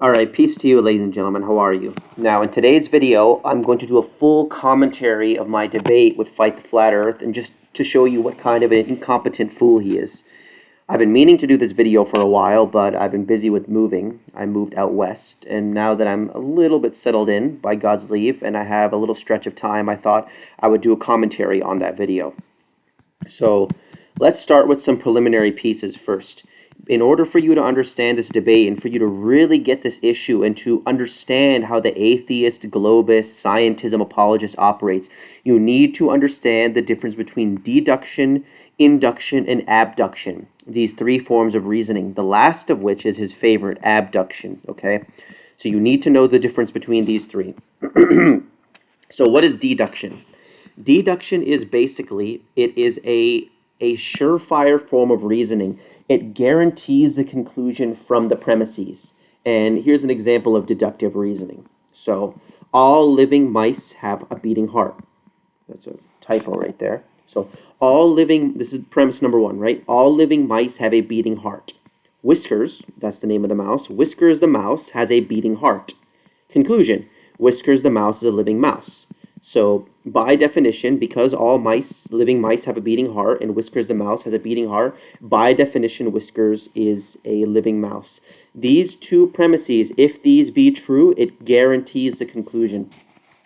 All right, peace to you, ladies and gentlemen. How are you? Now, in today's video, I'm going to do a full commentary of my debate with Fight the Flat Earth, and just to show you what kind of an incompetent fool he is. I've been meaning to do this video for a while, but I've been busy with moving. I moved out west, and now that I'm a little bit settled in, by God's leave, and I have a little stretch of time, I thought I would do a commentary on that video. So, let's start with some preliminary pieces first. In order for you to understand this debate and for you to really get this issue and to understand how the atheist, globist, scientism apologist operates, you need to understand the difference between deduction, induction, and abduction. These three forms of reasoning, the last of which is his favorite, abduction, okay? So you need to know the difference between these three. So what is deduction? Deduction is basically, it is a surefire form of reasoning. It guarantees the conclusion from the premises. And here's an example of deductive reasoning. So, all living mice have a beating heart. That's a typo right there. So, this is premise number one, right? All living mice have a beating heart. Whiskers, that's the name of the mouse. Whiskers the mouse has a beating heart. Conclusion, Whiskers the mouse is a living mouse. So, by definition, because all living mice have a beating heart, and Whiskers the mouse has a beating heart, by definition, Whiskers is a living mouse. These two premises, if these be true, it guarantees the conclusion.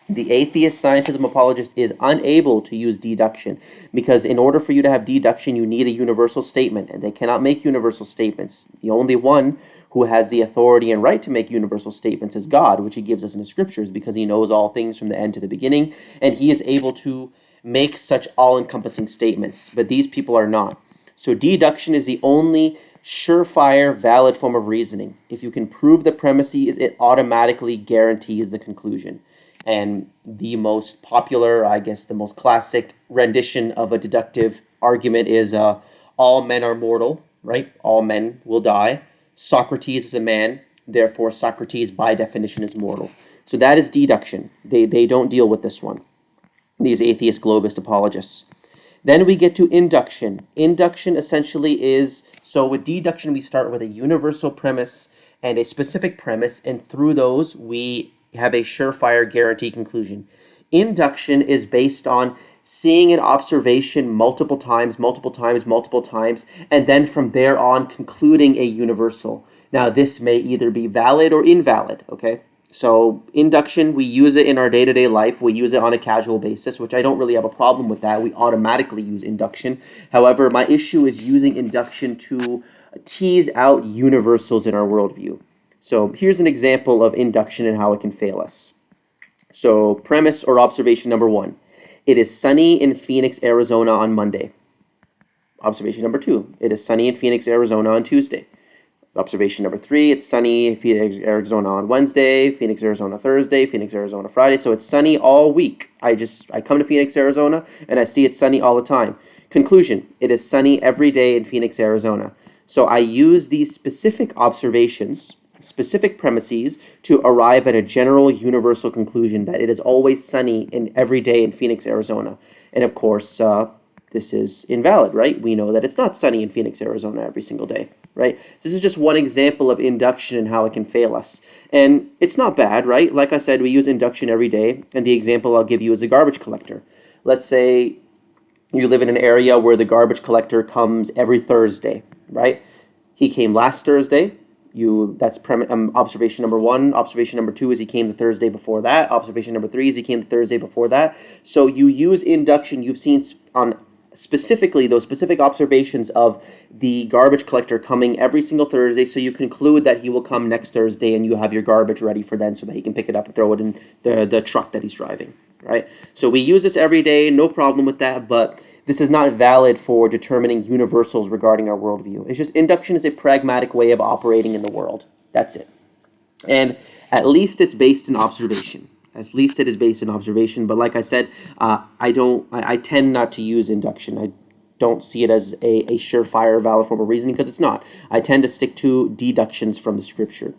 The atheist scientism apologist is unable to use deduction because in order for you to have deduction, you need a universal statement, and they cannot make universal statements. The only one who has the authority and right to make universal statements is God, which he gives us in the scriptures because he knows all things from the end to the beginning, and he is able to make such all-encompassing statements, but these people are not. So deduction is the only surefire, valid form of reasoning. If you can prove the premises, it automatically guarantees the conclusion. And the most popular, I guess the most classic rendition of a deductive argument is all men are mortal, right? All men will die. Socrates is a man, therefore Socrates by definition is mortal. So that is deduction. They don't deal with this one, these atheist globist apologists. Then we get to induction. Induction essentially is, so with deduction we start with a universal premise and a specific premise, and through those we have a surefire guarantee conclusion. Induction is based on seeing an observation multiple times, and then from there on concluding a universal. Now this may either be valid or invalid, okay? So induction, we use it in our day-to-day life. We use it on a casual basis, which I don't really have a problem with that. We automatically use induction. However, my issue is using induction to tease out universals in our worldview. So here's an example of induction and how it can fail us. So premise or observation number one, it is sunny in Phoenix, Arizona on Monday. Observation number two, it is sunny in Phoenix, Arizona on Tuesday. Observation number three, it's sunny in Phoenix, Arizona on Wednesday, Phoenix, Arizona Thursday, Phoenix, Arizona Friday. So it's sunny all week. I come to Phoenix, Arizona, and I see it's sunny all the time. Conclusion, it is sunny every day in Phoenix, Arizona. So I use these specific observations, specific premises, to arrive at a general universal conclusion that it is always sunny in every day in Phoenix, Arizona. And of course, this is invalid, right? We know that it's not sunny in Phoenix, Arizona every single day, right? This is just one example of induction and how it can fail us. And it's not bad, right? Like I said, we use induction every day, and the example I'll give you is a garbage collector. Let's say you live in an area where the garbage collector comes every Thursday, right? He came last Thursday. That's observation number one. Observation number two is he came the Thursday before that. Observation number three is he came the Thursday before that. So you use induction. You've seen on specifically those specific observations of the garbage collector coming every single Thursday, so you conclude that he will come next Thursday and you have your garbage ready for then so that he can pick it up and throw it in the truck that he's driving, right? So we use this every day, no problem with that, but this is not valid for determining universals regarding our worldview. It's just induction is a pragmatic way of operating in the world. That's it. And at least it's based in observation. At least it is based in observation. But like I said, I tend not to use induction. I don't see it as a surefire, valid form of reasoning because it's not. I tend to stick to deductions from the scripture.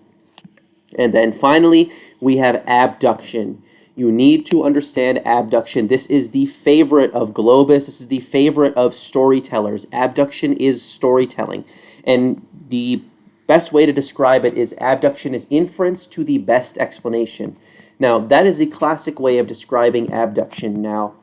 And then finally, we have abduction. You need to understand abduction. This is the favorite of globists. This is the favorite of storytellers. Abduction is storytelling. And the Best way to describe it is abduction is inference to the best explanation. Now, that is a classic way of describing abduction. Now,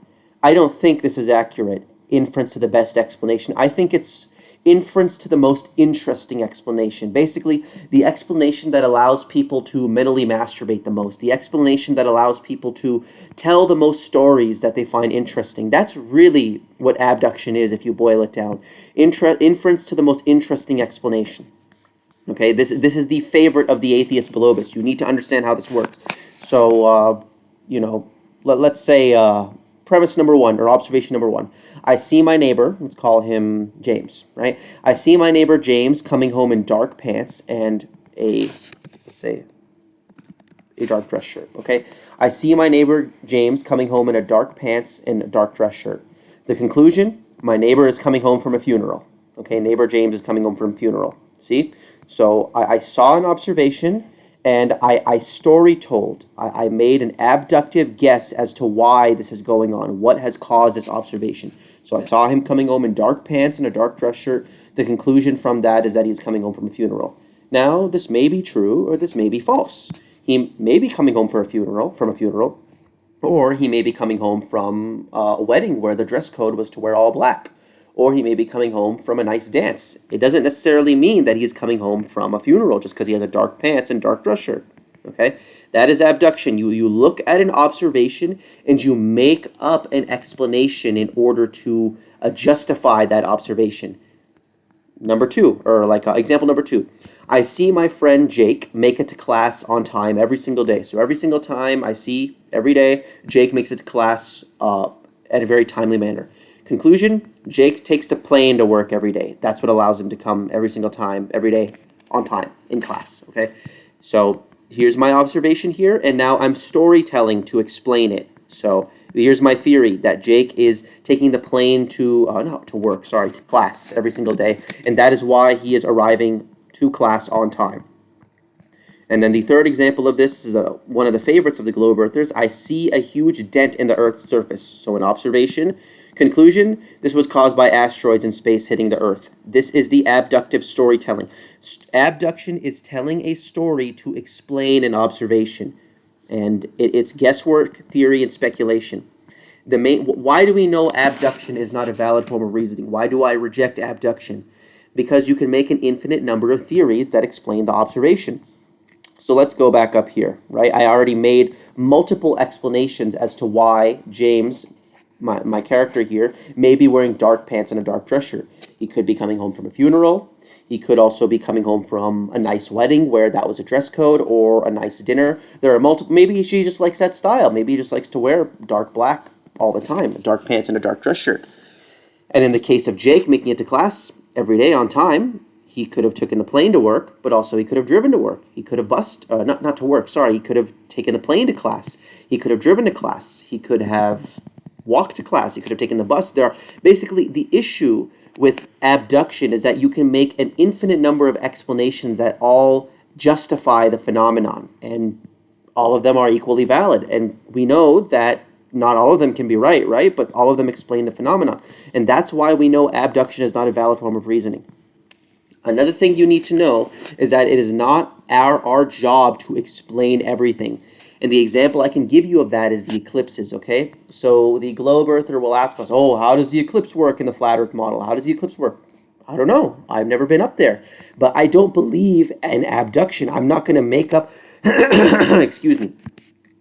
I don't think this is accurate, inference to the best explanation. I think it's inference to the most interesting explanation. Basically, the explanation that allows people to mentally masturbate the most, the explanation that allows people to tell the most stories that they find interesting. That's really what abduction is if you boil it down. Inference to the most interesting explanation. Okay, this is the favorite of the atheist globists. You need to understand how this works. So, let's say premise number one or observation number one. I see my neighbor, let's call him James, right? I see my neighbor James coming home in dark pants and let's say, a dark dress shirt, okay? I see my neighbor James coming home in a dark pants and a dark dress shirt. The conclusion, my neighbor is coming home from a funeral, okay? Neighbor James is coming home from a funeral, see? So I saw an observation and I story told. I made an abductive guess as to why this is going on, what has caused this observation. So I saw him coming home in dark pants and a dark dress shirt. The conclusion from that is that he's coming home from a funeral. Now, this may be true or this may be false. He may be coming home from a funeral, or he may be coming home from a wedding where the dress code was to wear all black. Or he may be coming home from a nice dance. It doesn't necessarily mean that he's coming home from a funeral just because he has a dark pants and dark dress shirt. Okay? That is abduction. You look at an observation and you make up an explanation in order to justify that observation. Number two, or example number two. I see my friend Jake make it to class on time every single day. So every single time every day, Jake makes it to class at a very timely manner. Conclusion, Jake takes the plane to work every day. That's what allows him to come every single time, every day, on time, in class, okay? So here's my observation here, and now I'm storytelling to explain it. So here's my theory, that Jake is taking the plane to class every single day, and that is why he is arriving to class on time. And then the third example of this is one of the favorites of the globe earthers. I see a huge dent in the Earth's surface. So an observation. Conclusion, this was caused by asteroids in space hitting the Earth. This is the abductive storytelling. Abduction is telling a story to explain an observation. And it's guesswork, theory, and speculation. Why do we know abduction is not a valid form of reasoning? Why do I reject abduction? Because you can make an infinite number of theories that explain the observation. So let's go back up here, right? I already made multiple explanations as to why James, my character here, may be wearing dark pants and a dark dress shirt. He could be coming home from a funeral. He could also be coming home from a nice wedding where that was a dress code, or a nice dinner. There are multiple. Maybe she just likes that style. Maybe he just likes to wear dark black all the time, dark pants and a dark dress shirt. And in the case of Jake making it to class every day on time, he could have taken the plane to work, but also he could have driven to work. He could have not to work, sorry. He could have taken the plane to class. He could have driven to class. He could have walked to class. He could have taken the bus. Basically, the issue with abduction is that you can make an infinite number of explanations that all justify the phenomenon, and all of them are equally valid. And we know that not all of them can be right? But all of them explain the phenomenon. And that's why we know abduction is not a valid form of reasoning. Another thing you need to know is that it is not our job to explain everything. And the example I can give you of that is the eclipses, okay? So the globe earther will ask us, how does the eclipse work in the flat earth model? How does the eclipse work? I don't know. I've never been up there. But I don't believe in abduction. I'm not going to make up, excuse me.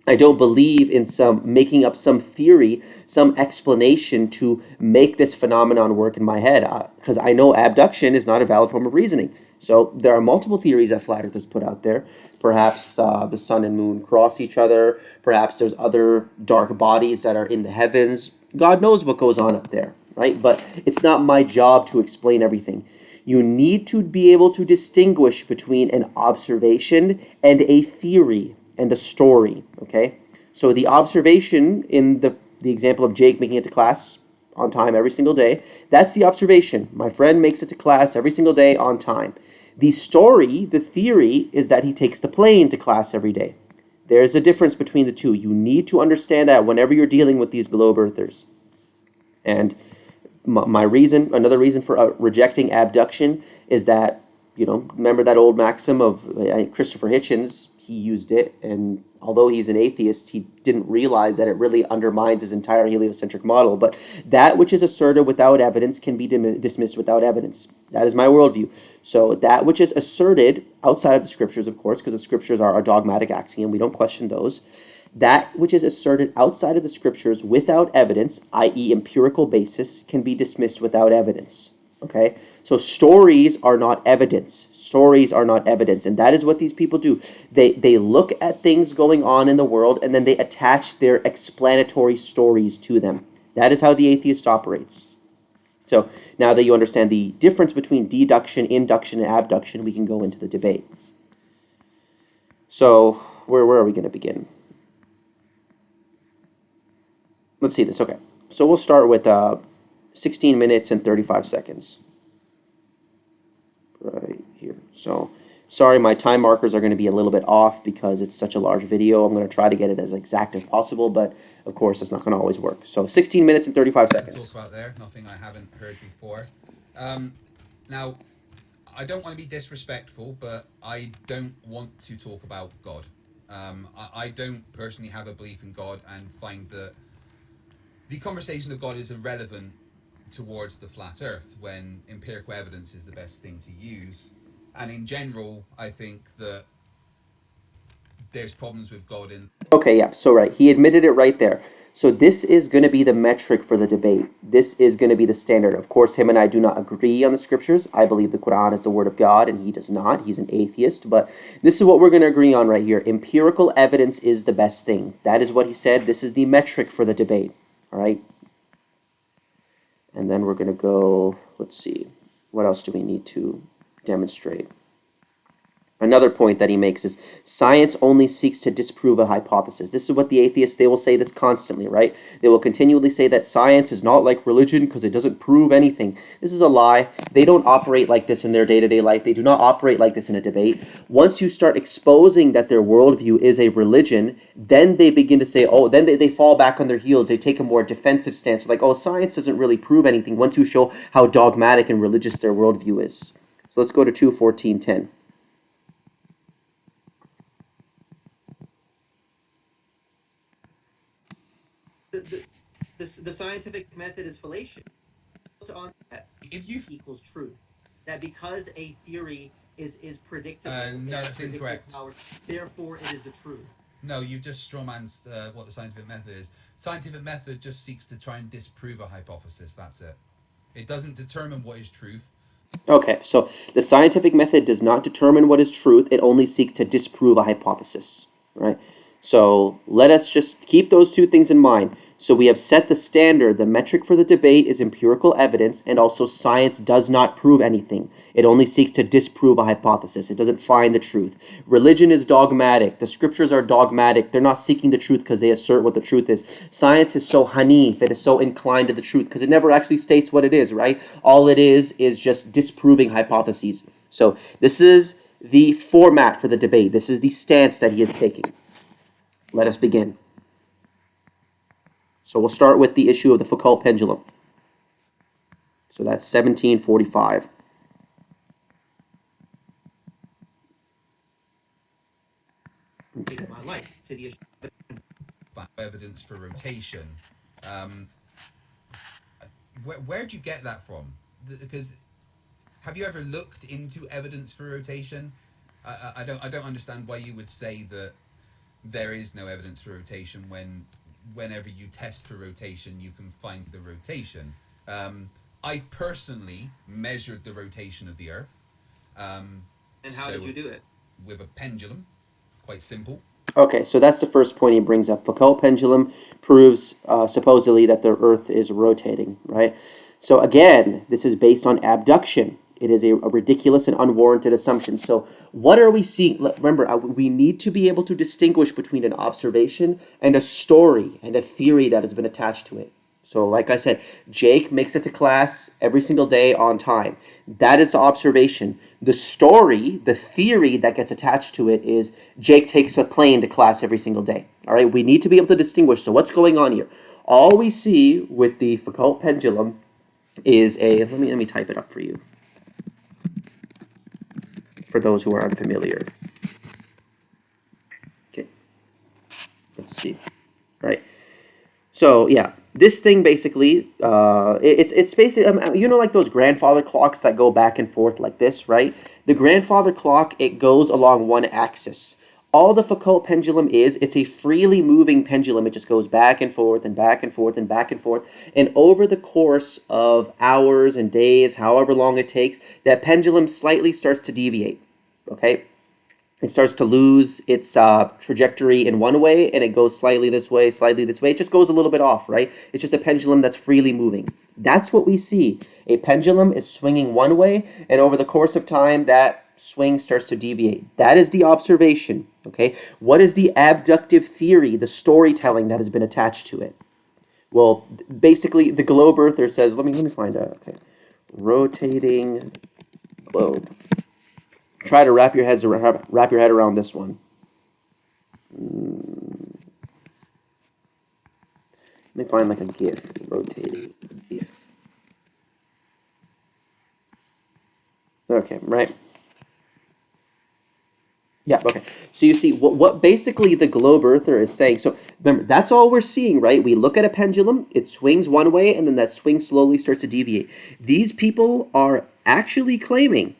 I don't believe in making up some theory, some explanation to make this phenomenon work in my head, because I know abduction is not a valid form of reasoning. So there are multiple theories that flat earthers put out there. Perhaps the sun and moon cross each other. Perhaps there's other dark bodies that are in the heavens. God knows what goes on up there, right? But it's not my job to explain everything. You need to be able to distinguish between an observation and a theory and a story, okay? So the observation in the example of Jake making it to class on time every single day, that's the observation. My friend makes it to class every single day on time. The story, the theory, is that he takes the plane to class every day. There's a difference between the two. You need to understand that whenever you're dealing with these globe earthers. And another reason for rejecting abduction is that remember that old maxim of Christopher Hitchens? He used it, and although he's an atheist, he didn't realize that it really undermines his entire heliocentric model. But that which is asserted without evidence can be dismissed without evidence. That is my worldview. So that which is asserted outside of the scriptures, of course, because the scriptures are a dogmatic axiom, we don't question those. That which is asserted outside of the scriptures without evidence, i.e. empirical basis, can be dismissed without evidence. Okay? So stories are not evidence. Stories are not evidence. And that is what these people do. They look at things going on in the world and then they attach their explanatory stories to them. That is how the atheist operates. So now that you understand the difference between deduction, induction, and abduction, we can go into the debate. So where are we going to begin? Let's see this. Okay. So we'll start with 16 minutes and 35 seconds. Right here. So sorry, my time markers are going to be a little bit off because it's such a large video. I'm going to try to get it as exact as possible, but of course it's not going to always work. So 16 minutes and 35 seconds. Talk about there, nothing I haven't heard before. Now, I don't want to be disrespectful, but I don't want to talk about God. I don't personally have a belief in God and find that the conversation of God is irrelevant towards the flat earth when empirical evidence is the best thing to use. And in general, I think that there's problems with God in... Okay, yeah, so right. He admitted it right there. So this is going to be the metric for the debate. This is going to be the standard. Of course, him and I do not agree on the scriptures. I believe the Quran is the word of God, and he does not. He's an atheist. But this is what we're going to agree on right here. Empirical evidence is the best thing. That is what he said. This is the metric for the debate. All right? And then we're going to go, let's see, what else do we need to demonstrate? Another point that he makes is science only seeks to disprove a hypothesis. This is what the atheists, they will say this constantly, right? They will continually say that science is not like religion because it doesn't prove anything. This is a lie. They don't operate like this in their day-to-day life. They do not operate like this in a debate. Once you start exposing that their worldview is a religion, then they begin to say, oh, then they fall back on their heels. They take a more defensive stance. Like, oh, science doesn't really prove anything once you show how dogmatic and religious their worldview is. So let's go to 2:14:10. The scientific method is fallacious. On that If you... equals truth. That because a theory is predictable, no, that's incorrect. Power, therefore, it is the truth. No, you just strawmans what the scientific method is. Scientific method just seeks to try and disprove a hypothesis. That's it. It doesn't determine what is truth. Okay, so the scientific method does not determine what is truth. It only seeks to disprove a hypothesis, right? So let us just keep those two things in mind. So we have set the standard. The metric for the debate is empirical evidence, and also science does not prove anything. It only seeks to disprove a hypothesis. It doesn't find the truth. Religion is dogmatic. The scriptures are dogmatic. They're not seeking the truth because they assert what the truth is. Science is so hanif. It is so inclined to the truth because it never actually states what it is, right? All it is just disproving hypotheses. So this is the format for the debate. This is the stance that he is taking. Let us begin. So we'll start with the issue of the Foucault pendulum. So that's 1745. Okay. My life to the issue. Evidence for rotation. Where'd you get that from? Because have you ever looked into evidence for rotation? I don't understand why you would say that there is no evidence for rotation whenever you test for rotation, you can find the rotation. I've personally measured the rotation of the Earth. And how did you do it? With a pendulum. Quite simple. Okay, so that's the first point he brings up. Foucault pendulum proves supposedly that the Earth is rotating, right? So again, this is based on abduction. It is a ridiculous and unwarranted assumption. So what are we seeing? Remember, we need to be able to distinguish between an observation and a story and a theory that has been attached to it. So like I said, Jake makes it to class every single day on time. That is the observation. The story, the theory that gets attached to it is Jake takes a plane to class every single day. All right, we need to be able to distinguish. So what's going on here? All we see with the Foucault pendulum is let me type it up for you. for those who are unfamiliar. Okay, let's see. Right. So yeah, this thing basically, it's basically like those grandfather clocks that go back and forth like this, right? The grandfather clock, it goes along one axis. All the Foucault pendulum is, it's a freely moving pendulum. It just goes back and forth and back and forth and back and forth. And over the course of hours and days, however long it takes, that pendulum slightly starts to deviate. Okay? It starts to lose its trajectory in one way, and it goes slightly this way, slightly this way. It just goes a little bit off, right? It's just a pendulum that's freely moving. That's what we see. A pendulum is swinging one way, and over the course of time, that swing starts to deviate. That is the observation, okay? What is the abductive theory, the storytelling that has been attached to it? Well, basically, the globe earther says, let me find out, okay. Rotating globe. Try to wrap your head around this one. Let me find like a GIF, rotating GIF. Okay, right. Yeah, okay. So you see what basically the globe earther is saying. So remember, that's all we're seeing, right? We look at a pendulum, it swings one way, and then that swing slowly starts to deviate. These people are actually claiming,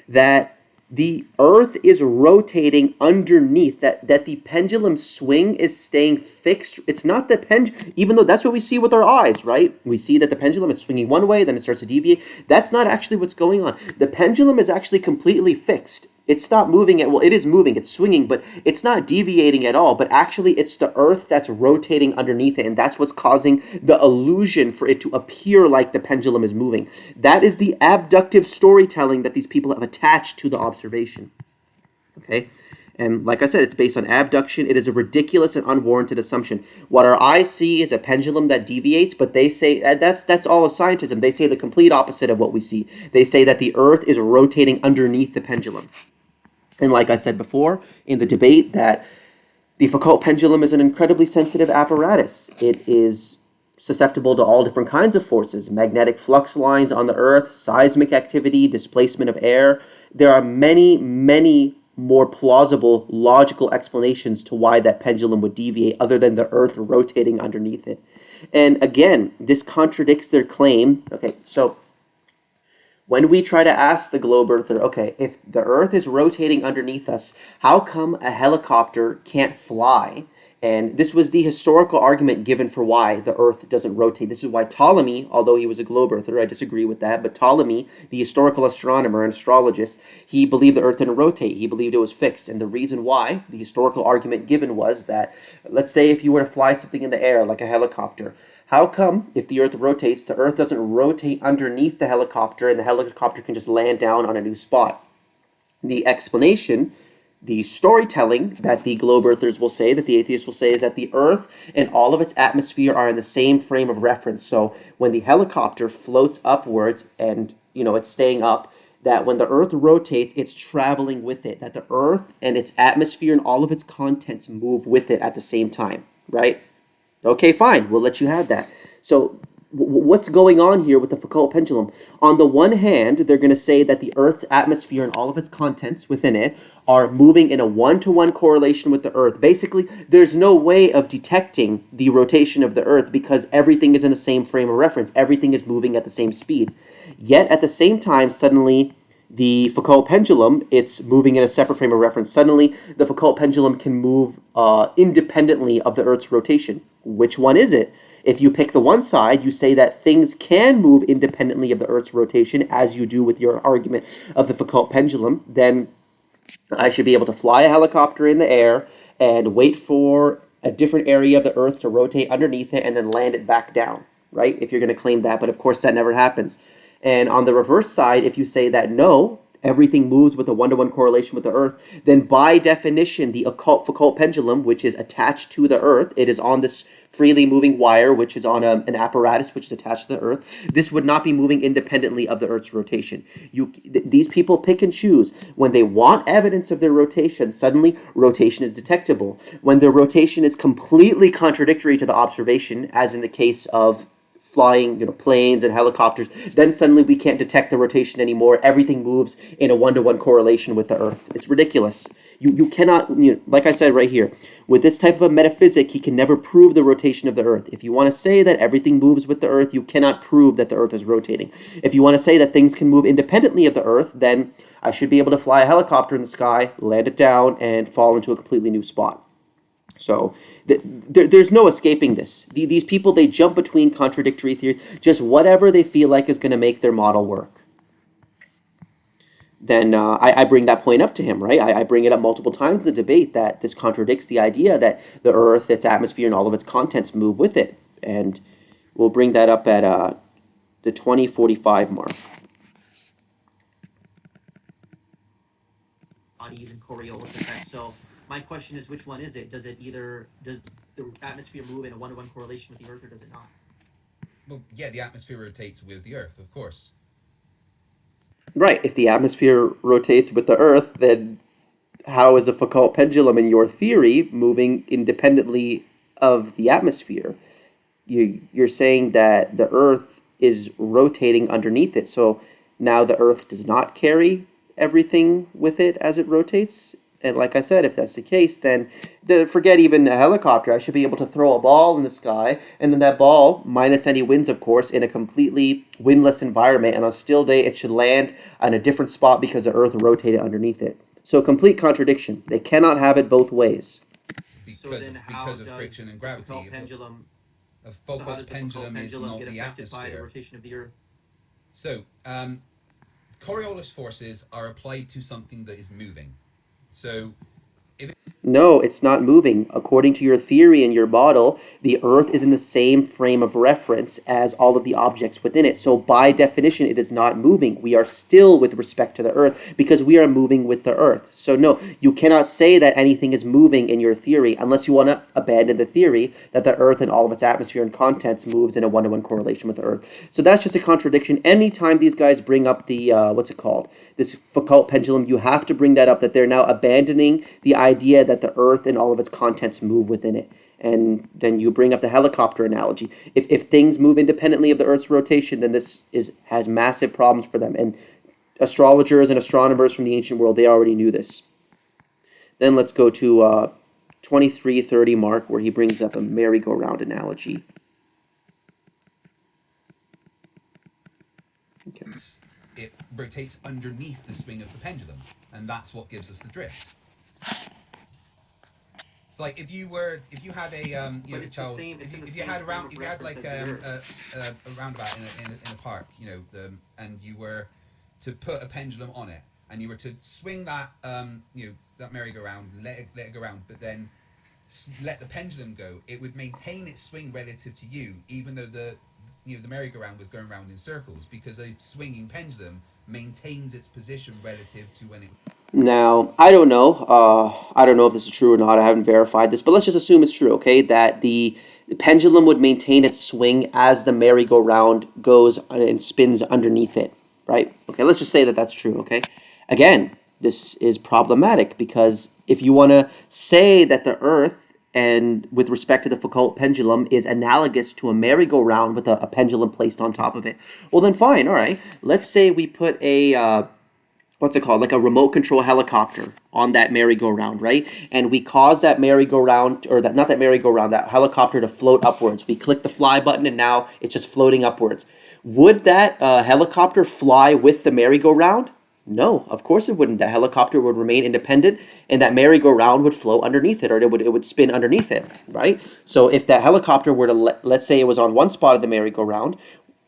that the Earth is rotating underneath, that the pendulum swing is staying fixed. It's not the pendulum, even though that's what we see with our eyes, right? We see that the pendulum is swinging one way, then it starts to deviate. That's not actually what's going on. The pendulum is actually completely fixed. It's not moving well, it is moving, it's swinging, but it's not deviating at all. But actually, it's the Earth that's rotating underneath it, and that's what's causing the illusion for it to appear like the pendulum is moving. That is the abductive storytelling that these people have attached to the observation. Okay? And like I said, it's based on abduction. It is a ridiculous and unwarranted assumption. What our eyes see is a pendulum that deviates, but they say that's all of scientism. They say the complete opposite of what we see. They say that the Earth is rotating underneath the pendulum. And like I said before in the debate, that the Foucault pendulum is an incredibly sensitive apparatus. It is susceptible to all different kinds of forces, magnetic flux lines on the Earth, seismic activity, displacement of air. There are many, many more plausible, logical explanations to why that pendulum would deviate other than the Earth rotating underneath it. And again, this contradicts their claim. Okay, so when we try to ask the globe earther, okay, if the Earth is rotating underneath us, how come a helicopter can't fly? And this was the historical argument given for why the Earth doesn't rotate. This is why Ptolemy, although he was a globe earther, I disagree with that, but Ptolemy, the historical astronomer and astrologist, he believed the Earth didn't rotate. He believed it was fixed. And the reason why, the historical argument given was that, let's say if you were to fly something in the air like a helicopter, how come, if the Earth rotates, the Earth doesn't rotate underneath the helicopter and the helicopter can just land down on a new spot? The explanation, the storytelling that the globe earthers will say, that the atheists will say, is that the Earth and all of its atmosphere are in the same frame of reference. So when the helicopter floats upwards and, it's staying up, that when the Earth rotates, it's traveling with it, that the Earth and its atmosphere and all of its contents move with it at the same time, right? Okay, fine, we'll let you have that. So what's going on here with the Foucault pendulum? On the one hand, they're going to say that the Earth's atmosphere and all of its contents within it are moving in a one-to-one correlation with the Earth. Basically, there's no way of detecting the rotation of the Earth because everything is in the same frame of reference. Everything is moving at the same speed. Yet, at the same time, suddenly, the Foucault pendulum, it's moving in a separate frame of reference. Suddenly, the Foucault pendulum can move independently of the Earth's rotation. Which one is it? If you pick the one side, you say that things can move independently of the Earth's rotation, as you do with your argument of the Foucault pendulum, then I should be able to fly a helicopter in the air and wait for a different area of the Earth to rotate underneath it and then land it back down, right? If you're going to claim that, but of course that never happens. And on the reverse side, if you say that no, everything moves with a one-to-one correlation with the Earth, then by definition, the Foucault pendulum, which is attached to the Earth, it is on this freely moving wire, which is on an apparatus which is attached to the Earth. This would not be moving independently of the Earth's rotation. These people pick and choose. When they want evidence of their rotation, suddenly rotation is detectable. When their rotation is completely contradictory to the observation, as in the case of flying, planes and helicopters, then suddenly we can't detect the rotation anymore. Everything moves in a one-to-one correlation with the Earth. It's ridiculous. You cannot, like I said right here, with this type of a metaphysic, he can never prove the rotation of the Earth. If you want to say that everything moves with the Earth, you cannot prove that the Earth is rotating. If you want to say that things can move independently of the Earth, then I should be able to fly a helicopter in the sky, land it down, and fall into a completely new spot. So there's no escaping this. These people, they jump between contradictory theories, just whatever they feel like is going to make their model work. Then I bring that point up to him, right? I bring it up multiple times in the debate that this contradicts the idea that the Earth, its atmosphere, and all of its contents move with it. And we'll bring that up at the 2045 mark. Bodies and Coriolis effect. So my question is, which one is it? Does the atmosphere move in a one-to-one correlation with the Earth, or does it not? Well, yeah, the atmosphere rotates with the Earth, of course. Right. If the atmosphere rotates with the Earth, then how is a Foucault pendulum, in your theory, moving independently of the atmosphere? You're saying that the Earth is rotating underneath it. So now the Earth does not carry everything with it as it rotates. And like I said, if that's the case, then forget even a helicopter. I should be able to throw a ball in the sky, and then that ball, minus any winds, of course, in a completely windless environment, and on a still day, it should land on a different spot because the Earth rotated underneath it. So complete contradiction. They cannot have it both ways. Because of friction and gravity. A Foucault's pendulum is not the atmosphere. By the rotation of the Earth? So, Coriolis forces are applied to something that is moving. So, no, it's not moving. According to your theory and your model, the Earth is in the same frame of reference as all of the objects within it. So by definition, it is not moving. We are still with respect to the Earth because we are moving with the Earth. So no, you cannot say that anything is moving in your theory unless you want to abandon the theory that the Earth and all of its atmosphere and contents moves in a one-to-one correlation with the Earth. So that's just a contradiction. Anytime these guys bring up the, this Foucault pendulum, you have to bring that up, that they're now abandoning the idea that the Earth and all of its contents move within it. And then you bring up the helicopter analogy. If things move independently of the Earth's rotation, then this has massive problems for them. And astrologers and astronomers from the ancient world, they already knew this. Then let's go to 2330 mark, where he brings up a merry-go-round analogy. Okay. It rotates underneath the swing of the pendulum, and that's what gives us the drift. It's like if you had a child, if you had like a roundabout in a park, and you were to put a pendulum on it, and you were to swing that that merry-go-round, let it go round, but then let the pendulum go, it would maintain its swing relative to you, even though the merry-go-round was going round in circles, because a swinging pendulum maintains its position relative to when it. Now, I don't know. I don't know if this is true or not. I haven't verified this, but let's just assume it's true, okay? That the pendulum would maintain its swing as the merry-go-round goes and spins underneath it, right? Okay, let's just say that that's true, okay? Again, this is problematic because if you want to say that the Earth, and with respect to the Foucault pendulum, is analogous to a merry-go-round with a pendulum placed on top of it, well then fine, all right. Let's say we put a like a remote control helicopter on that merry-go-round, right? And we cause that merry-go-round, or that helicopter to float upwards. We click the fly button and now it's just floating upwards. Would that helicopter fly with the merry-go-round? No, of course it wouldn't. That helicopter would remain independent, and that merry-go-round would float underneath it, or it would spin underneath it, right? So if that helicopter were to, let's say it was on one spot of the merry-go-round,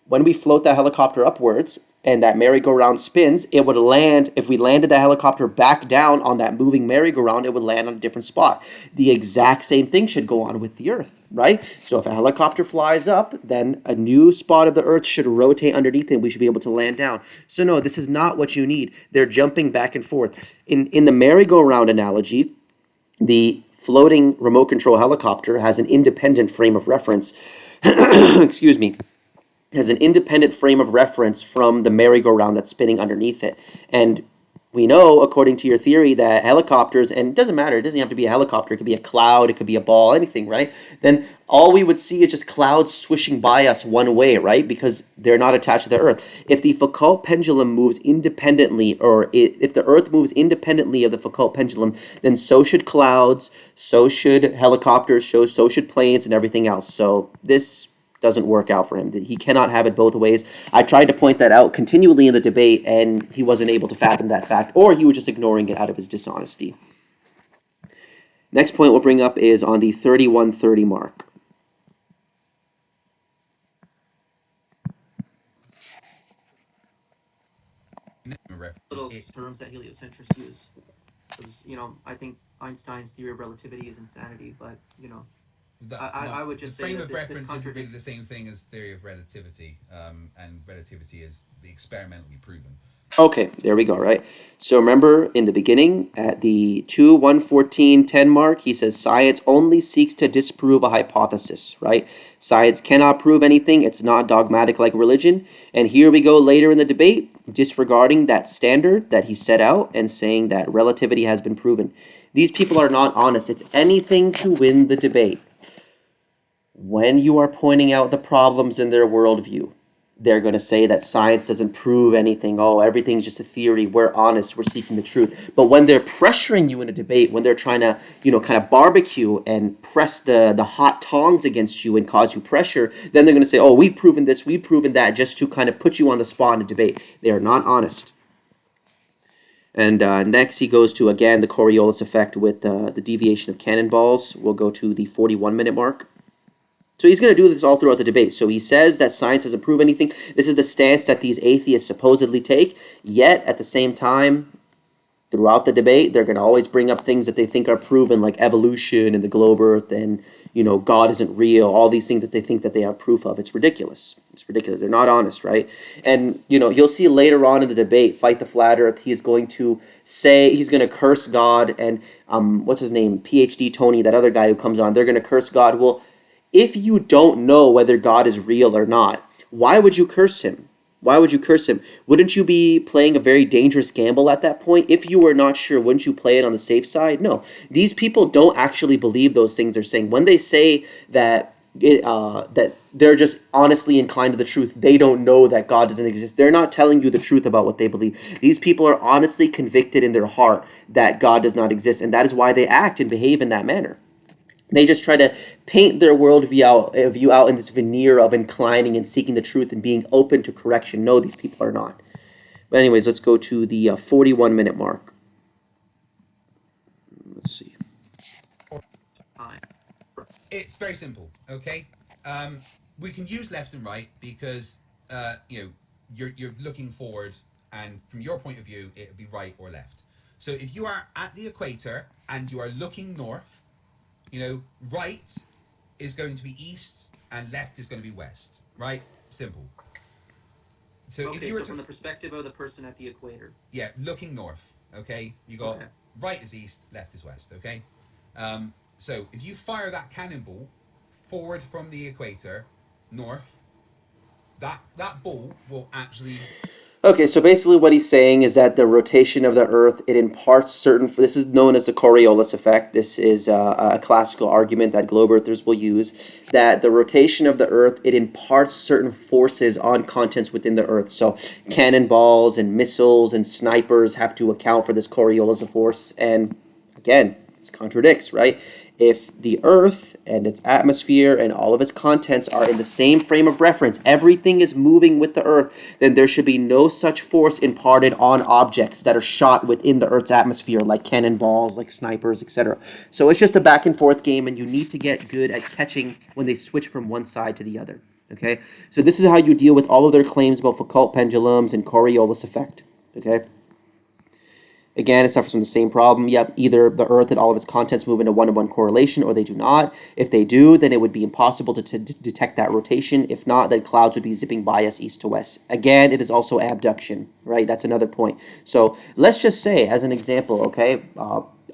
when we float that helicopter upwards and that merry-go-round spins, it would land, if we landed the helicopter back down on that moving merry-go-round, it would land on a different spot. The exact same thing should go on with the Earth, right? So if a helicopter flies up, then a new spot of the Earth should rotate underneath it, and we should be able to land down. So no, this is not what you need. They're jumping back and forth. In the merry-go-round analogy, the floating remote control helicopter has an independent frame of reference. Excuse me. Has an independent frame of reference from the merry-go-round that's spinning underneath it. And we know, according to your theory, that helicopters, and it doesn't matter, it doesn't have to be a helicopter, it could be a cloud, it could be a ball, anything, right? Then all we would see is just clouds swishing by us one way, right? Because they're not attached to the Earth. If the Foucault pendulum moves independently, or if the Earth moves independently of the Foucault pendulum, then so should clouds, so should helicopters, so should planes, and everything else. So this doesn't work out for him. He cannot have it both ways. I tried to point that out continually in the debate, and he wasn't able to fathom that fact, or he was just ignoring it out of his dishonesty. Next point we'll bring up is on the 3130 mark. Little terms that heliocentrists use. Because, I think Einstein's theory of relativity is insanity, but, I would just say frame that of this reference isn't really contradicts. the same thing as theory of relativity, and relativity is the experimentally proven. Okay, there we go, right? So remember in the beginning, at the 2, 114, 10 mark, he says science only seeks to disprove a hypothesis, right? Science cannot prove anything. It's not dogmatic like religion. And here we go later in the debate, disregarding that standard that he set out and saying that relativity has been proven. These people are not honest. It's anything to win the debate. When you are pointing out the problems in their worldview, they're going to say that science doesn't prove anything. Oh, everything's just a theory. We're honest. We're seeking the truth. But when they're pressuring you in a debate, when they're trying to, kind of barbecue and press the hot tongs against you and cause you pressure, then they're going to say, oh, we've proven this, we've proven that, just to kind of put you on the spot in a debate. They are not honest. And next he goes to, again, the Coriolis effect with the deviation of cannonballs. We'll go to the 41-minute mark. So he's going to do this all throughout the debate. So he says that science doesn't prove anything. This is the stance that these atheists supposedly take. Yet, at the same time, throughout the debate, they're going to always bring up things that they think are proven, like evolution and the globe earth and, God isn't real, all these things that they think that they have proof of. It's ridiculous. It's ridiculous. They're not honest, right? And, you'll see later on in the debate, Fight the Flat Earth, he's going to say, he's going to curse God and, what's his name, PhD Tony, that other guy who comes on, they're going to curse God. Well, if you don't know whether God is real or not, why would you curse him? Why would you curse him? Wouldn't you be playing a very dangerous gamble at that point? If you were not sure, wouldn't you play it on the safe side? No. These people don't actually believe those things they're saying. When they say that that they're just honestly inclined to the truth, they don't know that God doesn't exist. They're not telling you the truth about what they believe. These people are honestly convicted in their heart that God does not exist, and that is why they act and behave in that manner. They just try to paint their worldview out in this veneer of inclining and seeking the truth and being open to correction. No, these people are not. But anyways, let's go to the 41-minute mark. Let's see. It's very simple, okay? We can use left and right because you're looking forward, and from your point of view, it would be right or left. So if you are at the equator and you are looking north, right is going to be east and left is going to be west, right? Simple. So if you were from the perspective of the person at the equator. Yeah, looking north, okay? You got right is east, left is west, okay? So if you fire that cannonball forward from the equator, north, that ball will actually... Okay, so basically what he's saying is that the rotation of the Earth, it imparts certain... This is known as the Coriolis effect. This is a classical argument that globe earthers will use, that the rotation of the Earth, it imparts certain forces on contents within the Earth. So cannonballs and missiles and snipers have to account for this Coriolis force. And again, this contradicts, right? If the Earth and its atmosphere and all of its contents are in the same frame of reference, everything is moving with the Earth, then there should be no such force imparted on objects that are shot within the Earth's atmosphere, like cannonballs, like snipers, etc. So it's just a back and forth game, and you need to get good at catching when they switch from one side to the other. Okay? So this is how you deal with all of their claims about Foucault pendulums and Coriolis effect. Okay? Again, it suffers from the same problem. Yep, either the Earth and all of its contents move in a one-to-one correlation, or they do not. If they do, then it would be impossible to detect that rotation. If not, then clouds would be zipping by us east to west. Again, it is also abduction, right? That's another point. So let's just say, as an example, okay,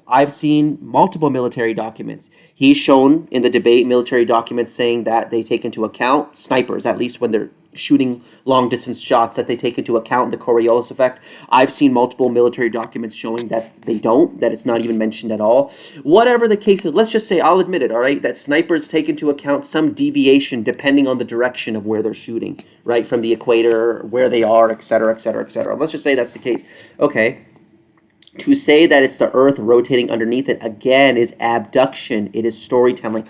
I've seen multiple military documents. He's shown in the debate military documents saying that they take into account snipers, at least when they're shooting long distance shots, that they take into account the Coriolis effect. I've seen multiple military documents showing that they don't, that it's not even mentioned at all. Whatever the case is, let's just say, I'll admit it, all right, that snipers take into account some deviation depending on the direction of where they're shooting, right, from the equator, where they are, etc., etc., etc. Let's just say that's the case. Okay. To say that it's the Earth rotating underneath it, again, is abduction. It is storytelling.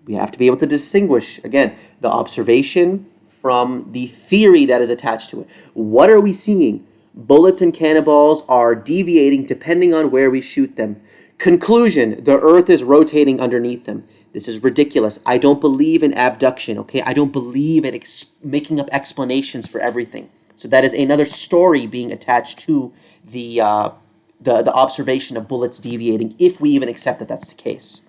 We have to be able to distinguish, again, the observation from the theory that is attached to it. What are we seeing? Bullets and cannonballs are deviating depending on where we shoot them. Conclusion, the Earth is rotating underneath them. This is ridiculous. I don't believe in abduction, okay? I don't believe in making up explanations for everything. So that is another story being attached to the observation of bullets deviating, if we even accept that that's the case.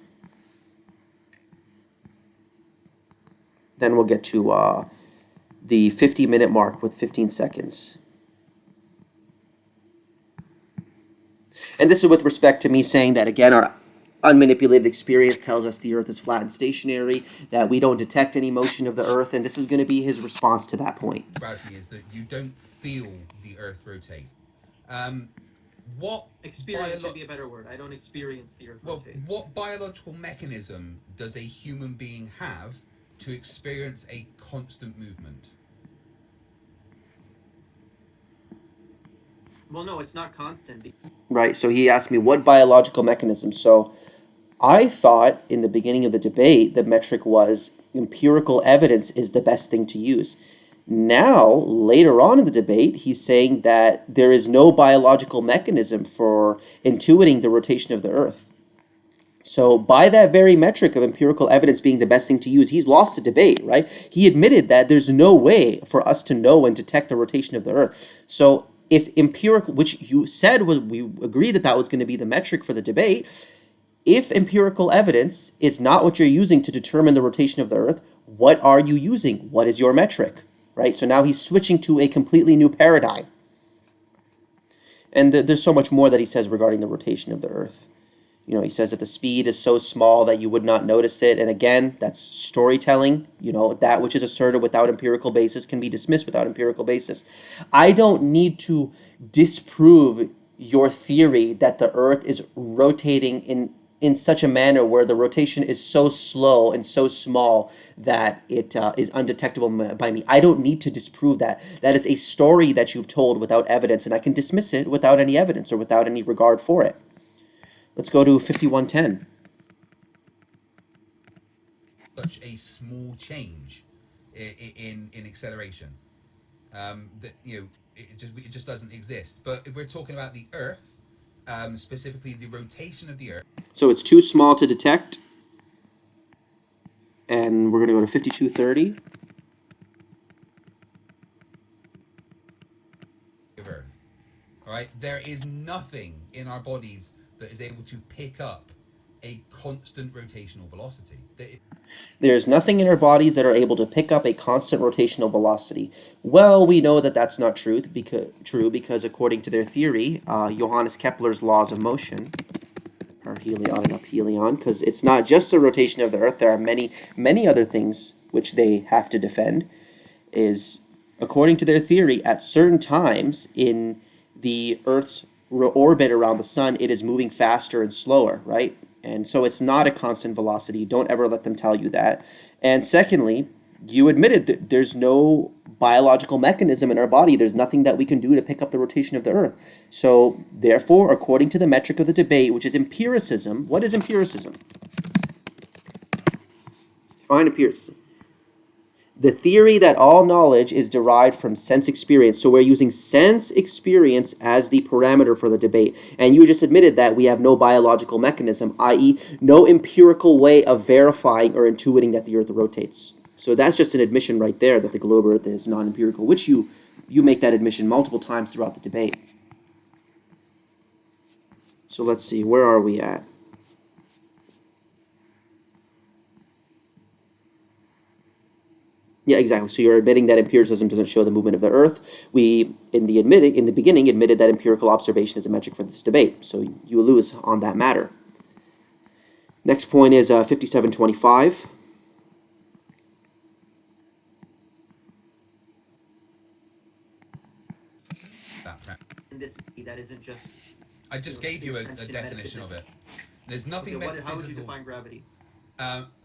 Then we'll get to the 50-minute mark with 15 seconds. And this is with respect to me saying that, again, our unmanipulated experience tells us the Earth is flat and stationary, that we don't detect any motion of the Earth, and this is going to be his response to that point. Is that you don't feel the Earth rotate. What experience should be a better word. I don't experience the Earth rotate. What biological mechanism does a human being have to experience a constant movement? Well, no, it's not constant. Right, so he asked me what biological mechanism. So I thought in the beginning of the debate the metric was empirical evidence is the best thing to use. Now, later on in the debate, he's saying that there is no biological mechanism for intuiting the rotation of the Earth. So by that very metric of empirical evidence being the best thing to use, he's lost the debate, right? He admitted that there's no way for us to know and detect the rotation of the Earth. So if empirical, which you said was, we agreed that that was going to be the metric for the debate, if empirical evidence is not what you're using to determine the rotation of the Earth, what are you using? What is your metric? Right? So now he's switching to a completely new paradigm. And there's so much more that he says regarding the rotation of the Earth. You know, he says that the speed is so small that you would not notice it. And again, that's storytelling. You know, that which is asserted without empirical basis can be dismissed without empirical basis. I don't need to disprove your theory that the Earth is rotating in such a manner where the rotation is so slow and so small that it is undetectable by me. I don't need to disprove that. That is a story that you've told without evidence, and I can dismiss it without any evidence or without any regard for it. Let's go to 5110. Such a small change in acceleration that it just doesn't exist. But if we're talking about the Earth, specifically the rotation of the Earth, so it's too small to detect, and we're going to go to 5230. of Earth. All right, there is nothing in our bodies that is able to pick up a constant rotational velocity. There's nothing in our bodies that are able to pick up a constant rotational velocity. Well, we know that that's not true because according to their theory, Johannes Kepler's laws of motion, or helion and aphelion, because it's not just the rotation of the Earth, there are many, many other things which they have to defend, is according to their theory, at certain times in the Earth's orbit around the sun, it is moving faster and slower, right? And so it's not a constant velocity. Don't ever let them tell you that. And secondly, you admitted that there's no biological mechanism in our body. There's nothing that we can do to pick up the rotation of the Earth. So therefore, according to the metric of the debate, which is empiricism, what is empiricism? Define empiricism. The theory that all knowledge is derived from sense experience. So we're using sense experience as the parameter for the debate. And you just admitted that we have no biological mechanism, i.e. no empirical way of verifying or intuiting that the Earth rotates. So that's just an admission right there that the globe Earth is non-empirical, which you make that admission multiple times throughout the debate. So let's see, where are we at? Yeah, exactly. So you're admitting that empiricism doesn't show the movement of the Earth. We, in the beginning, admitted that empirical observation is a metric for this debate. So you lose on that matter. Next point is 5725. In this, that isn't just I just gave you a definition of it. There's nothing metaphysical. How would you define gravity?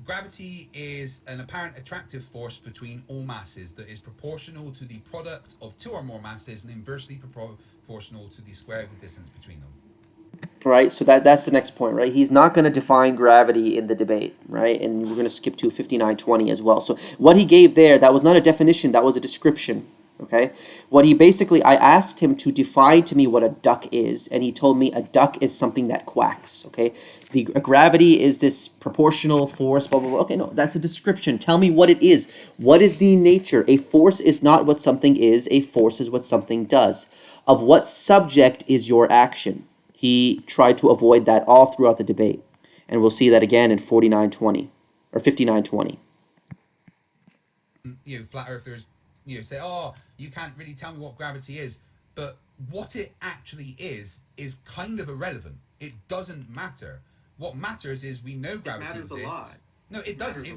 Gravity is an apparent attractive force between all masses that is proportional to the product of two or more masses and inversely proportional to the square of the distance between them. Right, so that's the next point, right? He's not going to define gravity in the debate, right? And we're going to skip to 5920 as well. So what he gave there, that was not a definition, that was a description, okay? What he basically, I asked him to define to me what a duck is, and he told me a duck is something that quacks, okay? Gravity is this proportional force, blah, blah, blah. Okay, no, that's a description. Tell me what it is. What is the nature? A force is not what something is. A force is what something does. Of what subject is your action? He tried to avoid that all throughout the debate. And we'll see that again in 4920 or 5920. Flat earthers, say, oh, you can't really tell me what gravity is. But what it actually is kind of irrelevant. It doesn't matter. What matters is we know gravity exists. It matters a lot. No, it doesn't. It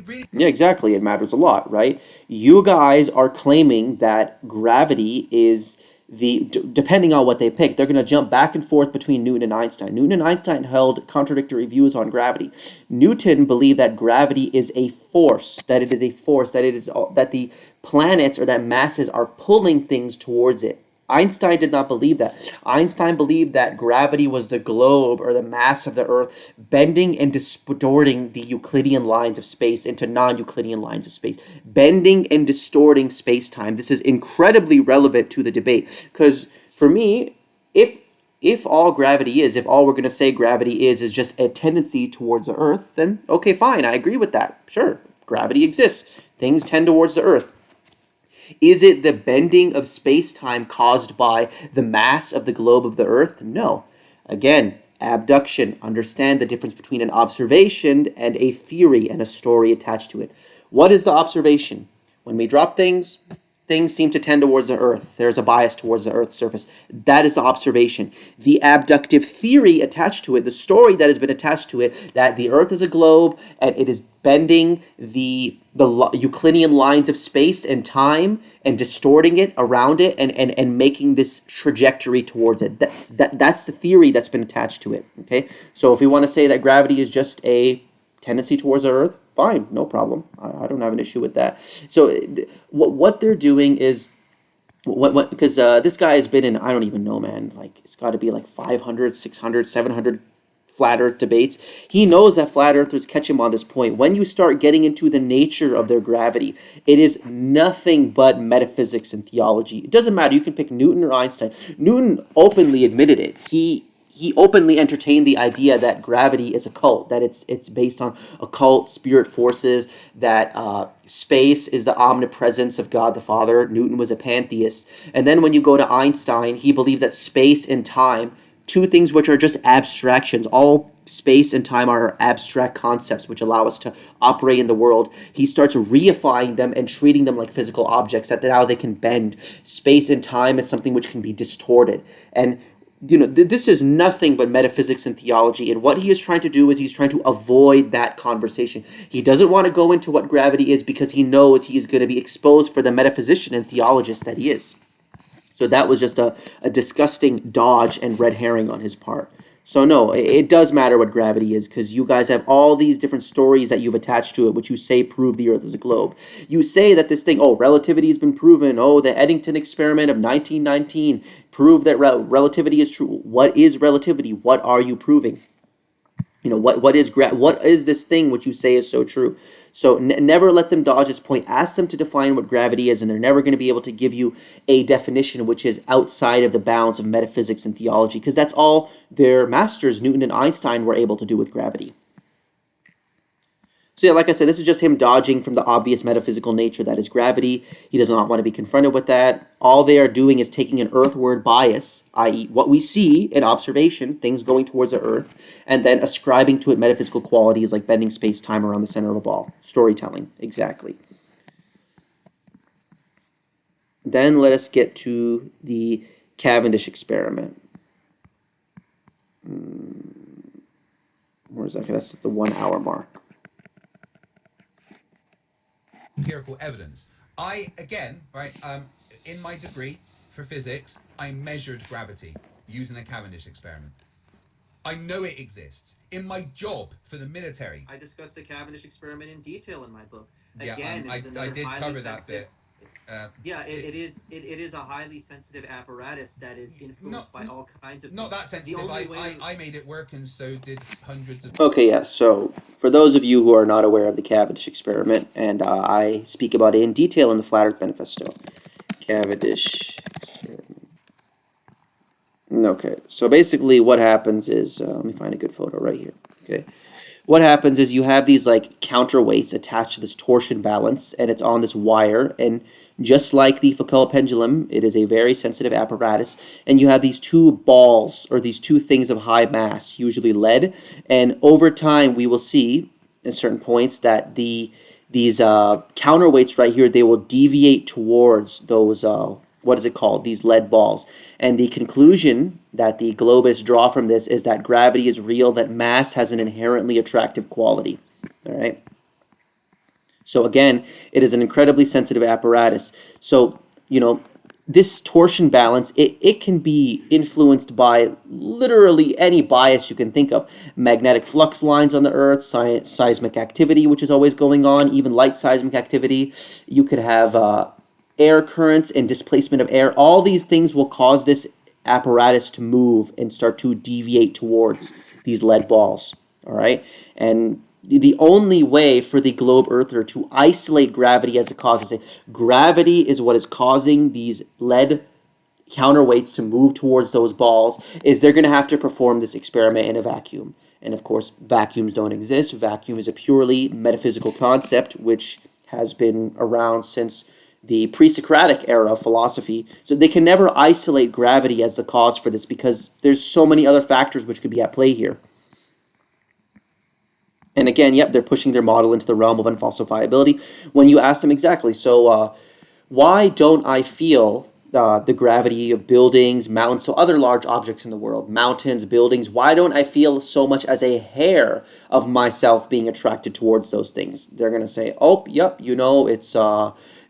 really. Yeah, exactly. It matters a lot, right? You guys are claiming that gravity is depending on what they pick, they're going to jump back and forth between Newton and Einstein. Newton and Einstein held contradictory views on gravity. Newton believed that gravity is a force, that it is a force, that the planets or that masses are pulling things towards it. Einstein did not believe that. Einstein believed that gravity was the globe or the mass of the Earth bending and distorting the Euclidean lines of space into non-Euclidean lines of space. Bending and distorting space-time. This is incredibly relevant to the debate because for me, if all gravity is, if all we're going to say gravity is just a tendency towards the Earth, then okay, fine, I agree with that. Sure, gravity exists. Things tend towards the Earth. Is it the bending of space-time caused by the mass of the globe of the Earth? No. Again, abduction. Understand the difference between an observation and a theory and a story attached to it. What is the observation? When we drop things seem to tend towards the Earth. There's a bias towards the Earth's surface. That is the observation. The abductive theory attached to it, the story that has been attached to it, that the Earth is a globe and it is bending the Euclidean lines of space and time and distorting it around it and making this trajectory towards it. That's the theory that's been attached to it. Okay, so if we want to say that gravity is just a tendency towards the Earth, fine, no problem. I don't have an issue with that. So what they're doing is, because this guy has been in, I don't even know, man, like it's got to be like 500, 600, 700 flat Earth debates. He knows that flat Earthers catch him on this point. When you start getting into the nature of their gravity, it is nothing but metaphysics and theology. It doesn't matter. You can pick Newton or Einstein. Newton openly admitted it. He openly entertained the idea that gravity is occult, that it's based on occult spirit forces, that space is the omnipresence of God the Father. Newton was a pantheist. And then when you go to Einstein, he believed that space and time, two things which are just abstractions, all space and time are abstract concepts which allow us to operate in the world. He starts reifying them and treating them like physical objects, that now they can bend. Space and time is something which can be distorted. And this is nothing but metaphysics and theology, and what he is trying to do is he's trying to avoid that conversation. He doesn't want to go into what gravity is because he knows he is going to be exposed for the metaphysician and theologist that he is. So that was just a disgusting dodge and red herring on his part. So no, it does matter what gravity is, because you guys have all these different stories that you've attached to it, which you say prove the Earth is a globe. You say that this thing, relativity has been proven. The Eddington experiment of 1919 proved that relativity is true. What is relativity? What are you proving? What is this thing which you say is so true? So never let them dodge this point. Ask them to define what gravity is, and they're never going to be able to give you a definition which is outside of the bounds of metaphysics and theology, because that's all their masters, Newton and Einstein, were able to do with gravity. So yeah, like I said, this is just him dodging from the obvious metaphysical nature that is gravity. He does not want to be confronted with that. All they are doing is taking an earthward bias, i.e. what we see in observation, things going towards the Earth, and then ascribing to it metaphysical qualities like bending space-time around the center of a ball. Storytelling, exactly. Then let us get to the Cavendish experiment. Where's that? Okay, that's at the 1 hour mark. Empirical evidence. In my degree for physics, I measured gravity using a Cavendish experiment. I know it exists. In my job for the military, I discussed the Cavendish experiment in detail in my book. Again, I did cover that bit. It is a highly sensitive apparatus that is influenced by all kinds of things. Not that sensitive. I made it work, and so did hundreds of. Okay, yeah. So for those of you who are not aware of the Cavendish experiment, and I speak about it in detail in the Flat Earth Manifesto. Cavendish experiment. Okay, so basically what happens is, let me find a good photo right here. Okay, what happens is you have these like counterweights attached to this torsion balance, and it's on this wire, and just like the Foucault pendulum, it is a very sensitive apparatus, and you have these two balls, or these two things of high mass, usually lead, and over time we will see at certain points that these counterweights right here, they will deviate towards those, what is it called, these lead balls. And the conclusion that the globists draw from this is that gravity is real, that mass has an inherently attractive quality. All right. So again, it is an incredibly sensitive apparatus. So, this torsion balance, it can be influenced by literally any bias you can think of. Magnetic flux lines on the Earth, seismic activity, which is always going on, even light seismic activity. You could have air currents and displacement of air. All these things will cause this apparatus to move and start to deviate towards these lead balls. All right? And the only way for the globe earther to isolate gravity as a cause, to say gravity is what is causing these lead counterweights to move towards those balls, is they're going to have to perform this experiment in a vacuum. And of course, vacuums don't exist. Vacuum is a purely metaphysical concept which has been around since the pre-Socratic era of philosophy. So they can never isolate gravity as the cause for this because there's so many other factors which could be at play here. And again, yep, they're pushing their model into the realm of unfalsifiability. When you ask them exactly, so why don't I feel the gravity of buildings, mountains, so other large objects in the world, mountains, buildings, why don't I feel so much as a hair of myself being attracted towards those things? They're going to say, oh, yep, it's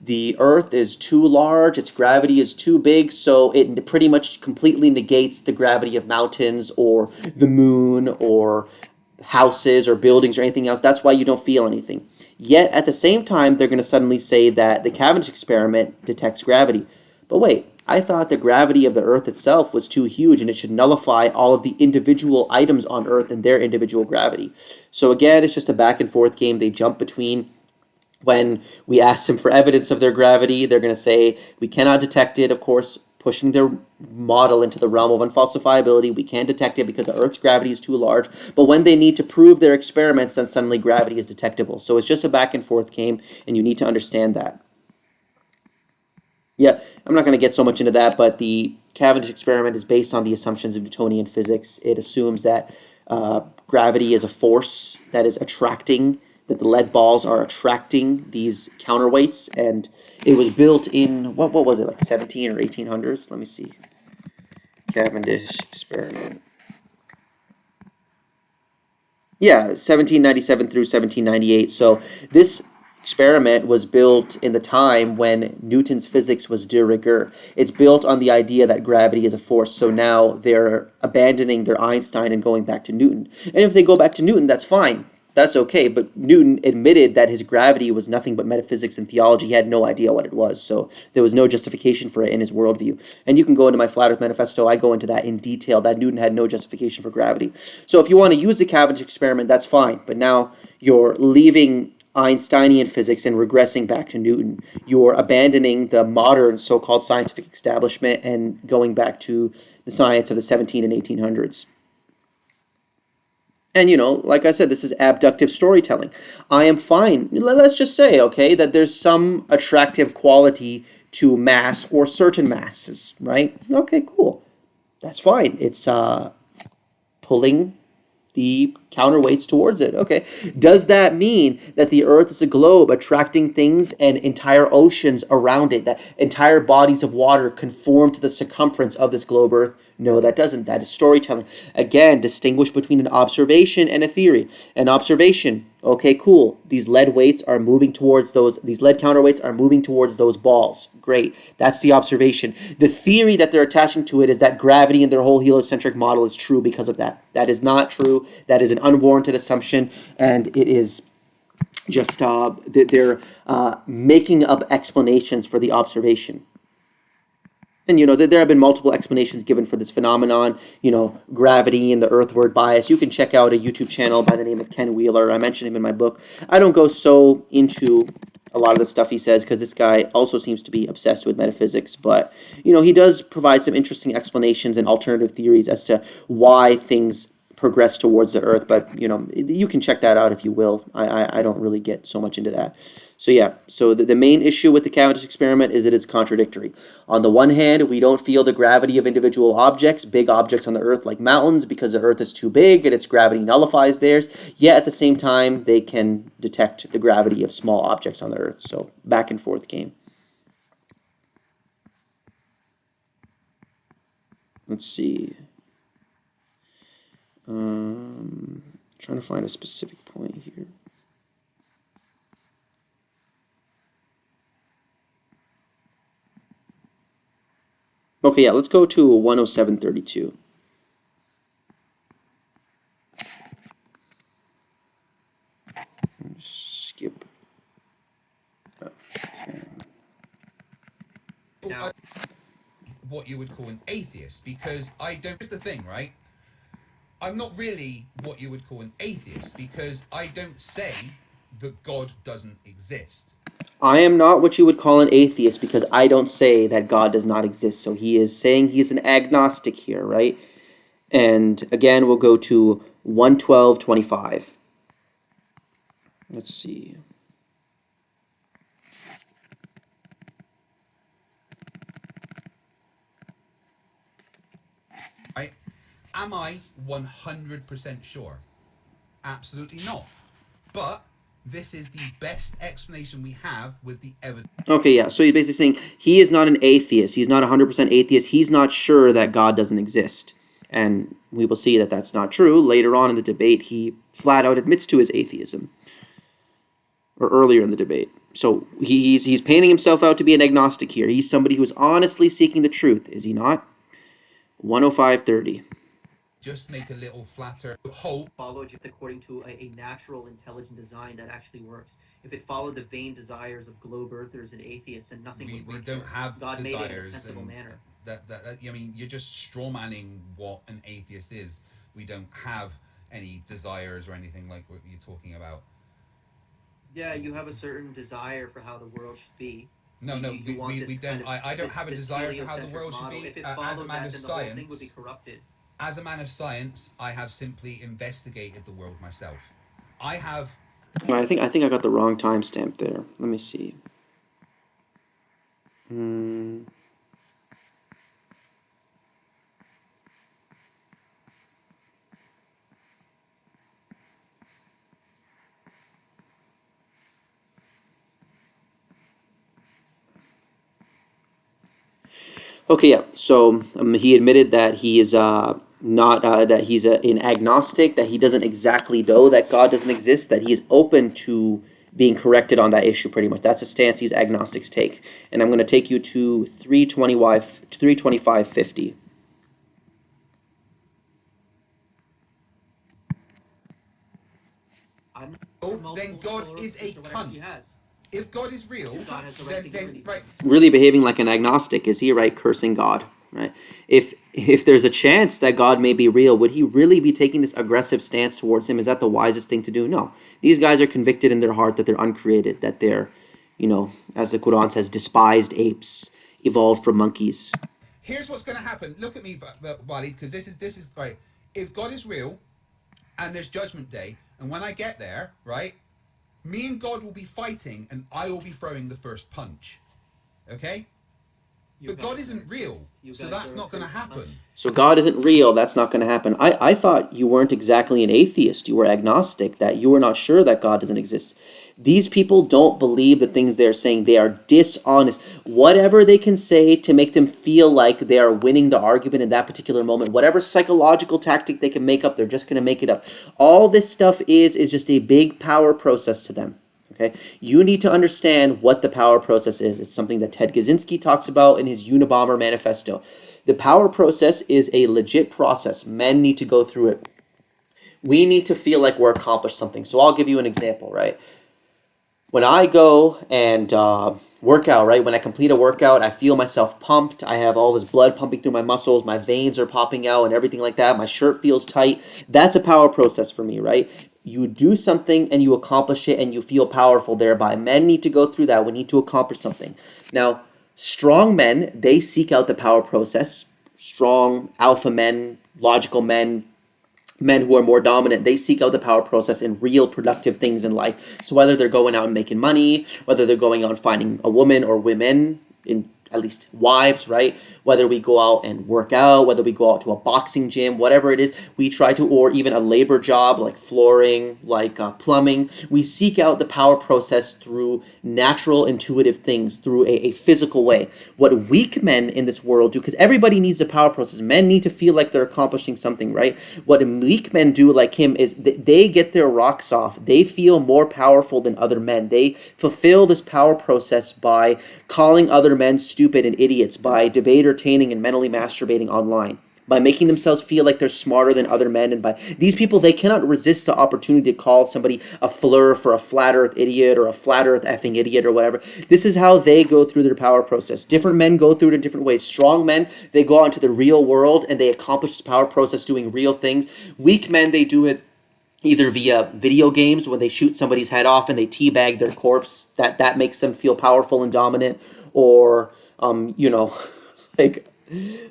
the Earth is too large, its gravity is too big, so it pretty much completely negates the gravity of mountains or the moon or houses or buildings or anything else. That's why you don't feel anything. Yet at the same time, they're going to suddenly say that the Cavendish experiment detects gravity. But wait, I thought the gravity of the Earth itself was too huge and it should nullify all of the individual items on Earth and their individual gravity. So again, it's just a back and forth game. They jump between. When we ask them for evidence of their gravity, they're going to say, we cannot detect it, of course, pushing their model into the realm of unfalsifiability. We can't detect it because the Earth's gravity is too large. But when they need to prove their experiments, then suddenly gravity is detectable. So it's just a back and forth game, and you need to understand that. Yeah, I'm not going to get so much into that, but the Cavendish experiment is based on the assumptions of Newtonian physics. It assumes that gravity is a force that is attracting, that the lead balls are attracting these counterweights, and it was built in, what was it, like 17 or 1800s? Let me see. Cavendish experiment. Yeah, 1797 through 1798. So this experiment was built in the time when Newton's physics was de rigueur. It's built on the idea that gravity is a force. So now they're abandoning their Einstein and going back to Newton. And if they go back to Newton, that's fine. That's okay, but Newton admitted that his gravity was nothing but metaphysics and theology. He had no idea what it was, so there was no justification for it in his worldview. And you can go into my Flat Earth Manifesto. I go into that in detail, that Newton had no justification for gravity. So if you want to use the Cavendish experiment, that's fine, but now you're leaving Einsteinian physics and regressing back to Newton. You're abandoning the modern so-called scientific establishment and going back to the science of the 17 and 1800s. And, like I said, this is abductive storytelling. I am fine. Let's just say, okay, that there's some attractive quality to mass or certain masses, right? Okay, cool. That's fine. It's pulling the counterweights towards it. Okay. Does that mean that the Earth is a globe attracting things and entire oceans around it, that entire bodies of water conform to the circumference of this globe Earth? No, that doesn't. That is storytelling. Again, distinguish between an observation and a theory. An observation, okay, cool. These lead weights are moving towards these lead counterweights are moving towards those balls. Great. That's the observation. The theory that they're attaching to it is that gravity in their whole heliocentric model is true because of that. That is not true. That is an unwarranted assumption, and it is just they're making up explanations for the observation. And, there have been multiple explanations given for this phenomenon, gravity and the earthward bias. You can check out a YouTube channel by the name of Ken Wheeler. I mentioned him in my book. I don't go so into a lot of the stuff he says because this guy also seems to be obsessed with metaphysics. But, he does provide some interesting explanations and alternative theories as to why things progress towards the earth. But, you can check that out if you will. I don't really get so much into that. So yeah, so the main issue with the Cavendish experiment is that it's contradictory. On the one hand, we don't feel the gravity of individual objects, big objects on the Earth like mountains, because the Earth is too big and its gravity nullifies theirs. Yet at the same time, they can detect the gravity of small objects on the Earth. So back and forth game. Let's see. Trying to find a specific point here. Okay, yeah, let's go to 107.32. Skip. Okay. Now, what you would call an atheist, because I don't. Here's the thing, right? I'm not really what you would call an atheist because I don't say that God doesn't exist. I am not what you would call an atheist because I don't say that God does not exist. So he is saying he's an agnostic here, right? And again, we'll go to 112.25. Let's see. Am I 100% sure? Absolutely not. But this is the best explanation we have with the evidence. Okay, yeah. So he's basically saying he is not an atheist. He's not 100% atheist. He's not sure that God doesn't exist. And we will see that that's not true. Later on in the debate, he flat out admits to his atheism. Or earlier in the debate. So he's painting himself out to be an agnostic here. He's somebody who's honestly seeking the truth, is he not? 105.30. Just make a little flatter hope. Followed according to a natural, intelligent design that actually works. If it followed the vain desires of globe earthers and atheists, and nothing would work. We don't have God desires made it in a sensible manner. That I mean, you're just strawmanning what an atheist is. We don't have any desires or anything like what you're talking about. Yeah, you have a certain desire for how the world should be. No, we don't. I don't have a desire for how the world should be. As a man of science, as a man of science, I have simply investigated the world myself. I have. I think I got the wrong timestamp there. Let me see. Okay, yeah. So he admitted that he is not that he's an agnostic, that he doesn't exactly know that God doesn't exist, that he's open to being corrected on that issue. Pretty much, that's a stance these agnostics take. And I'm going to take you to 325.50. Then God is a cunt. If God is real, then right. Really behaving like an agnostic, is he, right? Cursing God, right? If there's a chance that God may be real, would he really be taking this aggressive stance towards him? Is that the wisest thing to do? No. These guys are convicted in their heart that they're uncreated, that they're, as the Quran says, despised apes, evolved from monkeys. Here's what's going to happen. Look at me, Wally, because this is right. If God is real, and there's Judgment Day, and when I get there, right, me and God will be fighting, and I will be throwing the first punch. Okay? But God isn't real, so that's not going to happen. So God isn't real, that's not going to happen. I thought you weren't exactly an atheist, you were agnostic, that you were not sure that God doesn't exist. These people don't believe the things they're saying. They are dishonest. Whatever they can say to make them feel like they are winning the argument in that particular moment, whatever psychological tactic they can make up, they're just going to make it up. All this stuff is just a big power process to them. Okay, you need to understand what the power process is. It's something that Ted Kaczynski talks about in his Unabomber manifesto. The power process is a legit process. Men need to go through it. We need to feel like we're accomplished something. So I'll give you an example, right? When I go and work out, right? When I complete a workout, I feel myself pumped. I have all this blood pumping through my muscles. My veins are popping out and everything like that. My shirt feels tight. That's a power process for me, right? You do something and you accomplish it and you feel powerful thereby. Men need to go through that. We need to accomplish something. Now, strong men, they seek out the power process. Strong alpha men, logical men, men who are more dominant, they seek out the power process in real productive things in life. So whether they're going out and making money, whether they're going out and finding a woman or women, in at least wives, right? Whether we go out and work out, whether we go out to a boxing gym, whatever it is, we try to, or even a labor job like flooring, like plumbing, we seek out the power process through natural, intuitive things, through a physical way. What weak men in this world do, because everybody needs a power process, men need to feel like they're accomplishing something, right? What weak men do, like him, is they get their rocks off. They feel more powerful than other men. They fulfill this power process by calling other men stupid and idiots, by debate-entertaining and mentally masturbating online, by making themselves feel like they're smarter than other men. And by these people, they cannot resist the opportunity to call somebody a fleur for a flat earth idiot or a flat earth effing idiot or whatever. This is how they go through their power process. Different men go through it in different ways. Strong men, they go out into the real world and they accomplish this power process doing real things. Weak men, they do it either via video games when they shoot somebody's head off and they teabag their corpse, that makes them feel powerful and dominant, or like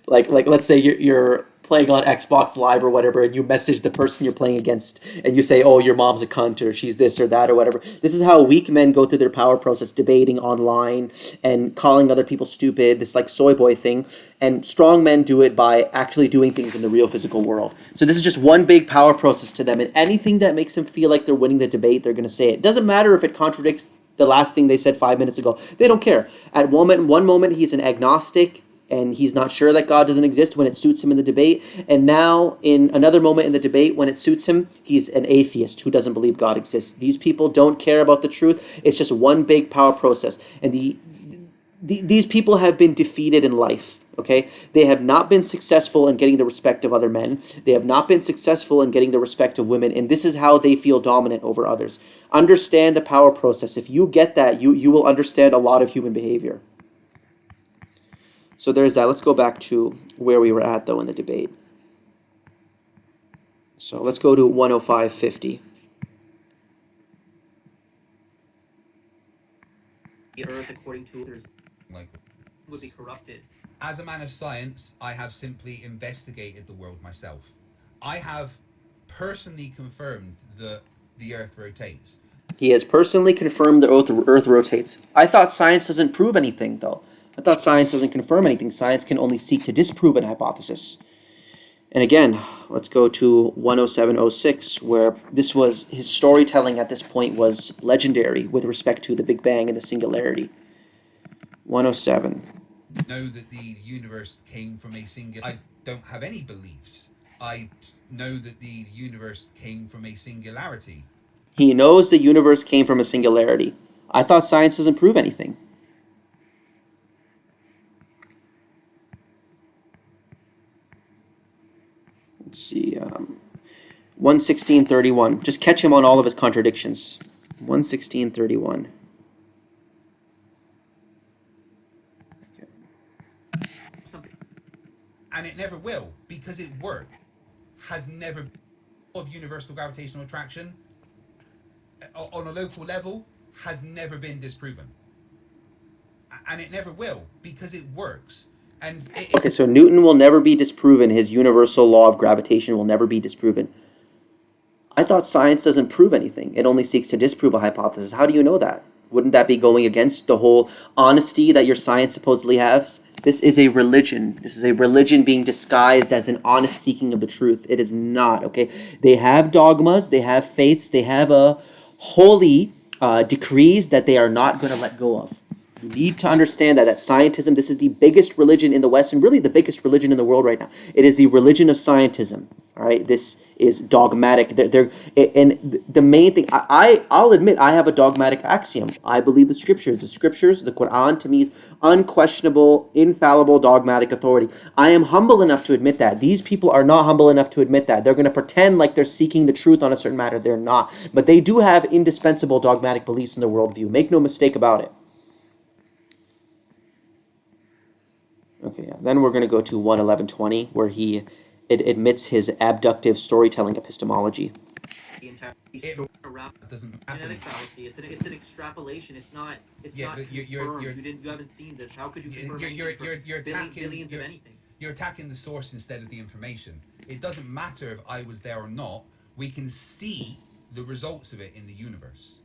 let's say you're playing on Xbox Live or whatever, and you message the person you're playing against, and you say, "Oh, your mom's a cunt," or "She's this or that," or whatever. This is how weak men go through their power process, debating online and calling other people stupid. This like soy boy thing. And strong men do it by actually doing things in the real physical world. So this is just one big power process to them, and anything that makes them feel like they're winning the debate, they're going to say it. Doesn't matter if it contradicts the last thing they said 5 minutes ago. They don't care. At one moment, he's an agnostic, and he's not sure that God doesn't exist when it suits him in the debate. And now, in another moment in the debate, when it suits him, he's an atheist who doesn't believe God exists. These people don't care about the truth. It's just one big power process. And these people have been defeated in life. Okay, they have not been successful in getting the respect of other men. They have not been successful in getting the respect of women, and this is how they feel dominant over others. Understand the power process. If you get that, you will understand a lot of human behavior. So there's that. Let's go back to where we were at, though, in the debate. So let's go to 105.50. The earth, according to others, Like, would be corrupted. as a man of science, I have simply investigated the world myself. I have personally confirmed that the earth rotates. He has personally confirmed the earth rotates. I thought science doesn't prove anything, though. I thought science doesn't confirm anything. Science can only seek to disprove an hypothesis. And again, let's go to 107.06, where this was, his storytelling at this point was legendary with respect to the Big Bang and the singularity. 107. Know that the universe came from a singular. I don't have any beliefs. I know that the universe came from a singularity. He knows the universe came from a singularity. I thought science doesn't prove anything. Let's see, 116.31. Just catch him on all of his contradictions. 116.31. And it never will, because it worked. Has never of universal gravitational attraction on a local level has never been disproven. And it never will, because it works. And okay, so Newton will never be disproven. His universal law of gravitation will never be disproven. I thought science doesn't prove anything. It only seeks to disprove a hypothesis. How do you know that? Wouldn't that be going against the whole honesty that your science supposedly has? This is a religion. This is a religion being disguised as an honest seeking of the truth. It is not, okay? They have dogmas, they have faiths, they have holy decrees that they are not going to let go of. You need to understand that scientism, this is the biggest religion in the West and really the biggest religion in the world right now. It is the religion of scientism. All right, this is dogmatic. And the main thing, I'll admit, I have a dogmatic axiom. I believe the scriptures. The scriptures, the Quran, to me is unquestionable, infallible, dogmatic authority. I am humble enough to admit that. These people are not humble enough to admit that. They're going to pretend like they're seeking the truth on a certain matter. They're not. But they do have indispensable dogmatic beliefs in their worldview. Make no mistake about it. Okay, yeah. Then we're going to go to 1:11:20, where it admits his abductive storytelling epistemology. The entire doesn't genetic fallacy. It's an extrapolation. It's not. It's Yeah, not but confirmed. You haven't seen this. How could you confirm you're attacking billions of anything? You're attacking the source instead of the information. It doesn't matter if I was there or not. We can see the results of it in the universe.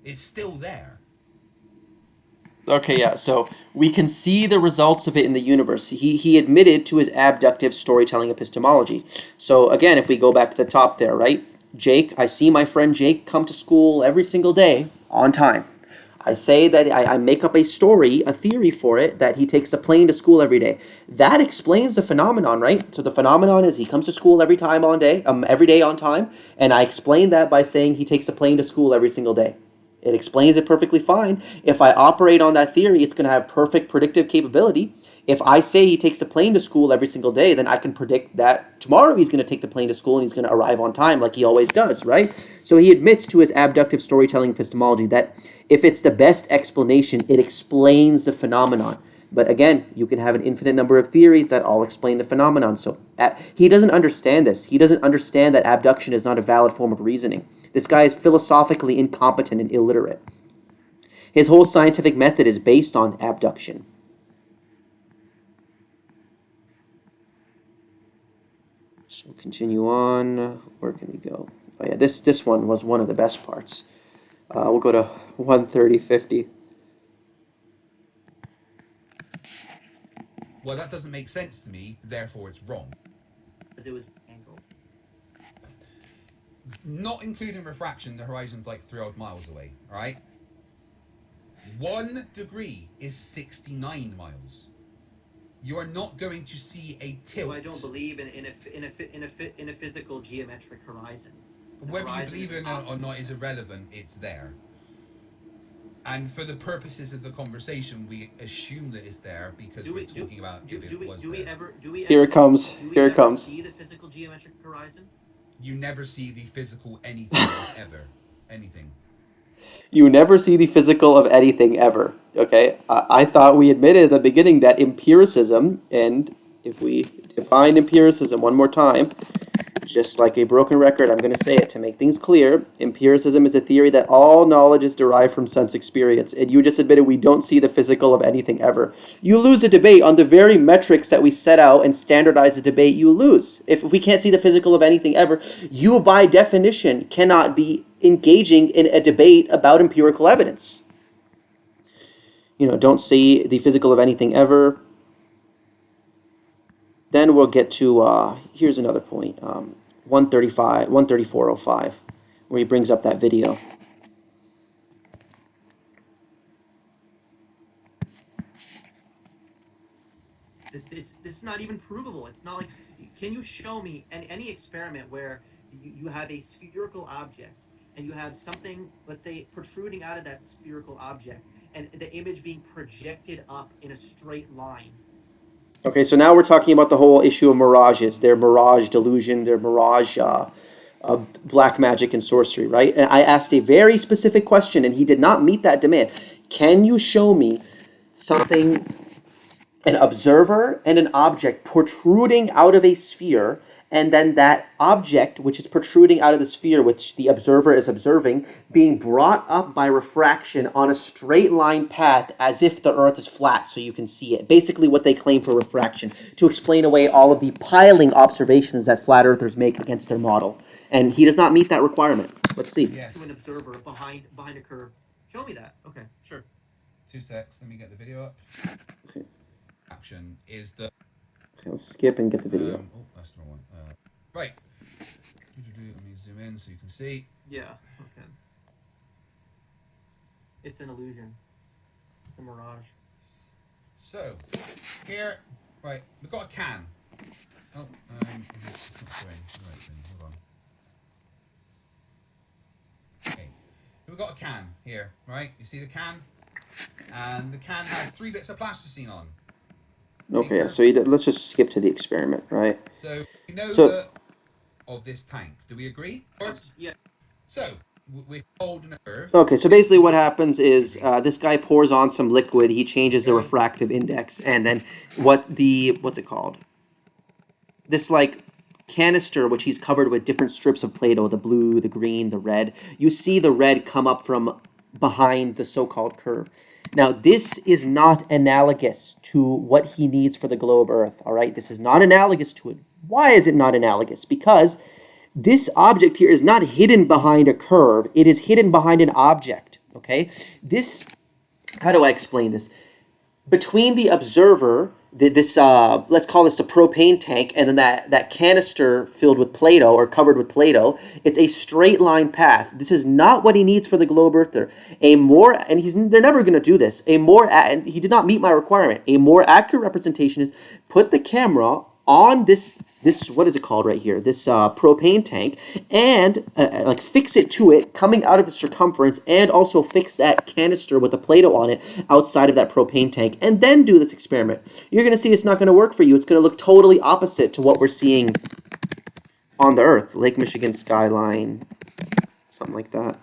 It's still there. Okay, yeah, so we can see the results of it in the universe. He admitted to his abductive storytelling epistemology. So again, if we go back to the top there, right? Jake, I see my friend Jake come to school every single day on time. I say that I make up a story, a theory for it, that he takes the plane to school every day. That explains the phenomenon, right? So the phenomenon is he comes to school every day on time, and I explain that by saying he takes a plane to school every single day. It explains it perfectly fine. If I operate on that theory, it's going to have perfect predictive capability. If I say he takes the plane to school every single day, then I can predict that tomorrow he's going to take the plane to school and he's going to arrive on time like he always does, right? So he admits to his abductive storytelling epistemology that if it's the best explanation, it explains the phenomenon. But again, you can have an infinite number of theories that all explain the phenomenon. So he doesn't understand this. He doesn't understand that abduction is not a valid form of reasoning. This guy is philosophically incompetent and illiterate. His whole scientific method is based on abduction. So continue on. Where can we go? Oh yeah, this one was one of the best parts. We'll go to 1:30:50. Well, that doesn't make sense to me. Therefore, it's wrong. Because it was angled. Not including refraction, the horizon's like 3 odd miles away. All right. 1 degree is 69 miles. You are not going to see a tilt. So I don't believe in a physical geometric horizon. Whether you believe it or not is irrelevant. It's there. And for the purposes of the conversation, we assume that it's there because we're talking about if it was there. Here it comes. Here it comes. See the physical geometric horizon? You never see the physical anything ever. Anything. You never see the physical of anything ever. Okay? I thought we admitted at the beginning that empiricism, and if we define empiricism one more time, just like a broken record, I'm going to say it to make things clear. Empiricism is a theory that all knowledge is derived from sense experience. And you just admitted we don't see the physical of anything ever. You lose a debate on the very metrics that we set out and standardize the debate, you lose. If we can't see the physical of anything ever, you by definition cannot be engaging in a debate about empirical evidence. You know, don't see the physical of anything ever. Then we'll get to, here's another point, 134.05, where he brings up that video. This is not even provable. It's not like, can you show me any experiment where you have a spherical object and you have something, let's say, protruding out of that spherical object and the image being projected up in a straight line? Okay, so now we're talking about the whole issue of mirages, their mirage delusion, their mirage black magic and sorcery, right? And I asked a very specific question, and he did not meet that demand. Can you show me something, an observer and an object protruding out of a sphere, and then that object, which is protruding out of the sphere, which the observer is observing, being brought up by refraction on a straight line path as if the Earth is flat so you can see it. Basically what they claim for refraction, to explain away all of the piling observations that flat earthers make against their model. And he does not meet that requirement. Let's see. Yes. To an observer behind a curve. Show me that. Okay, sure. 2 secs. Let me get the video up. Okay. action is the Okay, let's skip and get the video. oh, that's the wrong one. Right. Let me zoom in so you can see. Yeah. Okay. It's an illusion. It's a mirage. So here, right, we've got a can. Oh, it's not showing the right thing. Hold on. Okay, we've got a can here, right? You see the can, and the can has 3 bits of plasticine on. Okay, so let's just skip to the experiment, right? So we know So- of this tank. Do we agree? Yeah. So we're holding a curve. Okay, so basically what happens is this guy pours on some liquid, he changes the refractive index, and then what's it called? This like canister, which he's covered with different strips of Play-Doh, the blue, the green, the red. You see the red come up from behind the so-called curve. Now, this is not analogous to what he needs for the globe Earth, all right? This is not analogous to it. Why is it not analogous? Because this object here is not hidden behind a curve. It is hidden behind an object, okay? How do I explain this? Between the observer, let's call this the propane tank, and then that canister filled with Play-Doh or covered with Play-Doh, it's a straight line path. This is not what he needs for the globe Earther. They're never going to do this. And he did not meet my requirement. A more accurate representation is put the camera on this what is it called right here, this propane tank, and like fix it to it coming out of the circumference, and also fix that canister with the Play-Doh on it outside of that propane tank, and then do this experiment. You're going to see it's not going to work for you. It's going to look totally opposite to what we're seeing on the Earth. Lake Michigan skyline, something like that.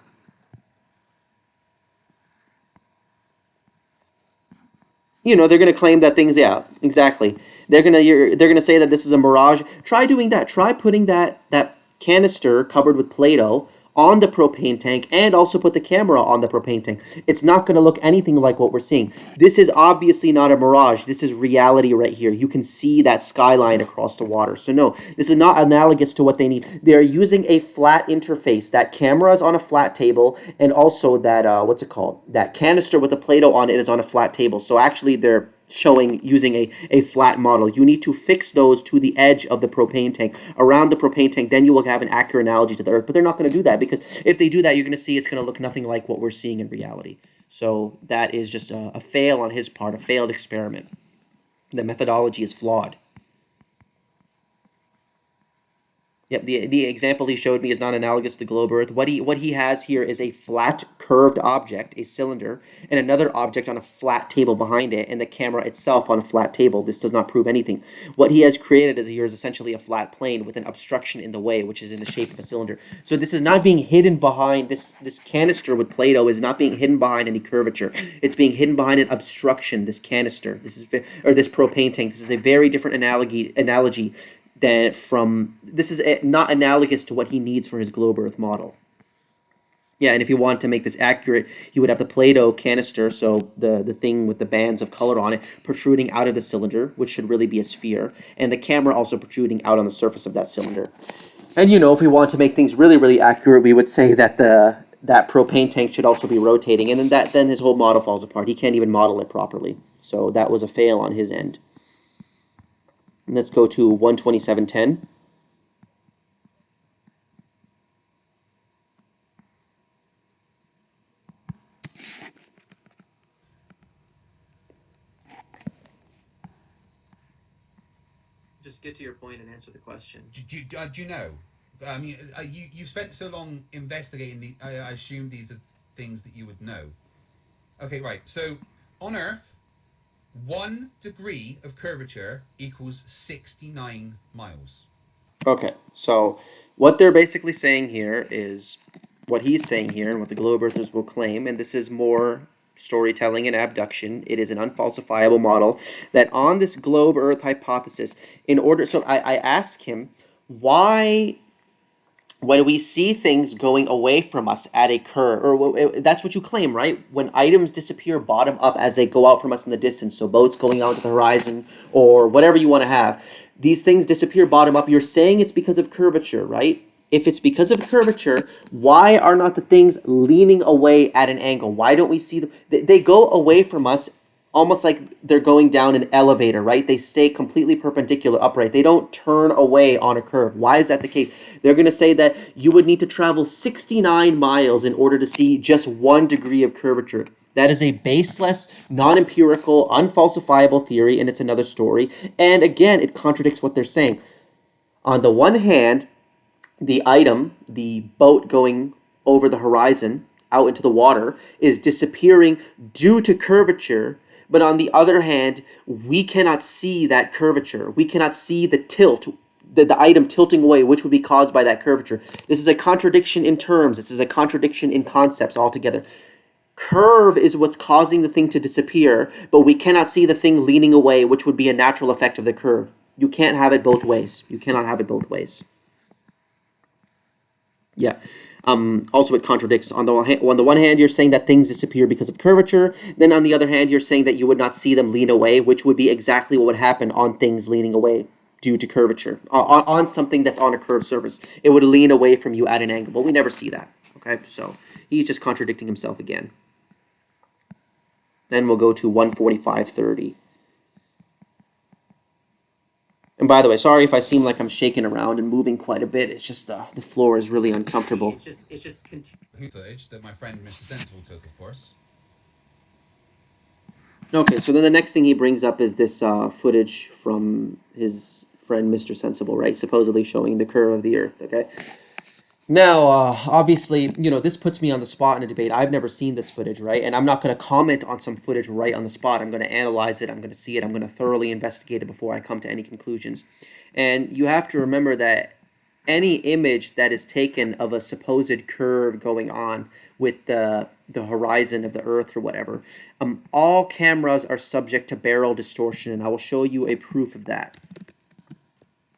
You know, they're going to claim that things, yeah, exactly. They're gonna say that this is a mirage. Try doing that. Try putting that canister covered with Play-Doh on the propane tank, and also put the camera on the propane tank. It's not going to look anything like what we're seeing. This is obviously not a mirage. This is reality right here. You can see that skyline across the water. So no, this is not analogous to what they need. They're using a flat interface. That camera is on a flat table, and also that, what's it called? That canister with the Play-Doh on it is on a flat table. So actually they're using a flat model. You need to fix those to the edge of the propane tank, around the propane tank, then you will have an accurate analogy to the Earth. But they're not going to do that, because if they do that, you're going to see it's going to look nothing like what we're seeing in reality. So that is just a fail on his part, a failed experiment. The methodology is flawed. Yep, the example he showed me is not analogous to the globe Earth. What he has here is a flat, curved object, a cylinder, and another object on a flat table behind it, and the camera itself on a flat table. This does not prove anything. What he has created is essentially a flat plane with an obstruction in the way, which is in the shape of a cylinder. So this is not being hidden behind, this canister with Play-Doh is not being hidden behind any curvature. It's being hidden behind an obstruction, this canister, this propane tank. This is a very different analogy this is not analogous to what he needs for his globe Earth model. Yeah, and if you want to make this accurate, you would have the Play-Doh canister, so the thing with the bands of color on it, protruding out of the cylinder, which should really be a sphere, and the camera also protruding out on the surface of that cylinder. And if we want to make things really, really accurate, we would say that that propane tank should also be rotating, and then his whole model falls apart. He can't even model it properly. So that was a fail on his end. Let's go to 127.10. Just get to your point and answer the question. Do you know? I mean, you spent so long investigating I assume these are things that you would know. Okay, right. So on Earth, 1 degree of curvature equals 69 miles. Okay, so what they're basically saying here is what he's saying here, and what the globe Earthers will claim, and this is more storytelling and abduction. It is an unfalsifiable model that on this globe Earth hypothesis, so I ask him why, when we see things going away from us at a curve, or that's what you claim, right? When items disappear bottom up as they go out from us in the distance, so boats going out to the horizon, or whatever you want to have, these things disappear bottom up. You're saying it's because of curvature, right? If it's because of curvature, why are not the things leaning away at an angle? Why don't we see them? They go away from us almost like they're going down an elevator, right? They stay completely perpendicular upright. They don't turn away on a curve. Why is that the case? They're going to say that you would need to travel 69 miles in order to see just 1 degree of curvature. That is a baseless, non-empirical, unfalsifiable theory, and it's another story. And again, it contradicts what they're saying. On the one hand, the item, the boat going over the horizon out into the water, is disappearing due to curvature. But on the other hand, we cannot see that curvature. We cannot see the tilt, the item tilting away, which would be caused by that curvature. This is a contradiction in terms. This is a contradiction in concepts altogether. Curve is what's causing the thing to disappear, but we cannot see the thing leaning away, which would be a natural effect of the curve. You can't have it both ways. You cannot have it both ways. Yeah. Also, it contradicts. On the one hand, you're saying that things disappear because of curvature. Then, on the other hand, you're saying that you would not see them lean away, which would be exactly what would happen on things leaning away due to curvature. On something that's on a curved surface, it would lean away from you at an angle, but we never see that. Okay, so he's just contradicting himself again. Then we'll go to 145.30. And by the way, sorry if I seem like I'm shaking around and moving quite a bit. It's just the floor is really uncomfortable. It's just footage that my friend Mr. Sensible took, of course. Okay, so then the next thing he brings up is this footage from his friend Mr. Sensible, right? Supposedly showing the curve of the Earth, okay? Now, obviously, you know, this puts me on the spot in a debate. I've never seen this footage, right? And I'm not going to comment on some footage right on the spot. I'm going to analyze it. I'm going to see it. I'm going to thoroughly investigate it before I come to any conclusions. And you have to remember that any image that is taken of a supposed curve going on with the horizon of the Earth or whatever, all cameras are subject to barrel distortion, and I will show you a proof of that.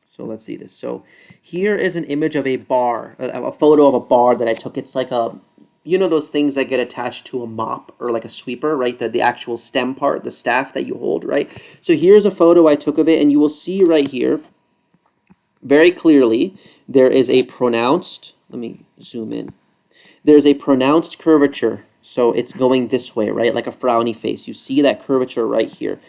So let's see this. So here is an image of a bar, a photo of a bar that I took. It's like a, you know those things that get attached to a mop or like a sweeper, right? The actual stem part, the staff that you hold, right? So here's a photo I took of it, and you will see right here, very clearly, there is a pronounced, let me zoom in. There's a pronounced curvature. So it's going this way, right? Like a frowny face. You see that curvature right here.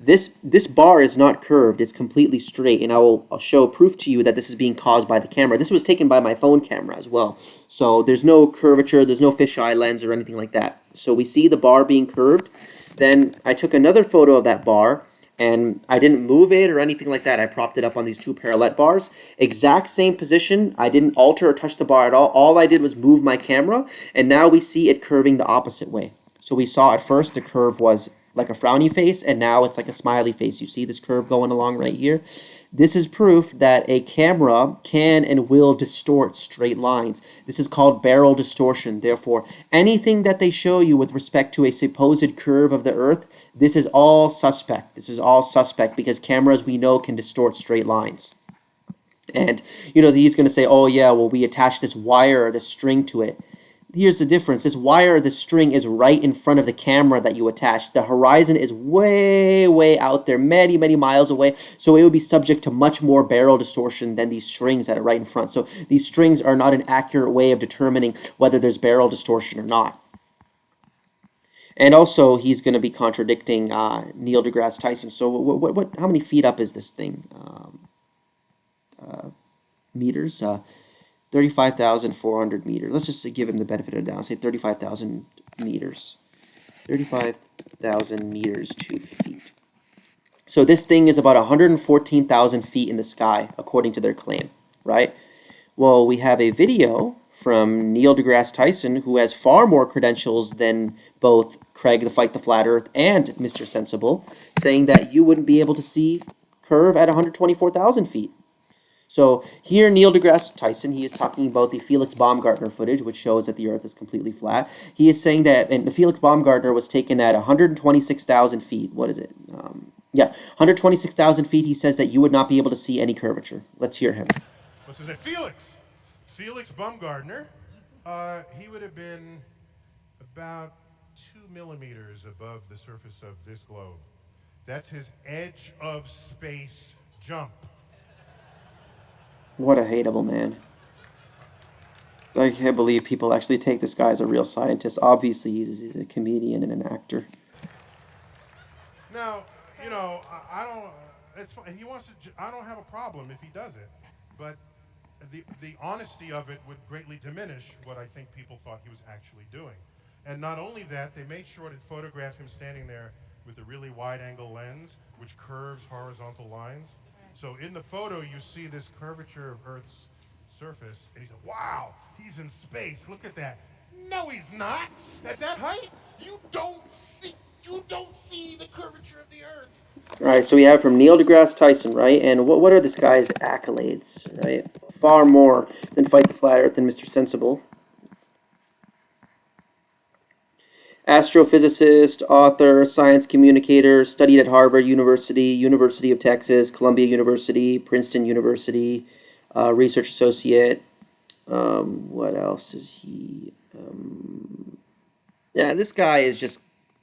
This bar is not curved, it's completely straight, and I'll show proof to you that this is being caused by the camera. This was taken by my phone camera as well. So there's no curvature, there's no fisheye lens or anything like that. So we see the bar being curved. Then I took another photo of that bar, and I didn't move it or anything like that. I propped it up on these 2 parallel bars. Exact same position. I didn't alter or touch the bar at all. All I did was move my camera, and now we see it curving the opposite way. So we saw at first the curve was like a frowny face, and now it's like a smiley face. You see this curve going along right here? This is proof that a camera can and will distort straight lines. This is called barrel distortion. Therefore, anything that they show you with respect to a supposed curve of the Earth, this is all suspect. This is all suspect because cameras, we know, can distort straight lines. And, you know, he's going to say, oh, yeah, well, we attach this wire or this string to it. Here's the difference. This wire or this string is right in front of the camera that you attach. The horizon is way, way out there, many, many miles away. So it would be subject to much more barrel distortion than these strings that are right in front. So these strings are not an accurate way of determining whether there's barrel distortion or not. And also, he's going to be contradicting Neil deGrasse Tyson. So how many feet up is this thing? Meters? 35,400 meters. Let's just give him the benefit of the doubt. Say 35,000 meters. 35,000 meters to feet. So this thing is about 114,000 feet in the sky, according to their claim, right? Well, we have a video from Neil deGrasse Tyson, who has far more credentials than both Craig the Fight the Flat Earth and Mr. Sensible, saying that you wouldn't be able to see curve at 124,000 feet. So here, Neil deGrasse Tyson, he is talking about the Felix Baumgartner footage, which shows that the Earth is completely flat. He is saying that, and the Felix Baumgartner was taken at 126,000 feet. What is it? 126,000 feet. He says that you would not be able to see any curvature. Let's hear him. What's his name? Felix Baumgartner. He would have been about 2 millimeters above the surface of this globe. That's his edge of space jump. What a hateable man. I can't believe people actually take this guy as a real scientist. Obviously, he's a comedian and an actor. Now, you know, I don't. It's fine. He wants to. I don't have a problem if he does it, but the honesty of it would greatly diminish what I think people thought he was actually doing. And not only that, they made sure to photograph him standing there with a really wide-angle lens, which curves horizontal lines. So in the photo, you see this curvature of Earth's surface, and he said, "Wow, he's in space. Look at that." No, he's not. At that height, you don't see the curvature of the Earth. All right, so we have from Neil deGrasse Tyson, right? And what are this guy's accolades, right? Far more than Fight the Flat Earth and Mr. Sensible. Astrophysicist, author, science communicator, studied at Harvard University, University of Texas, Columbia University, Princeton University, research associate. What else is he? Yeah, this guy is just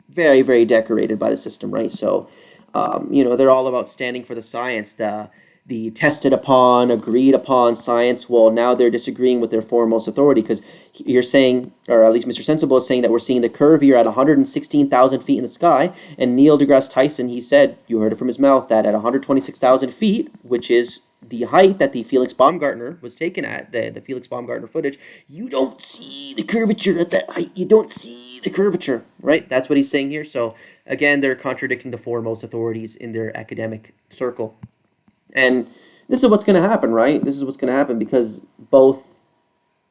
very, very decorated by the system, right? So, they're all about standing for the science, the tested upon, agreed upon science. Well, now they're disagreeing with their foremost authority because you're saying, or at least Mr. Sensible is saying that we're seeing the curve here at 116,000 feet in the sky. And Neil deGrasse Tyson, he said, you heard it from his mouth, that at 126,000 feet, which is the height that the Felix Baumgartner was taken at, the Felix Baumgartner footage, you don't see the curvature at that height. You don't see the curvature, right? That's what he's saying here. So, again, they're contradicting the foremost authorities in their academic circle. And this is what's going to happen, right? This is what's going to happen because both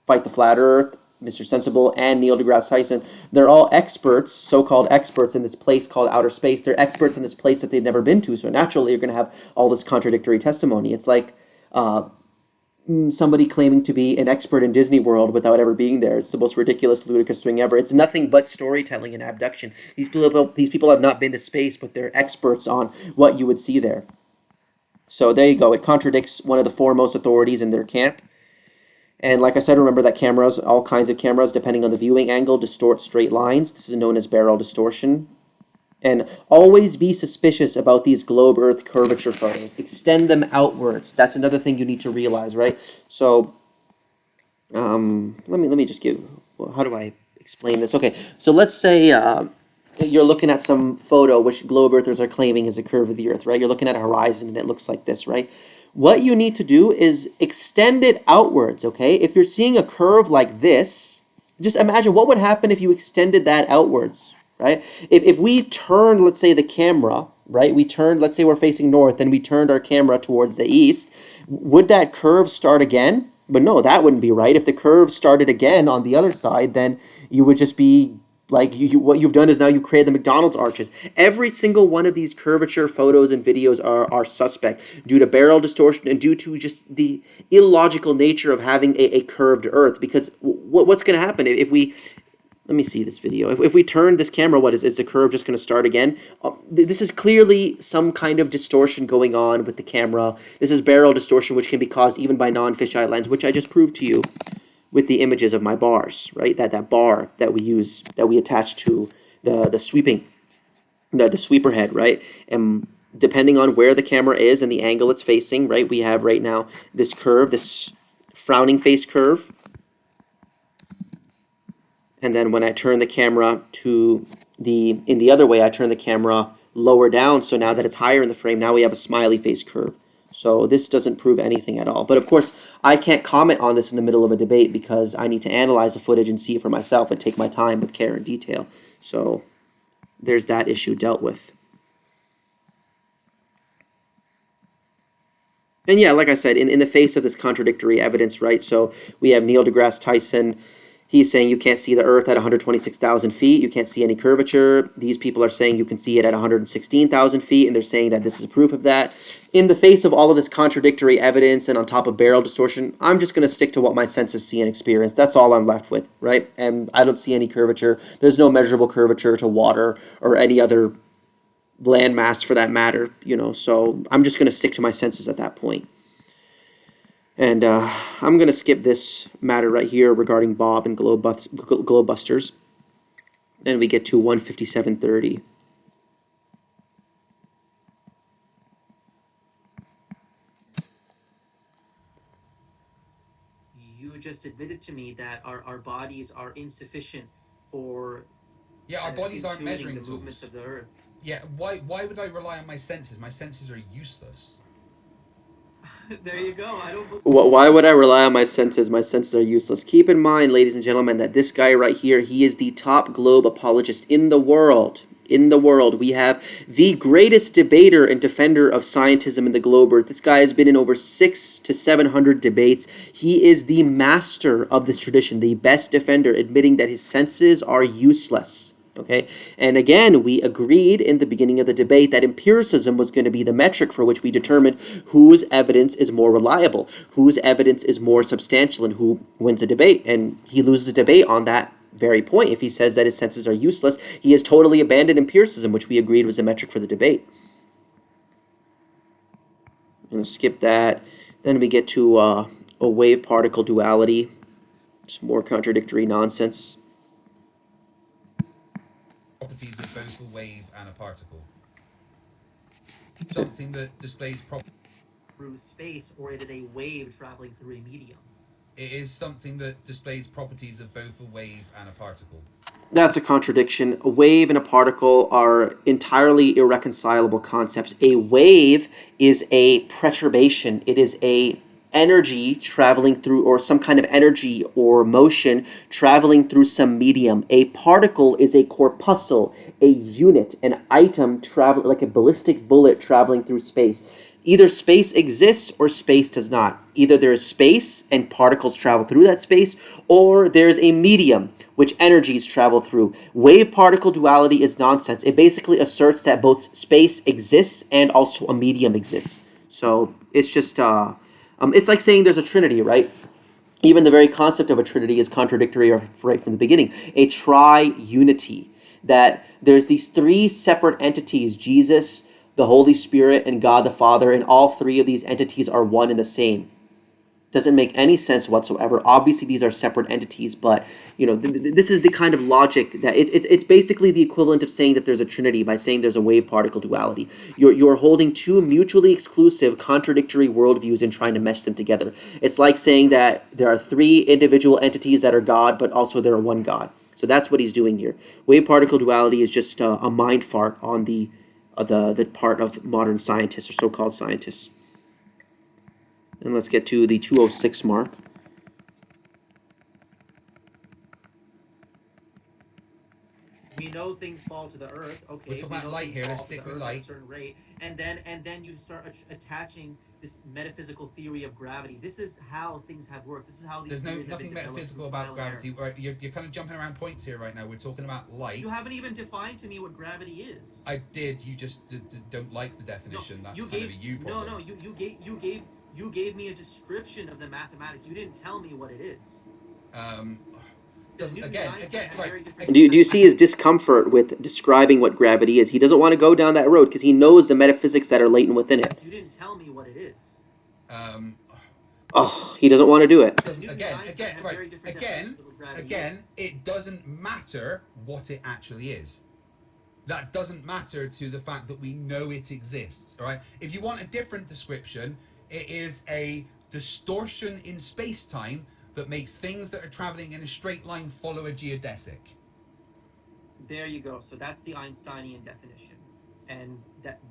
Fight the Flat Earth, Mr. Sensible, and Neil deGrasse Tyson, they're all experts, so-called experts in this place called outer space. They're experts in this place that they've never been to. So naturally, you're going to have all this contradictory testimony. It's like somebody claiming to be an expert in Disney World without ever being there. It's the most ridiculous, ludicrous thing ever. It's nothing but storytelling and abduction. These people have not been to space, but they're experts on what you would see there. So there you go. It contradicts one of the foremost authorities in their camp. And like I said, remember that cameras, all kinds of cameras, depending on the viewing angle, distort straight lines. This is known as barrel distortion. And always be suspicious about these globe Earth curvature photos. Extend them outwards. That's another thing you need to realize, right? So, let me just give. Well, how do I explain this? Okay, so let's say you're looking at some photo which globe earthers are claiming is a curve of the Earth, right? You're looking at a horizon and it looks like this, right? What you need to do is extend it outwards, okay? If you're seeing a curve like this, just imagine what would happen if you extended that outwards, right? If we turned, let's say, the camera, right? Let's say we're facing north and we turned our camera towards the east, would that curve start again? But no, that wouldn't be right. If the curve started again on the other side, then you would just be like what you've done is now you created the McDonald's arches. Every single one of these curvature photos and videos are suspect due to barrel distortion and due to just the illogical nature of having a curved Earth. Because what's going to happen if we... Let me see this video. If we turn this camera, is the curve just going to start again? This is clearly some kind of distortion going on with the camera. This is barrel distortion, which can be caused even by non-fisheye lens, which I just proved to you with the images of my bars, right? That bar that we use, that we attach to the sweeper head, right? And depending on where the camera is and the angle it's facing, right? We have right now this curve, this frowning face curve. And then when I turn the camera in the other way, I turn the camera lower down. So now that it's higher in the frame, now we have a smiley face curve. So this doesn't prove anything at all. But of course, I can't comment on this in the middle of a debate because I need to analyze the footage and see it for myself and take my time with care and detail. So there's that issue dealt with. And yeah, like I said, in the face of this contradictory evidence, right? So we have Neil deGrasse Tyson. He's saying you can't see the Earth at 126,000 feet. You can't see any curvature. These people are saying you can see it at 116,000 feet, and they're saying that this is proof of that. In the face of all of this contradictory evidence and on top of barrel distortion, I'm just going to stick to what my senses see and experience. That's all I'm left with, right? And I don't see any curvature. There's no measurable curvature to water or any other landmass for that matter, so I'm just going to stick to my senses at that point. And I'm going to skip this matter right here regarding Bob and Globebusters. And we get to 157.30. You just admitted to me that our bodies are insufficient for Yeah, our bodies aren't intuiting measuring the movements tools. of the Earth. Yeah, why would I rely on my senses? My senses are useless. There you go. I don't. Why would I rely on my senses? My senses are useless. Keep in mind, ladies and gentlemen, that this guy right here, he is the top globe apologist in the world. In the world, we have the greatest debater and defender of scientism in the globe earth. This guy has been in over 600 to 700 debates. He is the master of this tradition, the best defender, admitting that his senses are useless. Okay, and again, we agreed in the beginning of the debate that empiricism was going to be the metric for which we determined whose evidence is more reliable, whose evidence is more substantial, and who wins a debate. And he loses a debate on that very point. If he says that his senses are useless, he has totally abandoned empiricism, which we agreed was the metric for the debate. I'm going to skip that. Then we get to a wave-particle duality. Just more contradictory nonsense. Properties of both a wave and a particle. Something that displays properties. Through space, or it is a wave traveling through a medium. It is something that displays properties of both a wave and a particle. That's a contradiction. A wave and a particle are entirely irreconcilable concepts. A wave is a perturbation. It is a energy traveling through, or some kind of energy or motion traveling through some medium. A particle is a corpuscle, a unit, an item traveling like a ballistic bullet traveling through space. Either space exists or space does not. Either there is space and particles travel through that space, or there's a medium which energies travel through. Wave-particle duality is nonsense. It basically asserts that both space exists and also a medium exists. So it's just, it's like saying there's a trinity, right? Even the very concept of a trinity is contradictory right from the beginning. A tri-unity, that there's these three separate entities, Jesus, the Holy Spirit, and God the Father, and all three of these entities are one and the same. Doesn't make any sense whatsoever. Obviously, these are separate entities, but this is the kind of logic that it's basically the equivalent of saying that there's a trinity by saying there's a wave-particle duality. You're holding two mutually exclusive, contradictory worldviews and trying to mesh them together. It's like saying that there are three individual entities that are God, but also there are one God. So that's what he's doing here. Wave-particle duality is just a mind fart on the part of modern scientists or so-called scientists. And let's get to the 206 mark. We know things fall to the earth. Okay, We're talking about light here. Let's stick with light. At a certain rate, and then you start attaching this metaphysical theory of gravity. This is how things have worked. This is how these. There's nothing metaphysical about gravity. You're kind of jumping around points here right now. We're talking about light. You haven't even defined to me what gravity is. I did. You just don't like the definition. No, That's kind of a you problem. No, you gave me a description of the mathematics. You didn't tell me what it is. Again, right. Do you see his discomfort with describing what gravity is? He doesn't want to go down that road because he knows the metaphysics that are latent within it. You didn't tell me what it is. He doesn't want to do it. Again, it doesn't matter what it actually is. That doesn't matter to the fact that we know it exists, all right? If you want a different description, it is a distortion in space-time that makes things that are traveling in a straight line follow a geodesic. There you go. So that's the Einsteinian definition. And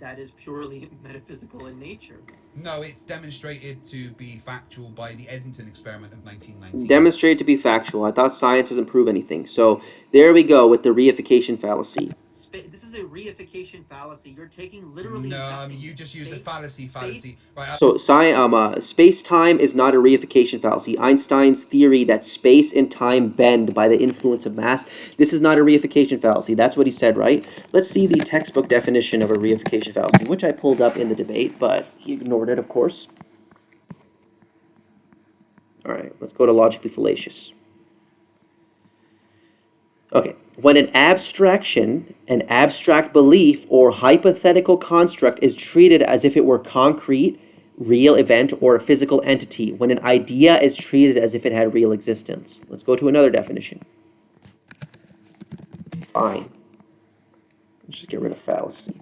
that is purely metaphysical in nature. No, it's demonstrated to be factual by the Eddington experiment of 1919. Demonstrated to be factual. I thought science doesn't prove anything. So there we go with the reification fallacy. This is a reification fallacy. You're taking literally. No, I mean you just used the fallacy. Right. So space-time is not a reification fallacy. Einstein's theory that space and time bend by the influence of mass, this is not a reification fallacy. That's what he said, right? Let's see the textbook definition of a reification fallacy, which I pulled up in the debate, but he ignored it, of course. All right, let's go to logically fallacious. Okay, when an abstraction, an abstract belief, or hypothetical construct is treated as if it were concrete, real event, or a physical entity, when an idea is treated as if it had real existence. Let's go to another definition. Fine. Let's just get rid of fallacy.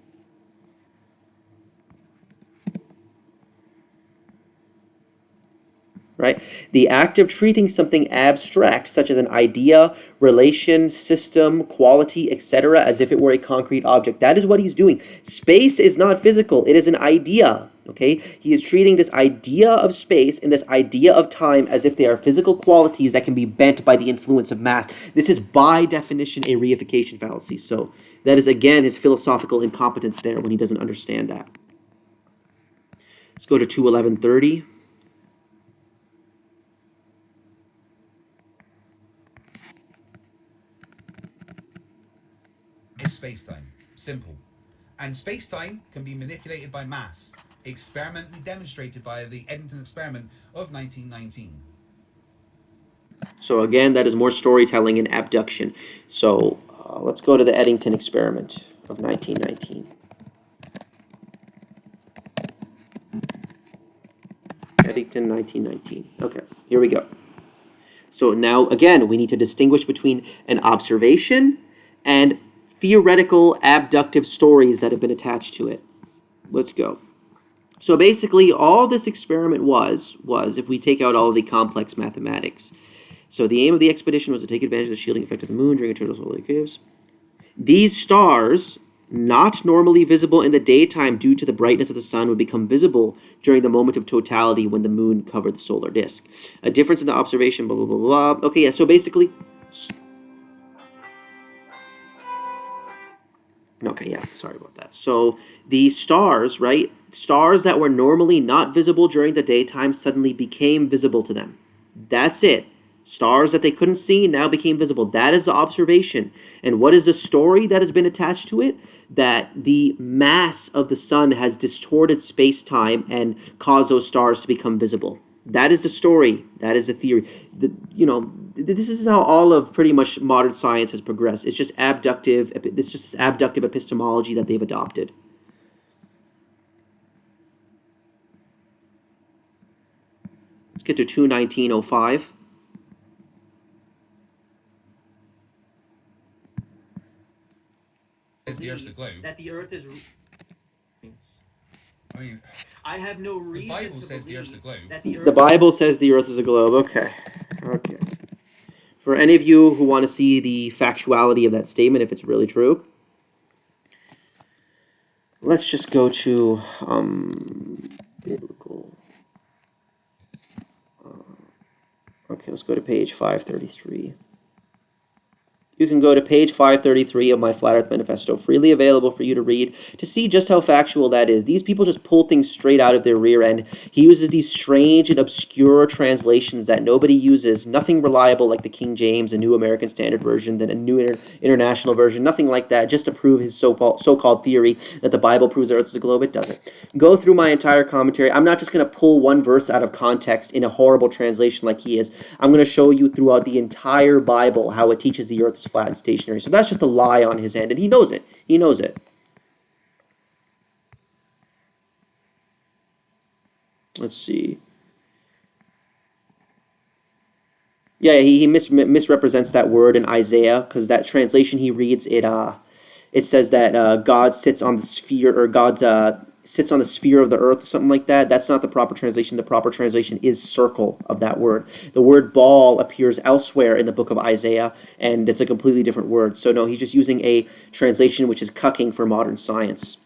right? The act of treating something abstract, such as an idea, relation, system, quality, etc., as if it were a concrete object. That is what he's doing. Space is not physical. It is an idea, okay? He is treating this idea of space and this idea of time as if they are physical qualities that can be bent by the influence of mass. This is by definition a reification fallacy. So that is, again, his philosophical incompetence there when he doesn't understand that. Let's go to 2:11:30. Is space-time. Simple. And space-time can be manipulated by mass, experimentally demonstrated via the Eddington experiment of 1919. So again, that is more storytelling and abduction. So let's go to the Eddington experiment of 1919. Eddington, 1919. Okay, here we go. So now, again, we need to distinguish between an observation and theoretical abductive stories that have been attached to it. Let's go. So basically, all this experiment was if we take out all of the complex mathematics. So the aim of the expedition was to take advantage of the shielding effect of the moon during a total solar eclipse. These stars, not normally visible in the daytime due to the brightness of the sun, would become visible during the moment of totality when the moon covered the solar disk. A difference in the observation, blah, blah, blah, blah. Okay, yeah, so basically... Okay, yeah, sorry about that. So the stars, right? Stars that were normally not visible during the daytime suddenly became visible to them. That's it. Stars that they couldn't see now became visible. That is the observation. And what is the story that has been attached to it? That the mass of the sun has distorted space-time and caused those stars to become visible. That is the story. That is the theory. This is how all of pretty much modern science has progressed. It's just abductive. It's just abductive epistemology that they've adopted. Let's get to 2:19:05. Says the Earth's a globe. That the Earth is. I mean, I have no reason the Bible to says the Earth's a globe. that the Earth. The Bible says the Earth is a globe. Okay. Okay. For any of you who want to see the factuality of that statement, if it's really true, let's just go to biblical. Okay, let's go to page 533. You can go to page 533 of my Flat Earth Manifesto, freely available for you to read, to see just how factual that is. These people just pull things straight out of their rear end. He uses these strange and obscure translations that nobody uses, nothing reliable like the King James, a New American Standard Version, then a New International Version, nothing like that, just to prove his so-called theory that the Bible proves the Earth is a globe. It doesn't. Go through my entire commentary. I'm not just going to pull one verse out of context in a horrible translation like he is. I'm going to show you throughout the entire Bible how it teaches the Earth is flat and stationary. So that's just a lie on his end, and he knows it. He knows it. Let's see. Yeah, he misrepresents that word in Isaiah, because that translation he reads, it says that God sits on the sphere, or God sits on the sphere of the earth, or something like that. That's not the proper translation. The proper translation is circle of that word. The word ball appears elsewhere in the book of Isaiah, and it's a completely different word. So no, he's just using a translation which is cucking for modern science.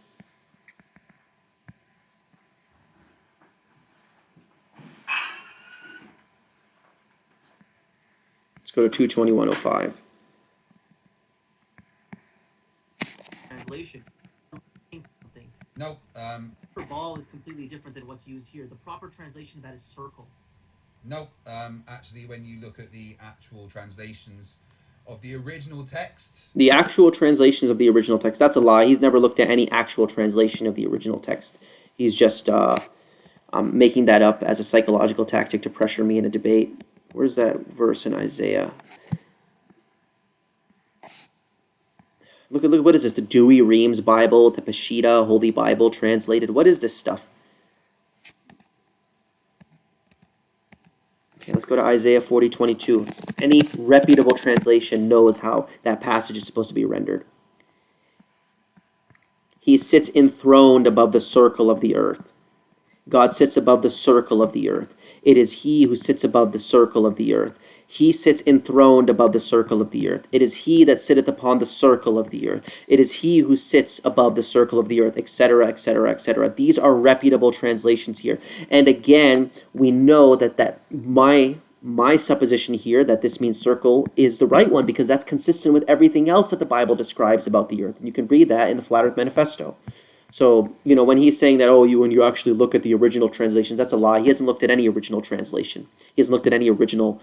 Let's go to 2:21:05. Translation. no, For ball is completely different than what's used here. The proper translation of that is circle. no. Actually, when you look at the actual translations of the original text, The actual translations of the original text, that's a lie. He's never looked at any actual translation of the original text. He's just making that up as a psychological tactic to pressure me in a debate. Where's that verse in Isaiah? Look, what is this? The Dewey Reams Bible, the Peshitta Holy Bible translated. What is this stuff? Okay, let's go to Isaiah 40:22. Any reputable translation knows how that passage is supposed to be rendered. He sits enthroned above the circle of the earth. God sits above the circle of the earth. It is he who sits above the circle of the earth. He sits enthroned above the circle of the earth. It is he that sitteth upon the circle of the earth. It is he who sits above the circle of the earth, etc., etc., etc. These are reputable translations here. And again, we know that my supposition here that this means circle is the right one, because that's consistent with everything else that the Bible describes about the earth. And you can read that in the Flat Earth Manifesto. So, when he's saying that, when you actually look at the original translations, that's a lie. He hasn't looked at any original translation. He hasn't looked at any original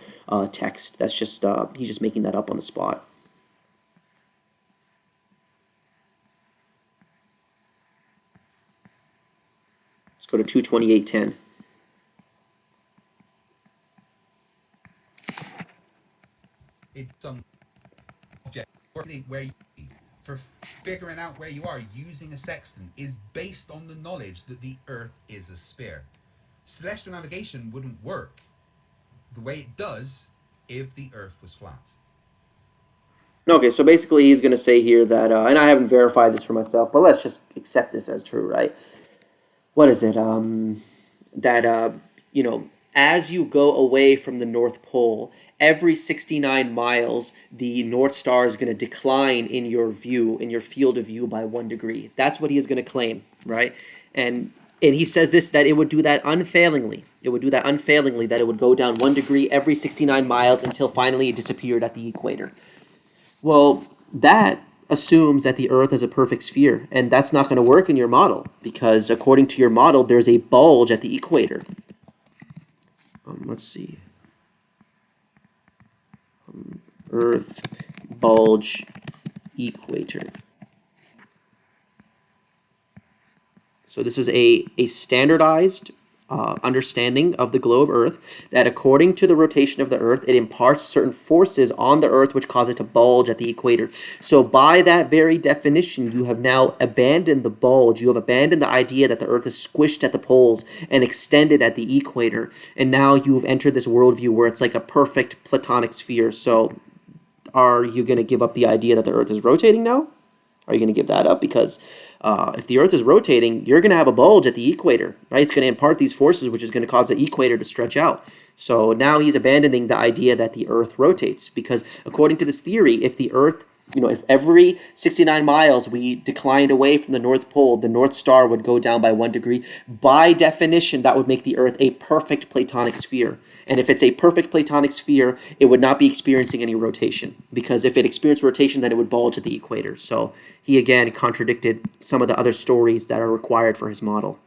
text. That's just, he's just making that up on the spot. Let's go to 228:10. It's some object where you, for figuring out where you are using a sextant is based on the knowledge that the Earth is a sphere. Celestial navigation wouldn't work the way it does if the Earth was flat. Okay, so basically he's going to say here that, and I haven't verified this for myself, but let's just accept this as true, right? What is it? As you go away from the North Pole, every 69 miles, the North Star is going to decline in your view, in your field of view, by 1 degree. That's what he is going to claim, right? And he says this, that it would do that unfailingly. It would do that unfailingly, that it would go down 1 degree every 69 miles until finally it disappeared at the equator. Well, that assumes that the Earth is a perfect sphere, and that's not going to work in your model, because according to your model, there's a bulge at the equator. Let's see. Earth, bulge, equator. So this is a standardized understanding of the globe Earth, that according to the rotation of the Earth, it imparts certain forces on the Earth which cause it to bulge at the equator. So by that very definition, you have now abandoned the bulge. You have abandoned the idea that the Earth is squished at the poles and extended at the equator. And now you've entered this worldview where it's like a perfect Platonic sphere. So are you going to give up the idea that the Earth is rotating now? Are you going to give that up? Because if the Earth is rotating, you're going to have a bulge at the equator, right? It's going to impart these forces, which is going to cause the equator to stretch out. So now he's abandoning the idea that the Earth rotates, because according to this theory, if the Earth, if every 69 miles we declined away from the North Pole, the North Star would go down by 1 degree. By definition, that would make the Earth a perfect Platonic sphere. And if it's a perfect Platonic sphere, it would not be experiencing any rotation, because if it experienced rotation, then it would bulge at the equator. So he again contradicted some of the other stories that are required for his model.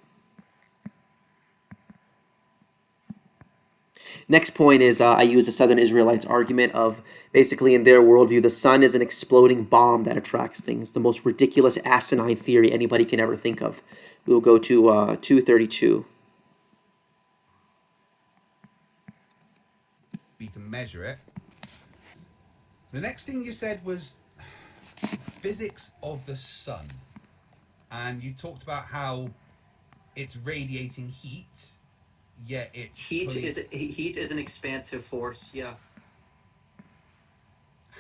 Next point is I use the Southern Israelites' argument of basically in their worldview, the sun is an exploding bomb that attracts things, the most ridiculous, asinine theory anybody can ever think of. We will go to 232. We can measure it. The next thing you said was physics of the sun, and you talked about how it's radiating heat, yet it's heat is an expansive force. Yeah.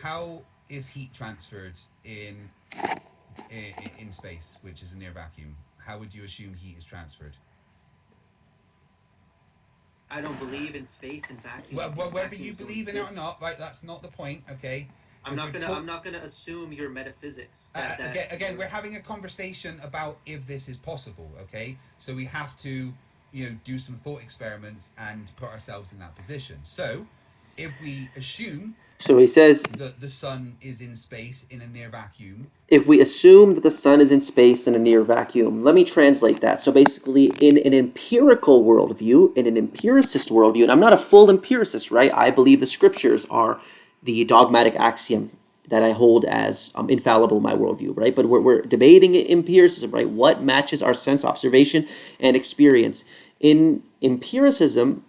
How is heat transferred in space, which is a near vacuum? How would you assume heat is transferred? I don't believe in space and vacuum. Well, whether you believe in it or not, right? That's not the point. Okay. I'm not gonna assume your metaphysics. Again, we're having a conversation about if this is possible. Okay, so we have to, do some thought experiments and put ourselves in that position. So, if we assume, so he says that the sun is in space in a near vacuum. If we assume that the sun is in space in a near vacuum, let me translate that. So basically, in an empirical worldview, in an empiricist worldview, and I'm not a full empiricist, right? I believe the scriptures are the dogmatic axiom that I hold as infallible in my worldview, right? But we're debating empiricism, right? What matches our sense, observation, and experience? In empiricism,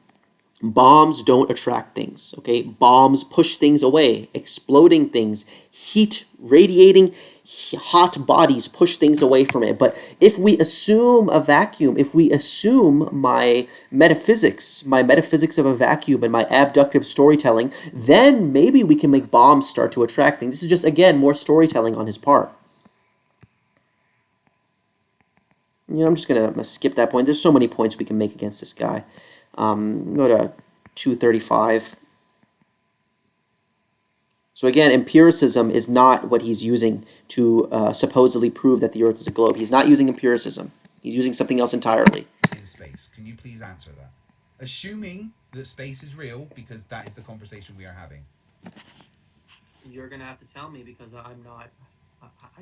bombs don't attract things, okay? Bombs push things away, exploding things, heat, radiating hot bodies push things away from it. But if we assume a vacuum, if we assume my metaphysics of a vacuum and my abductive storytelling, then maybe we can make bombs start to attract things. This is just, again, more storytelling on his part. I'm just going to skip that point. There's so many points we can make against this guy. Go to 235. So again, empiricism is not what he's using to supposedly prove that the Earth is a globe. He's not using empiricism. He's using something else entirely. In space, can you please answer that? Assuming that space is real, because that is the conversation we are having. You're gonna have to tell me because I'm not.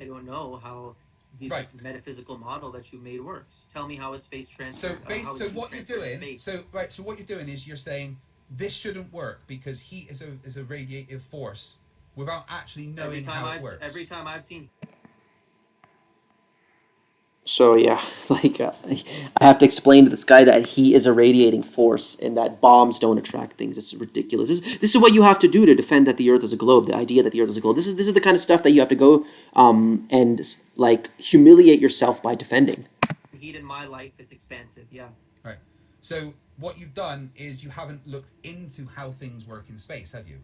I don't know how this Right. metaphysical model that you made works. Tell me how a space transfer. So what you're doing, so what you're doing is you're saying this shouldn't work because heat is a radiative force without actually knowing how it works. Every time I've seen. So yeah, like I have to explain to this guy that he is a radiating force and that bombs don't attract things. This is ridiculous. This is what you have to do to defend that the Earth is a globe. The idea that the Earth is a globe. This is the kind of stuff that you have to go and like humiliate yourself by defending. Heat in my life, it's expansive. Yeah. Right. So what you've done is you haven't looked into how things work in space, have you?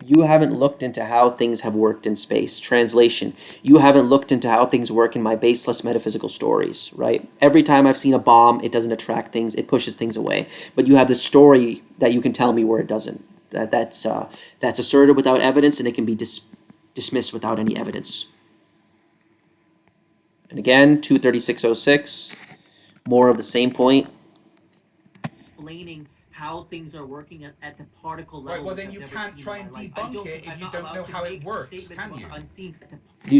You haven't looked into how things have worked in space. Translation. You haven't looked into how things work in my baseless metaphysical stories, right? Every time I've seen a bomb, it doesn't attract things, it pushes things away. But you have the story that you can tell me where it doesn't. That's asserted without evidence, and it can be dismissed without any evidence. And again, 236.06, more of the same point. Explaining how things are working at the particle level. Right, well then you can't try and debunk it if you don't know how it works, can you?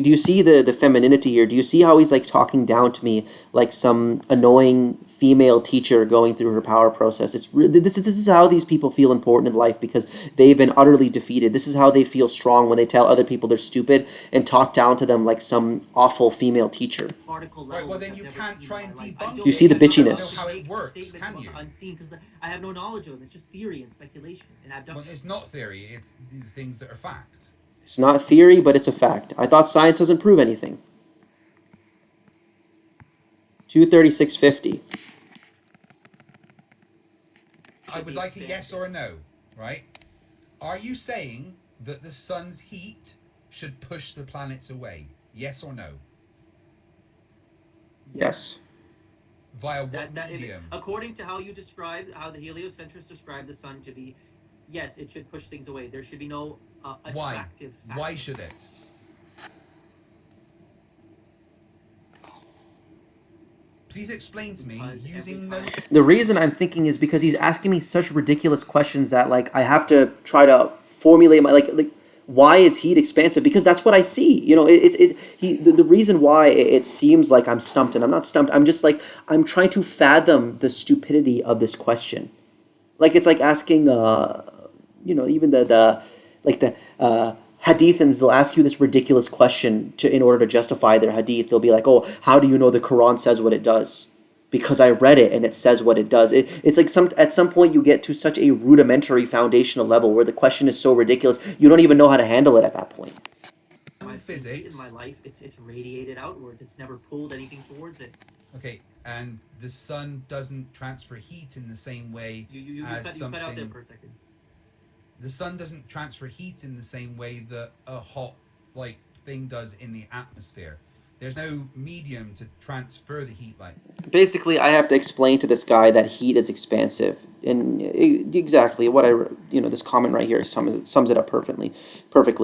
Do you see the femininity here? Do you see how he's like talking down to me like some annoying female teacher going through her power process? It's really, this is how these people feel important in life because they've been utterly defeated. This is how they feel strong when they tell other people they're stupid and talk down to them like some awful female teacher. Right, well then you can't try and debunk it. Do you see the if you bitchiness? don't know how it works, can you? Unseen because I have no knowledge of it. It's just theory and speculation and abduction. Well, it's not theory, it's the things that are fact. It's not theory, but it's a fact. I thought science doesn't prove anything. 236.50. I would like a yes or a no, right? Are you saying that the sun's heat should push the planets away? Yes or no? Yes. Via what medium? According to how you described, how the heliocentrists describe the sun to be, yes, it should push things away. There should be no attractive factor. Why should it? Please explain to me using the... The reason I'm thinking is because he's asking me such ridiculous questions that like I have to try to formulate my like why is heat expansive? Because that's what I see. You know, the reason why it seems like I'm stumped, and I'm not stumped. I'm just like I'm trying to fathom the stupidity of this question. Like it's like asking you know, even the hadithans, they'll ask you this ridiculous question in order to justify their hadith. They'll be like, oh, how do you know the Quran says what it does? Because I read it and it says what it does. It's like at some point you get to such a rudimentary foundational level where the question is so ridiculous you don't even know how to handle it at that point. Physics. In my life, it's radiated outwards. It's never pulled anything towards it. Okay, and the sun doesn't transfer heat in the same way You as something... cut out there for a second. The sun doesn't transfer heat in the same way that a hot like thing does in the atmosphere. There's no medium to transfer the heat like. Basically, I have to explain to this guy that heat is expansive, and exactly what this comment right here sums it up perfectly.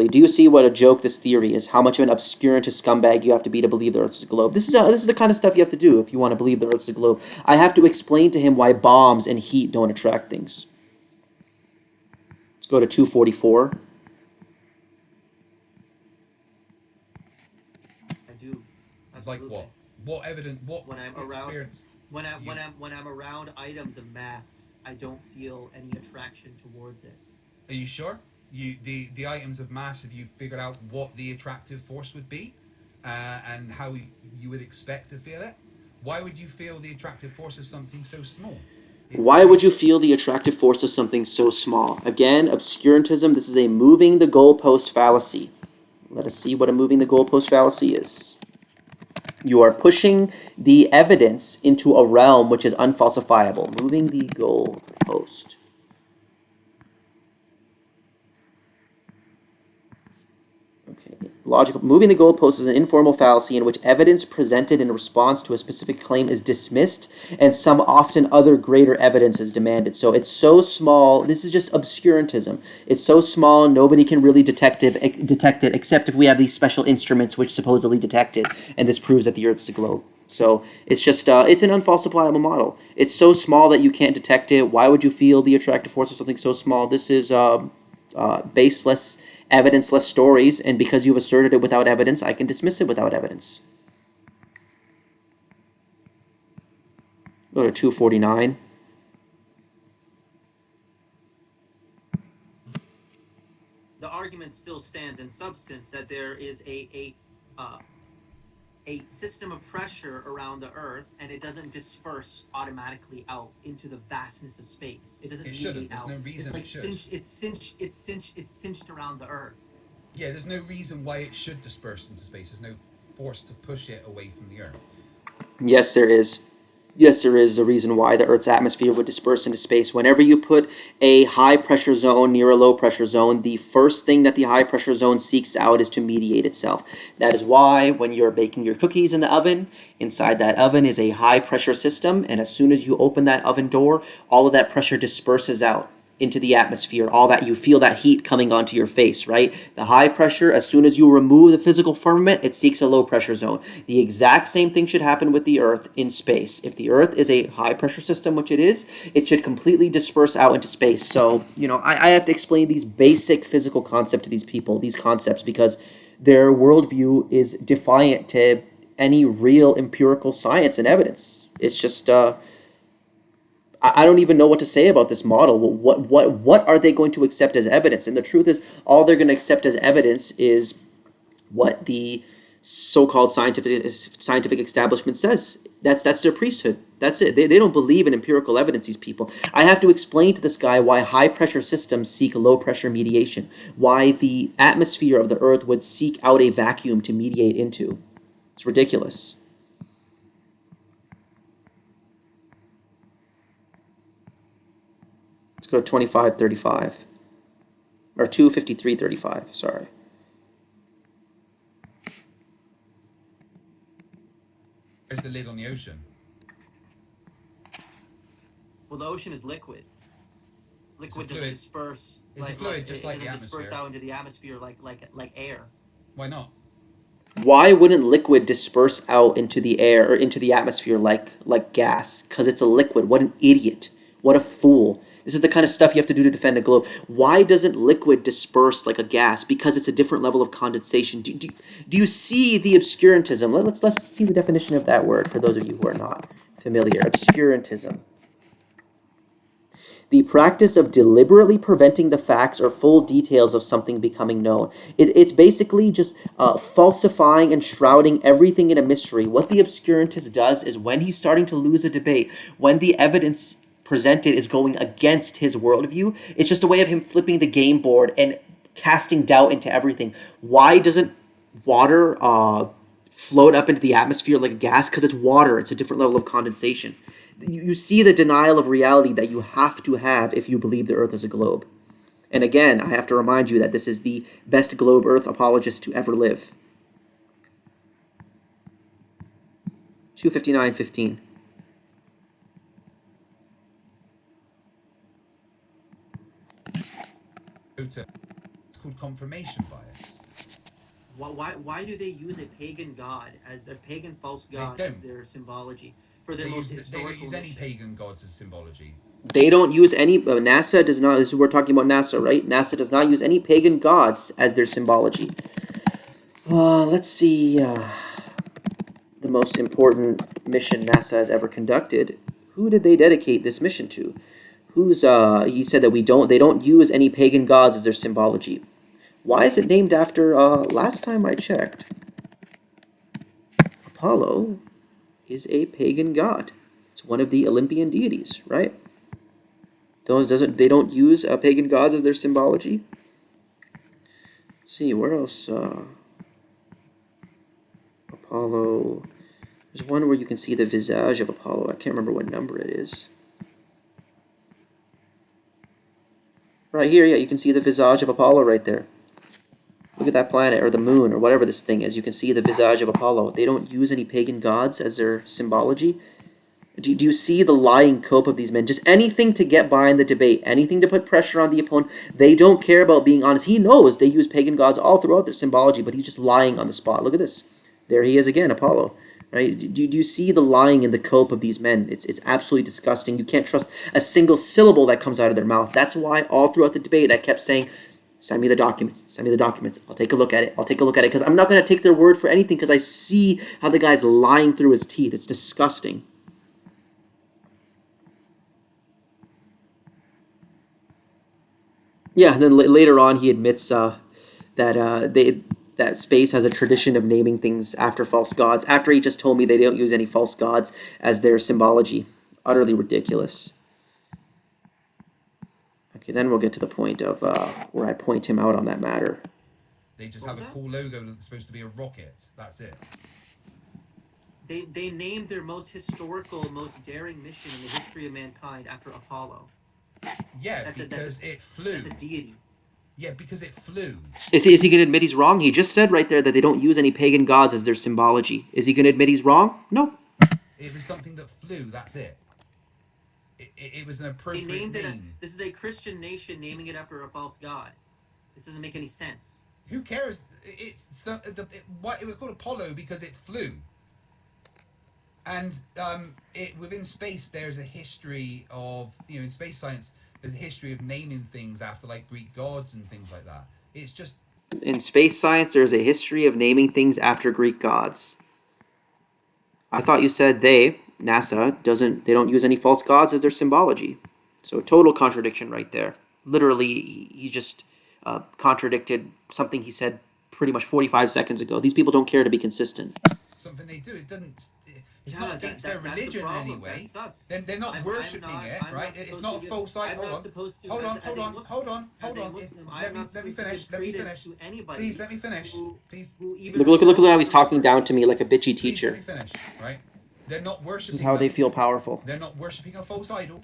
Do you see what a joke this theory is? How much of an obscurantist scumbag you have to be to believe the Earth is a globe? This is the kind of stuff you have to do if you want to believe the Earth is a globe. I have to explain to him why bombs and heat don't attract things. Let's go to 244. Like what? What evidence? What when I'm experience? When I'm around items of mass, I don't feel any attraction towards it. Are you sure? The items of mass, have you figured out what the attractive force would be, and how you would expect to feel it? Why would you feel the attractive force of something so small? Why would you feel the attractive force of something so small? Again, obscurantism. This is a moving the goalpost fallacy. Let us see what a moving the goalpost fallacy is. You are pushing the evidence into a realm which is unfalsifiable. Moving the goalpost. Okay. Logical. Moving the goalpost is an informal fallacy in which evidence presented in response to a specific claim is dismissed and some often other greater evidence is demanded. So it's so small. This is just obscurantism. It's so small, nobody can really detect it except if we have these special instruments which supposedly detect it, and this proves that the Earth is a globe. So it's just, it's an unfalsifiable model. It's so small that you can't detect it. Why would you feel the attractive force of something so small? This is baseless, evidence-less stories, and because you've asserted it without evidence, I can dismiss it without evidence. Go to 249. The argument still stands in substance that there is a system of pressure around the Earth, and it doesn't disperse automatically out into the vastness of space. It doesn't. It shouldn't. There's out. no reason it's like it should. It's cinched around the Earth. Yeah, there's no reason why it should disperse into space. There's no force to push it away from the Earth. Yes, there is. Yes, there is a reason why the Earth's atmosphere would disperse into space. Whenever you put a high-pressure zone near a low-pressure zone, the first thing that the high-pressure zone seeks out is to mediate itself. That is why when you're baking your cookies in the oven, inside that oven is a high-pressure system, and as soon as you open that oven door, all of that pressure disperses out into the atmosphere, all that you feel that heat coming onto your face, right? The high pressure, as soon as you remove the physical firmament, it seeks a low pressure zone. The exact same thing should happen with the Earth in space. If the Earth is a high pressure system, which it is, it should completely disperse out into space. So, I have to explain these basic physical concepts to these people, these concepts, because their worldview is defiant to any real empirical science and evidence. It's just, I don't even know what to say about this model. What are they going to accept as evidence? And the truth is, all they're going to accept as evidence is what the so-called scientific establishment says. That's their priesthood. That's it. They don't believe in empirical evidence, these people. I have to explain to this guy why high-pressure systems seek low-pressure mediation, why the atmosphere of the Earth would seek out a vacuum to mediate into. It's ridiculous. Let's go 2535. Or 25335, sorry. Where's the lid on the ocean? Well, the ocean is liquid. Liquid doesn't disperse. It's a fluid, just like the atmosphere. Disperse out into the atmosphere like air. Why not? Why wouldn't liquid disperse out into the air or into the atmosphere like gas? Because it's a liquid. What an idiot. What a fool. This is the kind of stuff you have to do to defend a globe. Why doesn't liquid disperse like a gas? Because it's a different level of condensation. Do you see the obscurantism? Let's see the definition of that word for those of you who are not familiar. Obscurantism. The practice of deliberately preventing the facts or full details of something becoming known. It's basically just falsifying and shrouding everything in a mystery. What the obscurantist does is when he's starting to lose a debate, when the evidence presented is going against his worldview, it's just a way of him flipping the game board and casting doubt into everything. Why doesn't water float up into the atmosphere like a gas? Because it's water. It's a different level of condensation. You see the denial of reality that you have to have if you believe the Earth is a globe. And again, I have to remind you that this is the best globe Earth apologist to ever live. 259.15. It's called confirmation bias. Why do they use a pagan god as their pagan false god as their symbology for their most historical They don't use any pagan gods as symbology. They don't use any, NASA does not, this is, we're talking about NASA, right? NASA does not use any pagan gods as their symbology. Let's see, the most important mission NASA has ever conducted. Who did they dedicate this mission to? He said that they don't use any pagan gods as their symbology. Why is it named after, last time I checked, Apollo is a pagan god. It's one of the Olympian deities, right? They don't use pagan gods as their symbology? Let's see, where else? Apollo. There's one where you can see the visage of Apollo. I can't remember what number it is. Right here, yeah, you can see the visage of Apollo right there. Look at that planet, or the moon, or whatever this thing is. You can see the visage of Apollo. They don't use any pagan gods as their symbology. Do you see the lying cope of these men? Just anything to get by in the debate, anything to put pressure on the opponent. They don't care about being honest. He knows they use pagan gods all throughout their symbology, but he's just lying on the spot. Look at this. There he is again, Apollo. Right? Do you see the lying in the cope of these men? It's absolutely disgusting. You can't trust a single syllable that comes out of their mouth. That's why all throughout the debate I kept saying, send me the documents. Send me the documents. I'll take a look at it. I'll take a look at it. Because I'm not going to take their word for anything because I see how the guy's lying through his teeth. It's disgusting. Yeah, and then later on he admits that space has a tradition of naming things after false gods, after he just told me they don't use any false gods as their symbology. Utterly ridiculous. Okay, then we'll get to the point of where I point him out on that matter. They just have a cool logo that's supposed to be a rocket. That's it. They named their most historical, most daring mission in the history of mankind after Apollo. Yeah, because it flew. That's a deity. Yeah, because it flew. Is he going to admit he's wrong? He just said right there that they don't use any pagan gods as their symbology. Is he going to admit he's wrong? No. It was something that flew. That's it. It was an They appropriate named it. name. This is a Christian nation naming it after a false god. This doesn't make any sense. Who cares? It was called Apollo because it flew. And within space, there's a history of, in space science, there's a history of naming things after like Greek gods and things like that. It's just... In space science, there's a history of naming things after Greek gods. I thought you said NASA, they don't use any false gods as their symbology. So total contradiction right there. Literally, he just contradicted something he said pretty much 45 seconds ago. These people don't care to be consistent. Something they do. It doesn't... It's not against their religion in any way. They're not worshipping it, right? It's not a false idol. Hold on. Let me finish. Please, let me finish. Please. Look how he's talking down to me like a bitchy teacher. Let me finish, right? They're not worshipping. This is how they feel powerful. They're not worshipping a false idol.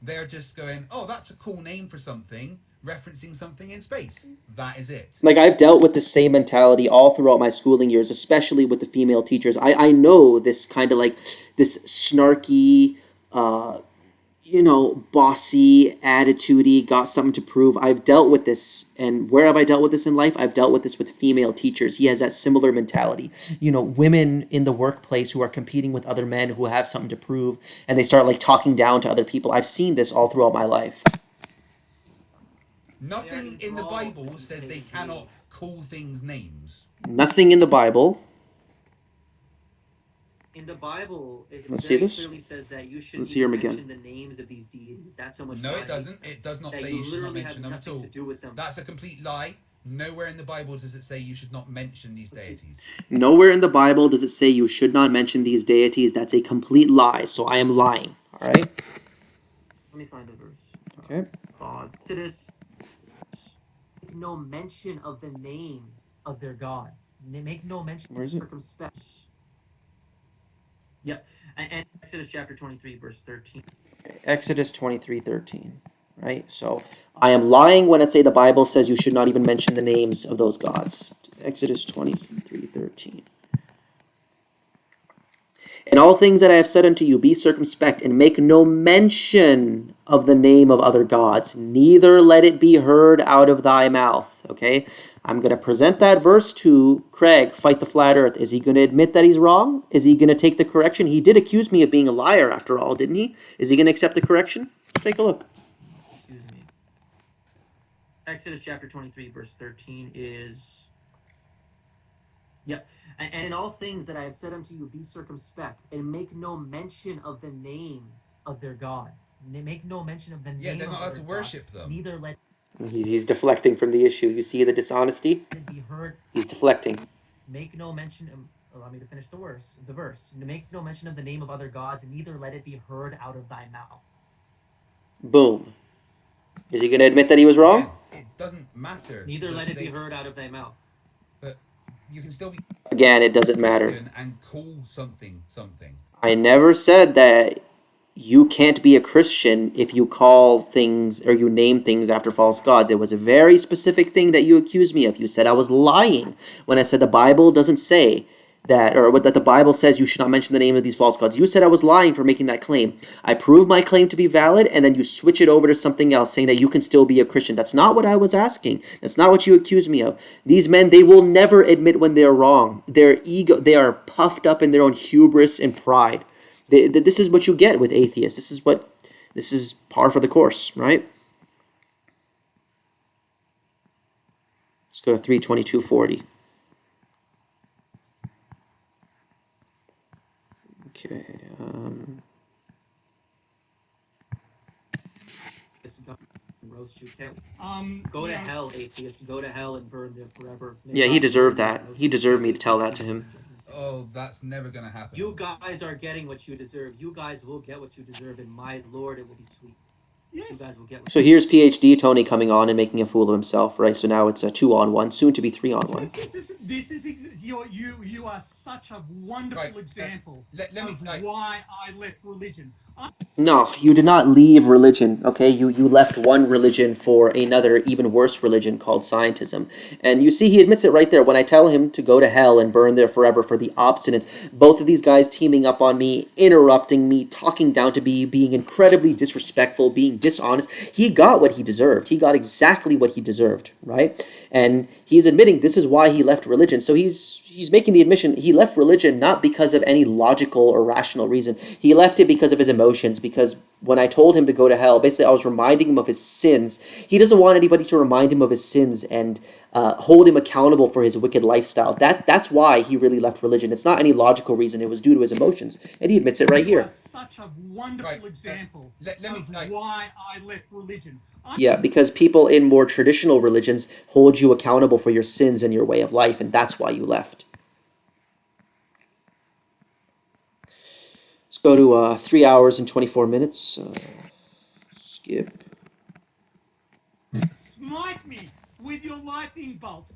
They're just going, oh, that's a cool name for something, referencing something in space. That is it. Like, I've dealt with the same mentality all throughout my schooling years, especially with the female teachers. I know this kind of like, this snarky, bossy, attitude-y, got something to prove. I've dealt with this, and where have I dealt with this in life? I've dealt with this with female teachers. He has that similar mentality. Women in the workplace who are competing with other men who have something to prove, and they start like talking down to other people. I've seen this all throughout my life. Nothing in the Bible says they cannot call things names. Nothing in the Bible. In the Bible, it clearly says that you should mention the names of these deities. That's how much. No, it doesn't. It does not say you should not mention them at all. Them. That's a complete lie. Nowhere in the Bible does it say you should not mention these deities. Nowhere in the Bible does it say you should not mention these deities. That's a complete lie. So I am lying. All right. Let me find the verse. Okay. Exodus. No mention of the names of their gods. They make no mention. Where is it? Yeah, and Exodus chapter 23, verse 13. Exodus 23:13, right? So I am lying when I say the Bible says you should not even mention the names of those gods. Exodus 23:13. In all things that I have said unto you, be circumspect, and make no mention of the name of other gods, neither let it be heard out of thy mouth. Okay? I'm going to present that verse to Craig, Fight the Flat Earth. Is he going to admit that he's wrong? Is he going to take the correction? He did accuse me of being a liar after all, didn't he? Is he going to accept the correction? Take a look. Excuse me. Exodus chapter 23, verse 13 is... Yep. And in all things that I have said unto you, be circumspect, and make no mention of the names of their gods. Make no mention of the name. Yeah, they're not allowed to worship them. Neither let... He's deflecting from the issue. You see the dishonesty? Be heard. He's deflecting. Make no mention... Allow me to finish the verse. Make no mention of the name of other gods, and neither let it be heard out of thy mouth. Boom. Is he going to admit that he was wrong? Again, it doesn't matter. Neither let it be heard out of thy mouth. But you can still be... Again, it doesn't matter. And call something. I never said that you can't be a Christian if you call things or you name things after false gods. There was a very specific thing that you accused me of. You said I was lying when I said the Bible doesn't say that, or that the Bible says you should not mention the name of these false gods. You said I was lying for making that claim. I proved my claim to be valid, and then you switch it over to something else, saying that you can still be a Christian. That's not what I was asking. That's not what you accused me of. These men, they will never admit when they're wrong. Their ego, they are puffed up in their own hubris and pride. This is what you get with atheists. This is par for the course, right? Let's go to 322:40. Okay. Roast you. Go to hell, atheist. Go to hell and burn there forever. Yeah, he deserved that. He deserved me to tell that to him. Oh, that's never gonna happen. You guys are getting what you deserve. You guys will get what you deserve, and my lord, it will be sweet. Yes. You guys will get what So here's PhD Tony coming on and making a fool of himself, right? So now it's a 2-on-1, soon to be 3-on-1. You are such a wonderful example of why I left religion. No, you did not leave religion, okay? You left one religion for another, even worse religion called scientism. And you see, he admits it right there. When I tell him to go to hell and burn there forever for the obstinance, both of these guys teaming up on me, interrupting me, talking down to me, being incredibly disrespectful, being dishonest, he got what he deserved. He got exactly what he deserved, right? And he's admitting this is why he left religion. So he's making the admission he left religion not because of any logical or rational reason. He left it because of his emotions, because when I told him to go to hell, basically I was reminding him of his sins. He doesn't want anybody to remind him of his sins and hold him accountable for his wicked lifestyle. That's why he really left religion. It's not any logical reason. It was due to his emotions. And he admits it right here. You are such a wonderful example of why I left religion. Yeah, because people in more traditional religions hold you accountable for your sins and your way of life, and that's why you left. Let's go to 3 hours and 24 minutes. Skip. Smite me with your lightning bolt.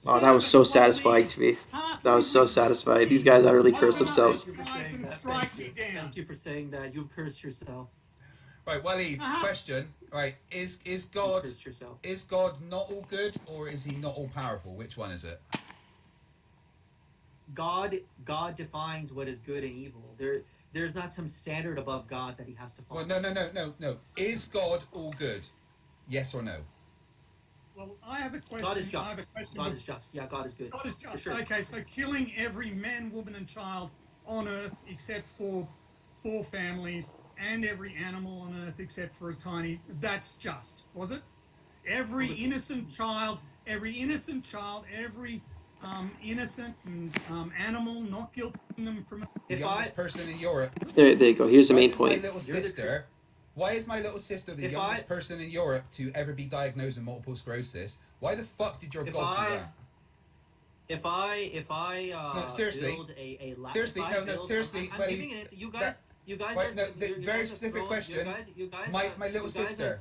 Oh, that was so satisfying to me. That was so satisfying. These guys utterly curse themselves. Thank you for saying that. You've cursed yourself. Right, Waleed, question. Right, is God not all good, or is he not all powerful? Which one is it? God defines what is good and evil. There's not some standard above God that he has to follow. Well, no. Is God all good? Yes or no? Well, I have a question. God is just. I have a question. God is just. Yeah, God is good. God is just. Sure. Okay, so killing every man, woman, and child on Earth except for 4 families, and every animal on Earth except for a tiny, that's just, was it? Every innocent child, every innocent animal, not guilting them from... The youngest person in Europe. There you go. Here's the main point. Why is my little sister the youngest person in Europe to ever be diagnosed with multiple sclerosis? Why the fuck did your God do that? If I no, seriously. build a lab, seriously, seriously, I'm giving it to you guys. You guys right, are no, very specific question. My little sister.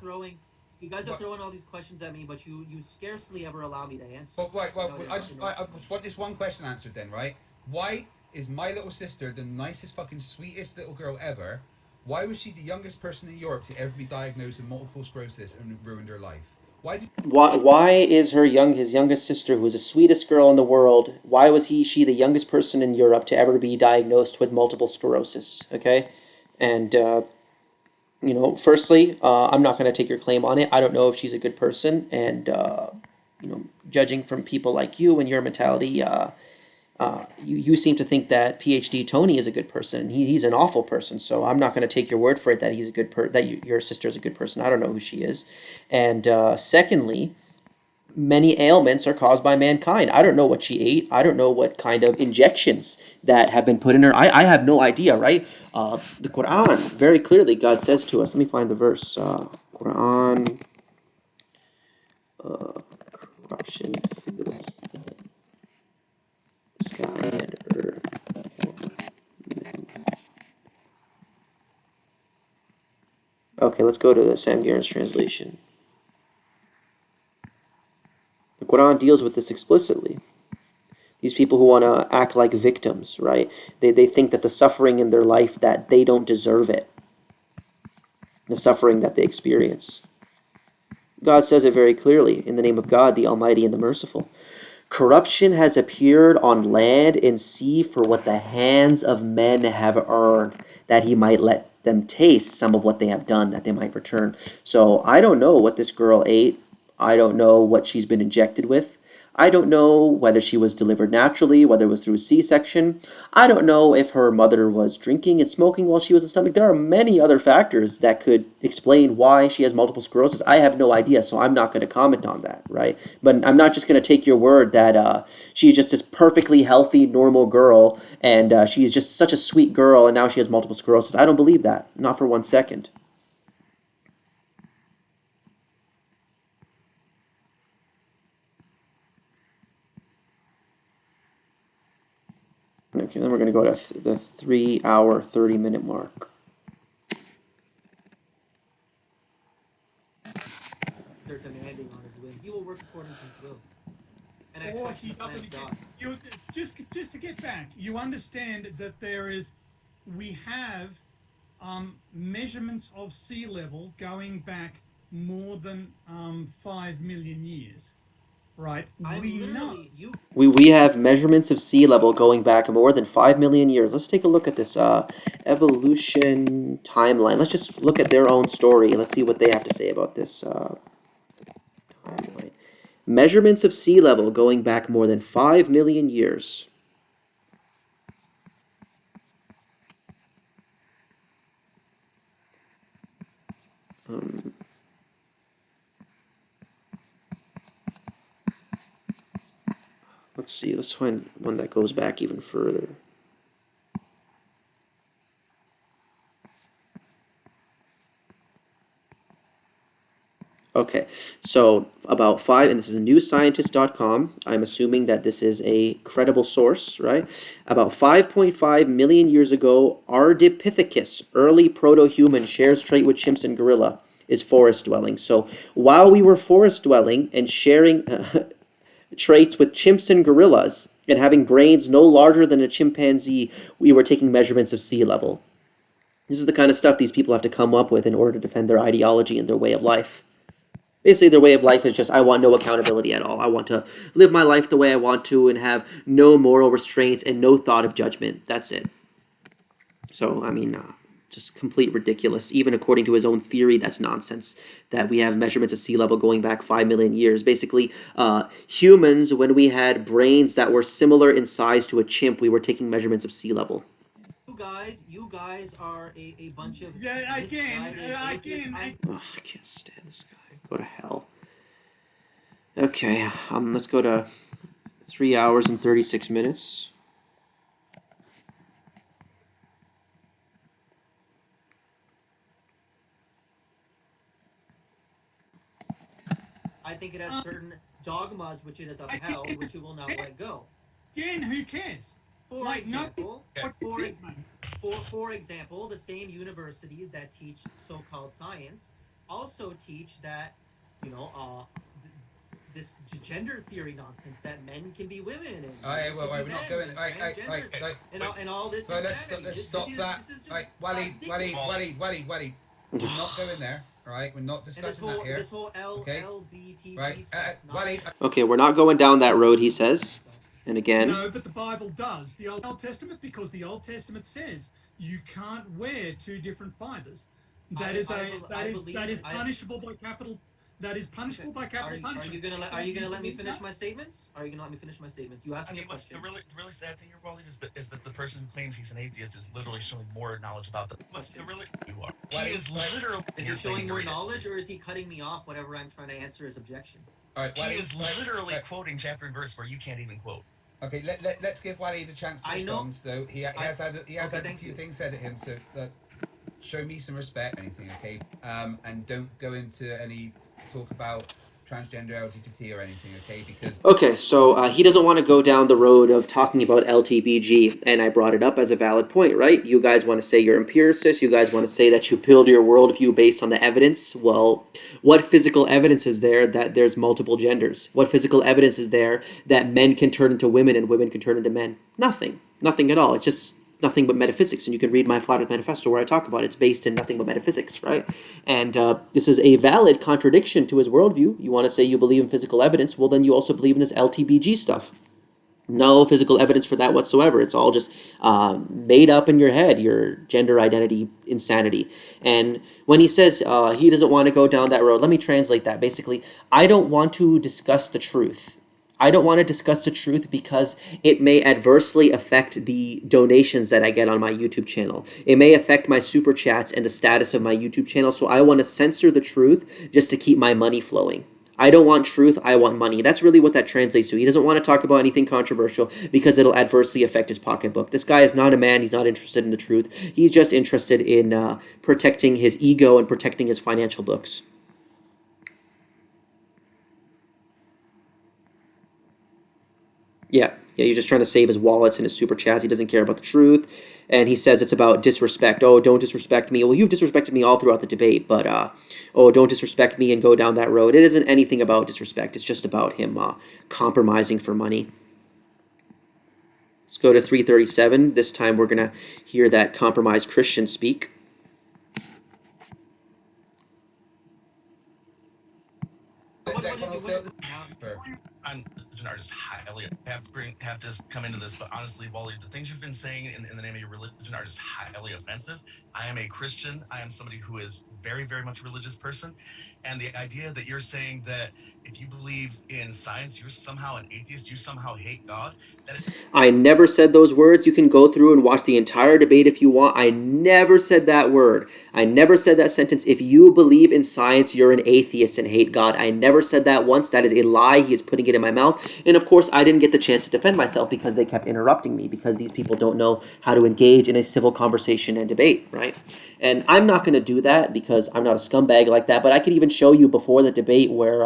You guys are throwing all these questions at me, but you scarcely ever allow me to answer. But right, I just want this one question answered then, right? Why is my little sister the nicest, fucking sweetest little girl ever? Why was she the youngest person in Europe to ever be diagnosed with multiple sclerosis and ruined her life? Why is his youngest sister, who is the sweetest girl in the world, why was she the youngest person in Europe to ever be diagnosed with multiple sclerosis? Okay, and firstly, I'm not going to take your claim on it. I don't know if she's a good person, and judging from people like you and your mentality, you seem to think that PhD Tony is a good person. He's an awful person, so I'm not going to take your word for it that he's a good your sister is a good person. I don't know who she is. And secondly, many ailments are caused by mankind. I don't know what she ate. I don't know what kind of injections that have been put in her. I have no idea, right? The Quran, very clearly, God says to us, let me find the verse. Quran, corruption fills the sky and earth. Okay, let's go to the Sam Garen's translation. The Quran deals with this explicitly. These people who want to act like victims, right? They think that the suffering in their life, that they don't deserve it. the suffering that they experience. God says it very clearly, in the name of God, the Almighty and the Merciful. Corruption has appeared on land and sea for what the hands of men have earned, that he might let them taste some of what they have done, that they might return. So I don't know what this girl ate. I don't know what she's been injected with. I don't know whether she was delivered naturally, whether it was through a C-section. I don't know if her mother was drinking and smoking while she was in stomach. There are many other factors that could explain why she has multiple sclerosis. I have no idea, so I'm not going to comment on that, right? But I'm not just going to take your word that she's just this perfectly healthy, normal girl, and she's just such a sweet girl, and now she has multiple sclerosis. I don't believe that, not for 1 second. Okay, then we're going to go to the 3 hour, 30-minute mark. They're demanding on his will. He will work according to his will. And I Or trust he the plan doesn't of get, God. you just to get back, you understand that we have measurements of sea level going back more than 5 million years, right? I'm We know. literally you. We have measurements of sea level going back more than 5 million years. Let's take a look at this evolution timeline. Let's just look at their own story and let's see what they have to say about this timeline. Measurements of sea level going back more than 5 million years. Let's see, let's find one that goes back even further. Okay, so about 5, and this is newscientist.com. I'm assuming that this is a credible source, right? About 5.5 million years ago, Ardipithecus, early proto-human, shares trait with chimps and gorilla, is forest dwelling. So while we were forest dwelling and sharing traits with chimps and gorillas and having brains no larger than a chimpanzee, we were taking measurements of sea level. This is the kind of stuff these people have to come up with in order to defend their ideology and their way of life. Basically, their way of life is just, I want no accountability at all. I want to live my life the way I want to and have no moral restraints and no thought of judgment. That's it. So, I mean, just complete ridiculous. Even according to his own theory, that's nonsense. That we have measurements of sea level going back 5 million years. Basically, humans, when we had brains that were similar in size to a chimp, we were taking measurements of sea level. You guys are a bunch of Yeah, misguided atheists. I can't stand this guy. Go to hell. Okay, let's go to 3 hours and 36 minutes. I think it has certain dogmas which it has upheld, which it will not let go. Again, who cares? For example, no, for example, the same universities that teach so-called science also teach that, this gender theory nonsense that men can be women and we're not going. And all this. Let's stop that. Right, Wally. We're not going there. All right, we're not discussing that here. This whole Okay. LBTG Right, stuff. Wally. Okay, we're not going down that road, he says. And again, no, but the Bible does. The Old Testament, because the Old Testament says you can't wear two different fibers. That is punishable by capital. That is punishable by capital punishment. Are you gonna let me finish my statements? Are you gonna let me finish my statements? You asked me a question. The really sad thing here, Wally, is that the person who claims he's an atheist is literally showing more knowledge about the really you are. He is literally. Is he showing more knowledge, or is he cutting me off whenever I'm trying to answer his objection? All right, he is literally quoting chapter and verse where you can't even quote. Okay, let's give Wally the chance to respond. Though he has had a few things said at him, so show me some respect. Anything, okay? And don't go into any talk about transgender LGBT or anything, okay? Because okay, so he doesn't want to go down the road of talking about LTBG, and I brought it up as a valid point, right? You guys want to say you're empiricists, you guys want to say that you build your worldview based on the evidence. Well, what physical evidence is there that there's multiple genders? What physical evidence is there that men can turn into women and women can turn into men? Nothing at all. It's just nothing but metaphysics, and you can read my Flat Earth Manifesto where I talk about it. It's based in nothing but metaphysics, right? And this is a valid contradiction to his worldview. You want to say you believe in physical evidence, well, then you also believe in this LTBG stuff. No physical evidence for that whatsoever. It's all just made up in your head, your gender identity insanity. And when he says he doesn't want to go down that road, let me translate that. Basically, I don't want to discuss the truth. I don't want to discuss the truth because it may adversely affect the donations that I get on my YouTube channel. It may affect my super chats and the status of my YouTube channel, so I want to censor the truth just to keep my money flowing. I don't want truth, I want money. That's really what that translates to. He doesn't want to talk about anything controversial because it'll adversely affect his pocketbook. This guy is not a man, he's not interested in the truth. He's just interested in protecting his ego and protecting his financial books. Yeah, you're just trying to save his wallets and his super chats. He doesn't care about the truth. And he says it's about disrespect. Oh, don't disrespect me. Well, you've disrespected me all throughout the debate, but, oh, don't disrespect me and go down that road. It isn't anything about disrespect. It's just about him compromising for money. Let's go to 337. This time we're going to hear that compromised Christian speak. I'm are just highly have just come into this, but honestly, Wally, the things you've been saying in the name of your religion are just highly offensive. I am a Christian. I am somebody who is very, very much a religious person, and the idea that you're saying that if you believe in science, you're somehow an atheist, you somehow hate God. I never said those words. You can go through and watch the entire debate if you want. I never said that word. I never said that sentence. If you believe in science, you're an atheist and hate God. I never said that once. That is a lie. He is putting it in my mouth. And of course, I didn't get the chance to defend myself because they kept interrupting me, because these people don't know how to engage in a civil conversation and debate, right? And I'm not going to do that because I'm not a scumbag like that. But I could even show you before the debate where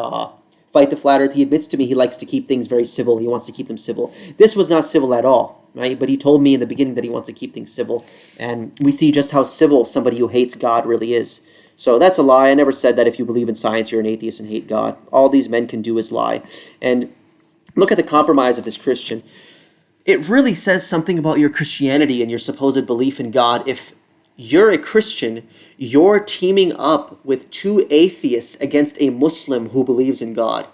Fight the Flat Earth, he admits to me he likes to keep things very civil. He wants to keep them civil. This was not civil at all, right? But he told me in the beginning that he wants to keep things civil. And we see just how civil somebody who hates God really is. So that's a lie. I never said that if you believe in science, you're an atheist and hate God. All these men can do is lie. And look at the compromise of this Christian. It really says something about your Christianity and your supposed belief in God if you're a Christian, you're teaming up with two atheists against a Muslim who believes in God.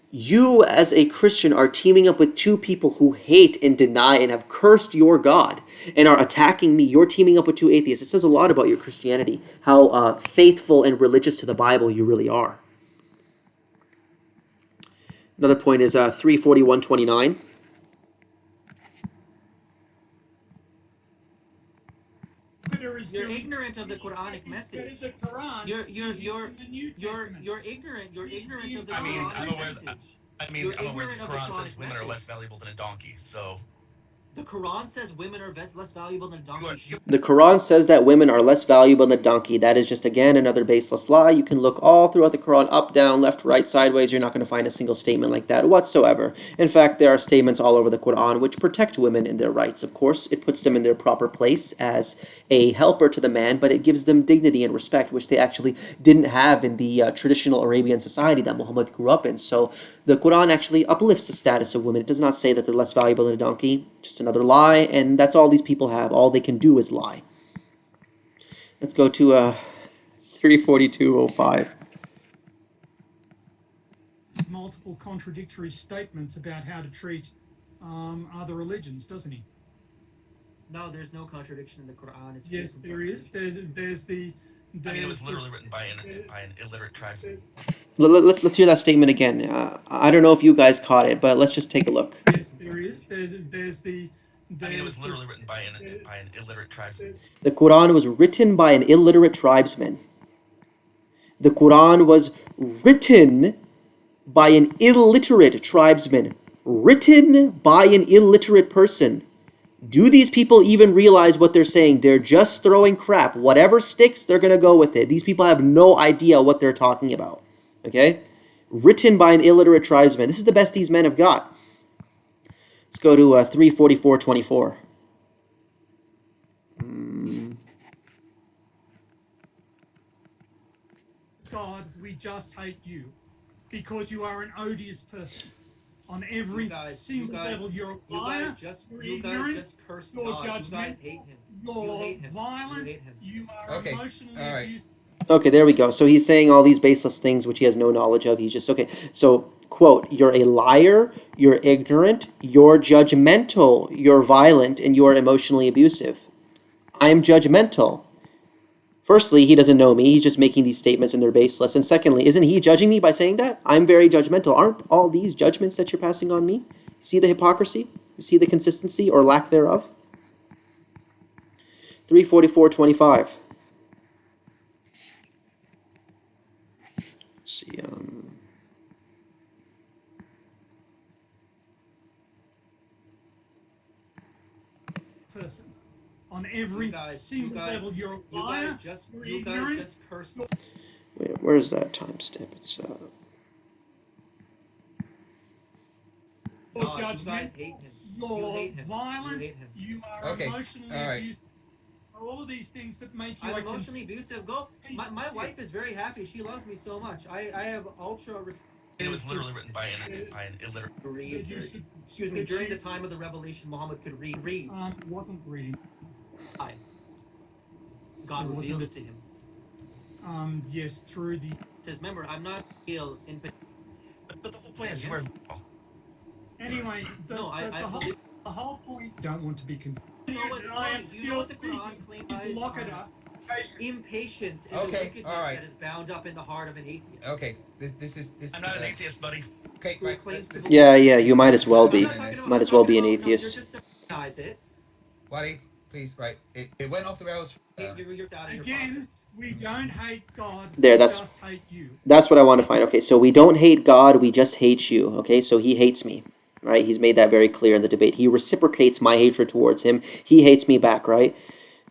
You, as a Christian, are teaming up with two people who hate and deny and have cursed your God and are attacking me. You're teaming up with two atheists. It says a lot about your Christianity, how faithful and religious to the Bible you really are. Another point is 341:29. You're ignorant of the Quranic message. You're ignorant. You're ignorant of the Quranic message. I'm aware that the Quran says women are less valuable than a donkey. So the Quran says women are less valuable than a donkey. The Quran says that women are less valuable than a donkey. That is just, again, another baseless lie. You can look all throughout the Quran, up, down, left, right, sideways. You're not going to find a single statement like that whatsoever. In fact, there are statements all over the Quran which protect women in their rights. Of course, it puts them in their proper place as a helper to the man, but it gives them dignity and respect, which they actually didn't have in the traditional Arabian society that Muhammad grew up in. So the Quran actually uplifts the status of women. It does not say that they're less valuable than a donkey. Just another lie, and that's all these people have. All they can do is lie. Let's go to 342:05. Multiple contradictory statements about how to treat other religions, doesn't he? No, there's no contradiction in the Quran. It's yes, there is. There's the. I mean, it was literally written by an illiterate tribesman. Let's hear that statement again. I don't know if you guys caught it, but let's just take a look. Yes, there is. There's the. I mean, it was literally written by an illiterate tribesman. The Quran was written by an illiterate tribesman. The Quran was written by an illiterate tribesman. Written by an illiterate person. Do these people even realize what they're saying? They're just throwing crap. Whatever sticks, they're going to go with it. These people have no idea what they're talking about. Okay? Written by an illiterate tribesman. This is the best these men have got. Let's go to 344:24. God, we just hate you because you are an odious person. on every you single guys, level. You're a you liar. guys just You're you guys ignorant. just cursed You're God. You guys judgmental. hate him. You're You hate him. violent. You hate him. You are Okay, emotionally all right. abusive. Okay, there we go. So he's saying all these baseless things which he has no knowledge of. He's just, okay. So, quote, you're a liar, you're ignorant, you're judgmental, you're violent, and you're emotionally abusive. I'm judgmental. Firstly, he doesn't know me. He's just making these statements and they're baseless. And secondly, isn't he judging me by saying that? I'm very judgmental. Aren't all these judgments that you're passing on me? See the hypocrisy? You see the consistency or lack thereof? 344:25. See, Person. On every single level, you're a You liar. guys just You're you guys ignorant. just cursed. wait, where's that timestamp? It's You're God. You guys judgmental. hate him. You're You hate him. violent. You hate him. You are Okay, emotionally all right. abusive. All of these things that make you I'm a emotionally abusive. Go. My wife is very happy. She loves me so much. I have ultra respect. It was literally written by an illiterate. Read. You should- Excuse me. During the time of the revelation, Muhammad could read. wasn't reading. God It revealed wasn't. it to him. Yes, through the. It says, remember, I'm not ill in. But the whole point is you are. Anyway, the, No, I believe. the whole point. Don't want to be confused. You know what? I am You know what the still Quran speaking. claims? Is lock it up. Impatience is Okay, a wickedness all right. that is bound up in the heart of an atheist. Okay, this is. I'm not an atheist, buddy. Okay, Who right. claims to Yeah, you might as well I'm be. not talking about- Might as well be an no, atheist. You're just recognize it. Waleed, please, right. It went off the rails. You're out of your Again, process. we don't hate God. There, we that's- just hate you. That's what I want to find. Okay, so we don't hate God, we just hate you. Okay, so he hates me, right? He's made that very clear in the debate. He reciprocates my hatred towards him. He hates me back, right?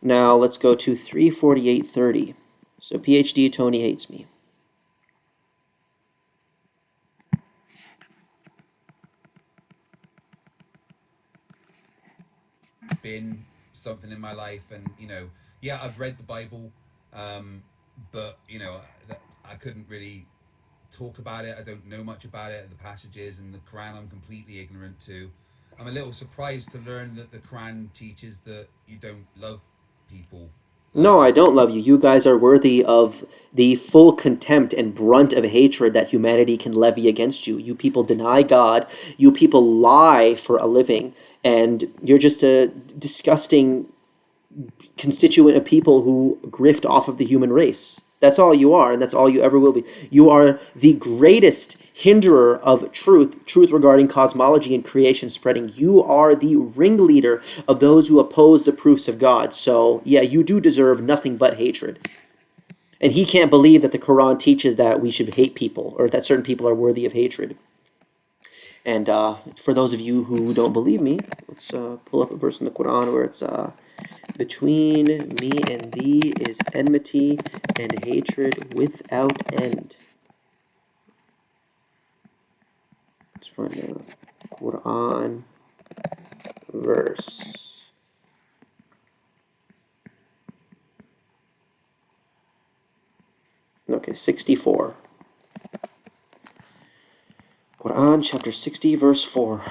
Now let's go to 348:30. So PhD Tony hates me. Been something in my life, and yeah, I've read the Bible, but I couldn't really talk about it. I don't know much about it, the passages, and the Quran I'm completely ignorant to. I'm a little surprised to learn that the Quran teaches that you don't love people. No, I don't love you. You guys are worthy of the full contempt and brunt of hatred that humanity can levy against you. You people deny God. You people lie for a living. And you're just a disgusting constituent of people who grift off of the human race. That's all you are, and that's all you ever will be. You are the greatest hinderer of truth regarding cosmology and creation spreading. You are the ringleader of those who oppose the proofs of God. So, yeah, you do deserve nothing but hatred. And he can't believe that the Quran teaches that we should hate people, or that certain people are worthy of hatred. And for those of you who don't believe me, let's pull up a verse in the Quran where it's between me and thee is enmity and hatred without end. Let's find a Quran verse. Okay, 64. Quran chapter 60 verse 4.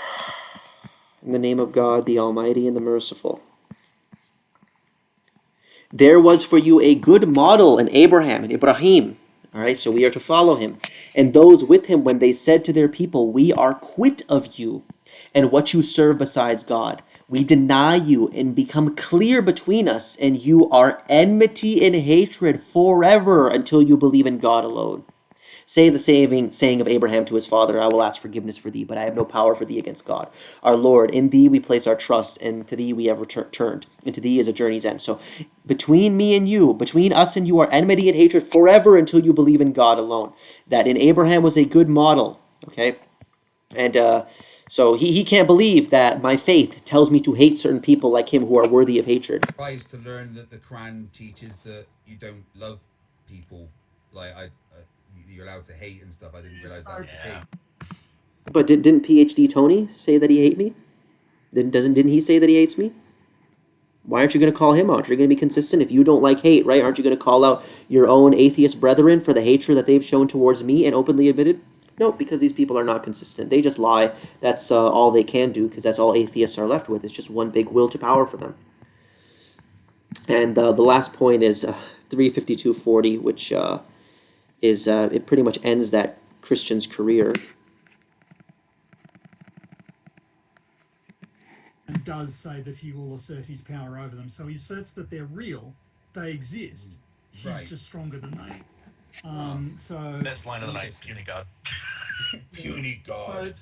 In the name of God, the Almighty and the Merciful. There was for you a good model in Abraham and Ibrahim. All right, so we are to follow him. And those with him when they said to their people, we are quit of you and what you serve besides God. We deny you and become clear between us, and you are enmity and hatred forever until you believe in God alone. Say the saying of Abraham to his father, I will ask forgiveness for thee, but I have no power for thee against God. Our Lord, in thee we place our trust, and to thee we have returned, and to thee is a journey's end. So between me and you, between us and you are enmity and hatred forever until you believe in God alone. That in Abraham was a good model, okay? And so he can't believe that my faith tells me to hate certain people like him who are worthy of hatred. Surprised to learn that the Quran teaches that you don't love people. Like you're allowed to hate and stuff. I didn't realize that was the case. But didn't PhD Tony say that he hate me? Didn't he say that he hates me? Why aren't you going to call him out? You're going to be consistent. If you don't like hate, right? Aren't you going to call out your own atheist brethren for the hatred that they've shown towards me and openly admitted? No, because these people are not consistent. They just lie. That's all they can do, because that's all atheists are left with. It's just one big will to power for them. And the last point is 352:40, which is it pretty much ends that Christian's career. And does say that he will assert his power over them. So he asserts that they're real, they exist. He's Right. just stronger than they. So Best line of the night, puny god. Puny God.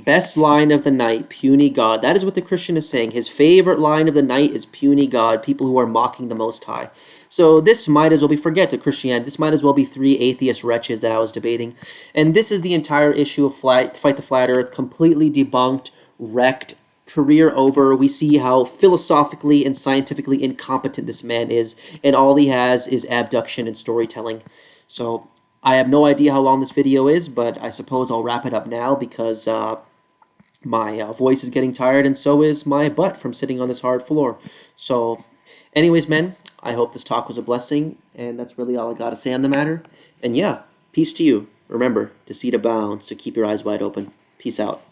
Best line of the night, puny God. That is what the Christian is saying. His favorite line of the night is puny God, people who are mocking the Most High. So this might as well be, forget the Christianity, this might as well be three atheist wretches that I was debating. And this is the entire issue of Fight the Flat Earth, completely debunked, wrecked, career over. We see how philosophically and scientifically incompetent this man is, and all he has is abduction and storytelling. So I have no idea how long this video is, but I suppose I'll wrap it up now because my voice is getting tired, and so is my butt from sitting on this hard floor. So anyways, men, I hope this talk was a blessing, and that's really all I got to say on the matter. And yeah, peace to you. Remember, deceit abounds, so keep your eyes wide open. Peace out.